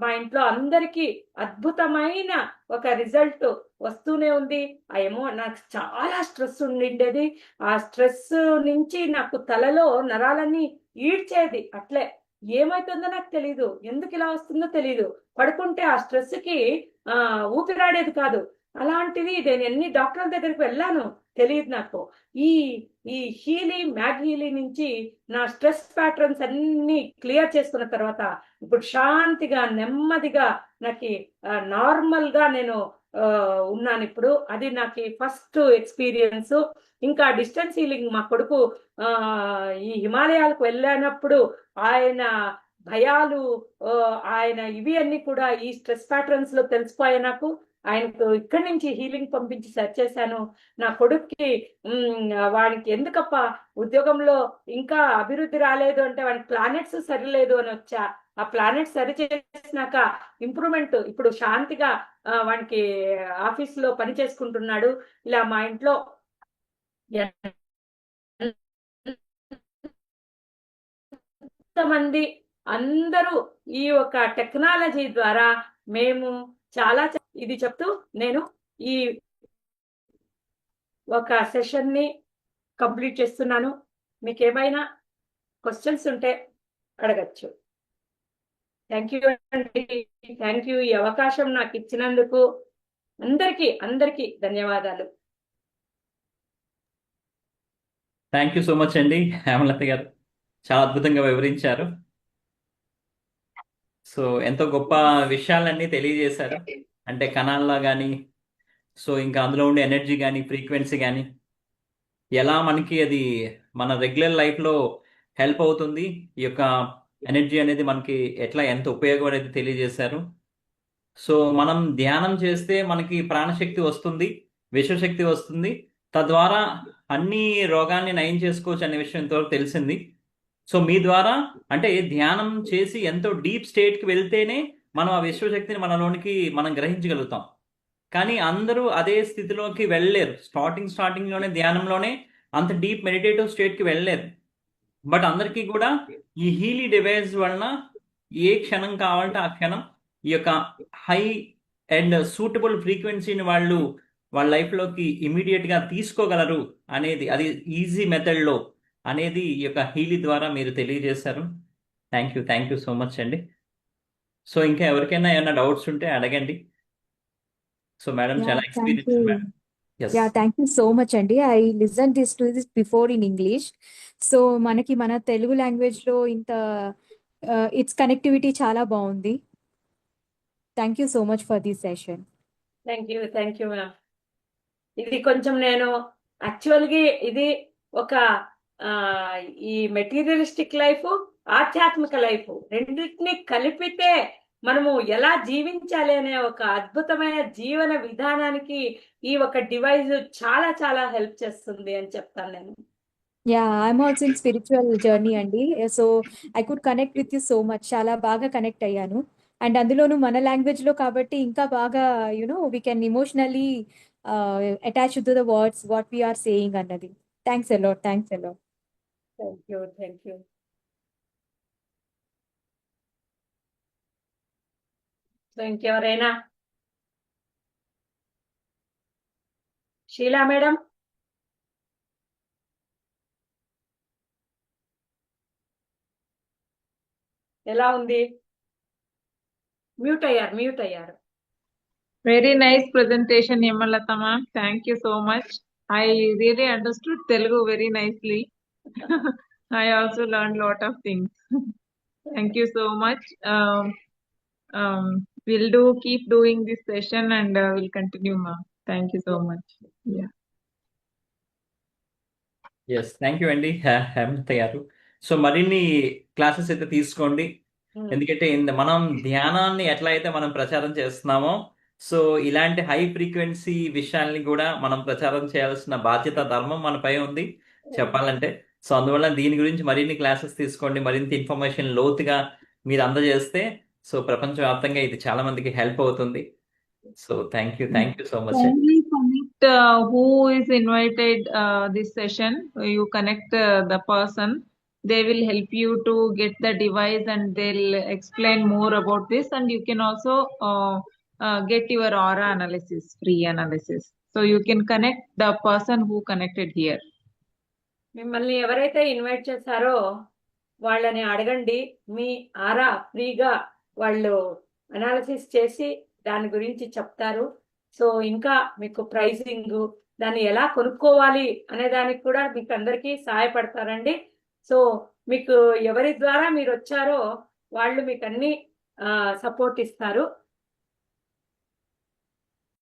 మా ఇంట్లో అందరికీ అద్భుతమైన ఒక రిజల్ట్ వస్తూనే ఉంది. ఏమో నాకు చాలా స్ట్రెస్ ఉండిండేది, ఆ స్ట్రెస్ నుంచి నాకు తలలో నరాలన్నీ ఈడ్చేది. అట్లే ఏమైతుందో నాకు తెలీదు, ఎందుకు ఇలా వస్తుందో తెలీదు, పడుకుంటే ఆ స్ట్రెస్ కి ఊపిరాడేది కాదు. అలాంటిది నేను ఎన్ని డాక్టర్ల దగ్గరికి వెళ్ళాను తెలియదు నాకు. ఈ మ్యాగ్ హీలీ నుంచి నా స్ట్రెస్ ప్యాటర్న్స్ అన్ని క్లియర్ చేసుకున్న తర్వాత ఇప్పుడు శాంతిగా నెమ్మదిగా నాకు నార్మల్ గా నేను ఉన్నాను ఇప్పుడు. అది నాకు ఫస్ట్ ఎక్స్పీరియన్స్. ఇంకా డిస్టెన్స్ హీలింగ్ మా కొడుకు ఈ హిమాలయాలకు వెళ్ళినప్పుడు ఆయన భయాలు ఆయన ఇవి అన్ని కూడా ఈ స్ట్రెస్ ప్యాటర్న్స్ లో తెలిసిపోయాయి నాకు. ఆయనకు ఇక్కడి నుంచి హీలింగ్ పంపించి సెర్చ్ చేశాను. నా కొడుక్కి వాడికి ఎందుకప్ప ఉద్యోగంలో ఇంకా అభివృద్ధి రాలేదు అంటే వాడికి ప్లానెట్స్ సరిలేదు అని వచ్చా. ఆ ప్లానెట్స్ సరి చేసినాక ఇంప్రూవ్మెంట్, ఇప్పుడు శాంతిగా వాడికి ఆఫీస్ లో పని చేసుకుంటున్నాడు. ఇలా మా ఇంట్లో మంది అందరూ ఈ ఒక టెక్నాలజీ ద్వారా మేము చాలా ఇది చెప్తూ నేను ఈ ఒక సెషన్ ని కంప్లీట్ చేస్తున్నాను. మీకు ఏమైనా క్వశ్చన్స్ ఉంటే అడగచ్చు. థ్యాంక్ యూ అండి, థ్యాంక్ యూ. ఈ అవకాశం నాకు ఇచ్చినందుకు అందరికీ ధన్యవాదాలు. థ్యాంక్ యూ సో మచ్ అండి హేమలత గారు, చాలా అద్భుతంగా వివరించారు. సో ఎంతో గొప్ప విషయాలన్నీ తెలియజేశారు. అంటే కణాల్లో కానీ, సో ఇంకా అందులో ఉండే ఎనర్జీ కానీ, ఫ్రీక్వెన్సీ కానీ ఎలా మనకి అది మన రెగ్యులర్ లైఫ్లో హెల్ప్ అవుతుంది, ఈ యొక్క ఎనర్జీ అనేది మనకి ఎట్లా ఎంత ఉపయోగం అనేది తెలియజేశారు. సో మనం ధ్యానం చేస్తే మనకి ప్రాణశక్తి వస్తుంది, విశ్వశక్తి వస్తుంది, తద్వారా అన్ని రోగాన్ని నయం చేసుకోవచ్చు అనే విషయం ఇంతవరకు తెలిసింది. సో మీ ద్వారా అంటే ధ్యానం చేసి ఎంతో డీప్ స్టేట్కి వెళ్తేనే మనం ఆ విశ్వశక్తిని మనలోనికి మనం గ్రహించగలుగుతాం. కానీ అందరూ అదే స్థితిలోకి వెళ్ళలేరు. స్టార్టింగ్లోనే ధ్యానంలోనే అంత డీప్ మెడిటేటివ్ స్టేట్కి వెళ్ళలేరు. బట్ అందరికీ కూడా ఈ హీలీ డివైస్ వలన ఏ క్షణం కావాలంటే ఆ క్షణం ఈ యొక్క హై అండ్ సూటబుల్ ఫ్రీక్వెన్సీని వాళ్ళు వాళ్ళ లైఫ్లోకి ఇమీడియట్గా తీసుకోగలరు అనేది, అది ఈజీ మెథడ్లో అనేది ఈ యొక్క హీలీ ద్వారా మీరు తెలియజేశారు. థ్యాంక్ యూ సో మచ్ అండి. సో ఇంకా ఎవరికైనా ఏమైనా డౌట్స్ ఉంటే అడగండి. సో మేడం Yeah, చాలా thank experience you. Madam. Yes Yeah, thank you so much, Andy. I listened to this before in English. So మనకి మన తెలుగు లాంగ్వేజ్ లో ఇంత ఇట్స్ కనెక్టివిటీ చాలా బాగుంది. Thank you so much for this session. Thank you ma'am. ఇది కొంచెం నేను యాక్చువల్గా ఇది ఒక ఈ మెటీరియలిస్టిక్ లైఫ్, ఆధ్యాత్మిక లైఫ్ రెండింటిని కలిపితే మనము ఎలా జీవించాలి అనే ఒక అద్భుతమైన జీవన విధానానికి ఈ ఒక డివైస్ చాలా చాలా హెల్ప్ చేస్తుంది అని చెప్తాను నేను. Yeah, I'm also in spiritual journey, Andy. So I could connect with you so much. చాలా బాగా కనెక్ట్ అయ్యాను. అండ్ అందులోనూ మన లాంగ్వేజ్ లో కాబట్టి ఇంకా బాగా we can emotionally attach to the words what we are saying అన్నది. Thanks a lot. Thank you. So ఇంకెవరైనా? షీలా మేడం. ఎలా ఉంది? మ్యూట్ అయ్యారు. Very nice presentation, Yamalata ma'am. Thank you so much. I really understood Telugu very nicely. I also learned lot of things. Thank you so much. We'll keep doing this session and we'll continue, ma'am. Thank you so much. Yeah. Yes thank you అండి హేమంత్ గారు. సో మరిన్ని క్లాసెస్ అయితే తీసుకోండి. ఎందుకంటే మనం ధ్యానాన్ని ఎట్లా అయితే మనం ప్రచారం చేస్తున్నామో, సో ఇలాంటి హై ఫ్రీక్వెన్సీ విషయాల్ని కూడా మనం ప్రచారం చేయాల్సిన బాధ్యత, ధర్మం మనపై ఉంది చెప్పాలంటే. సో అందువల్ల దీని గురించి మరిన్ని క్లాసెస్ తీసుకోండి, మరింత ఇన్ఫర్మేషన్ లోతుగా మీరు అందజేస్తే సో ప్రపంచవ్యాప్తంగా ఇది చాలా మందికి హెల్ప్ అవుతుంది. So thank you so much. Kindly connect who is invited this session. You connect the person. They will help you to get the device and they'll explain more about this. And you can also get your aura analysis, free analysis. So you can connect the person who connected here. మిమ్మల్ని ఎవరైతే ఇన్వైట్ చేశారో వాళ్ళని అడగండి. మీ ఆరా ఫ్రీగా వాళ్ళు అనాలిసిస్ చేసి దాని గురించి చెప్తారు. సో ఇంకా మీకు ప్రైజింగ్, దాన్ని ఎలా కొనుక్కోవాలి అనే దానికి కూడా మీకు అందరికీ సహాయపడతారండి. సో మీకు ఎవరి ద్వారా మీరు వచ్చారో వాళ్ళు మీకు అన్ని సపోర్ట్ ఇస్తారు.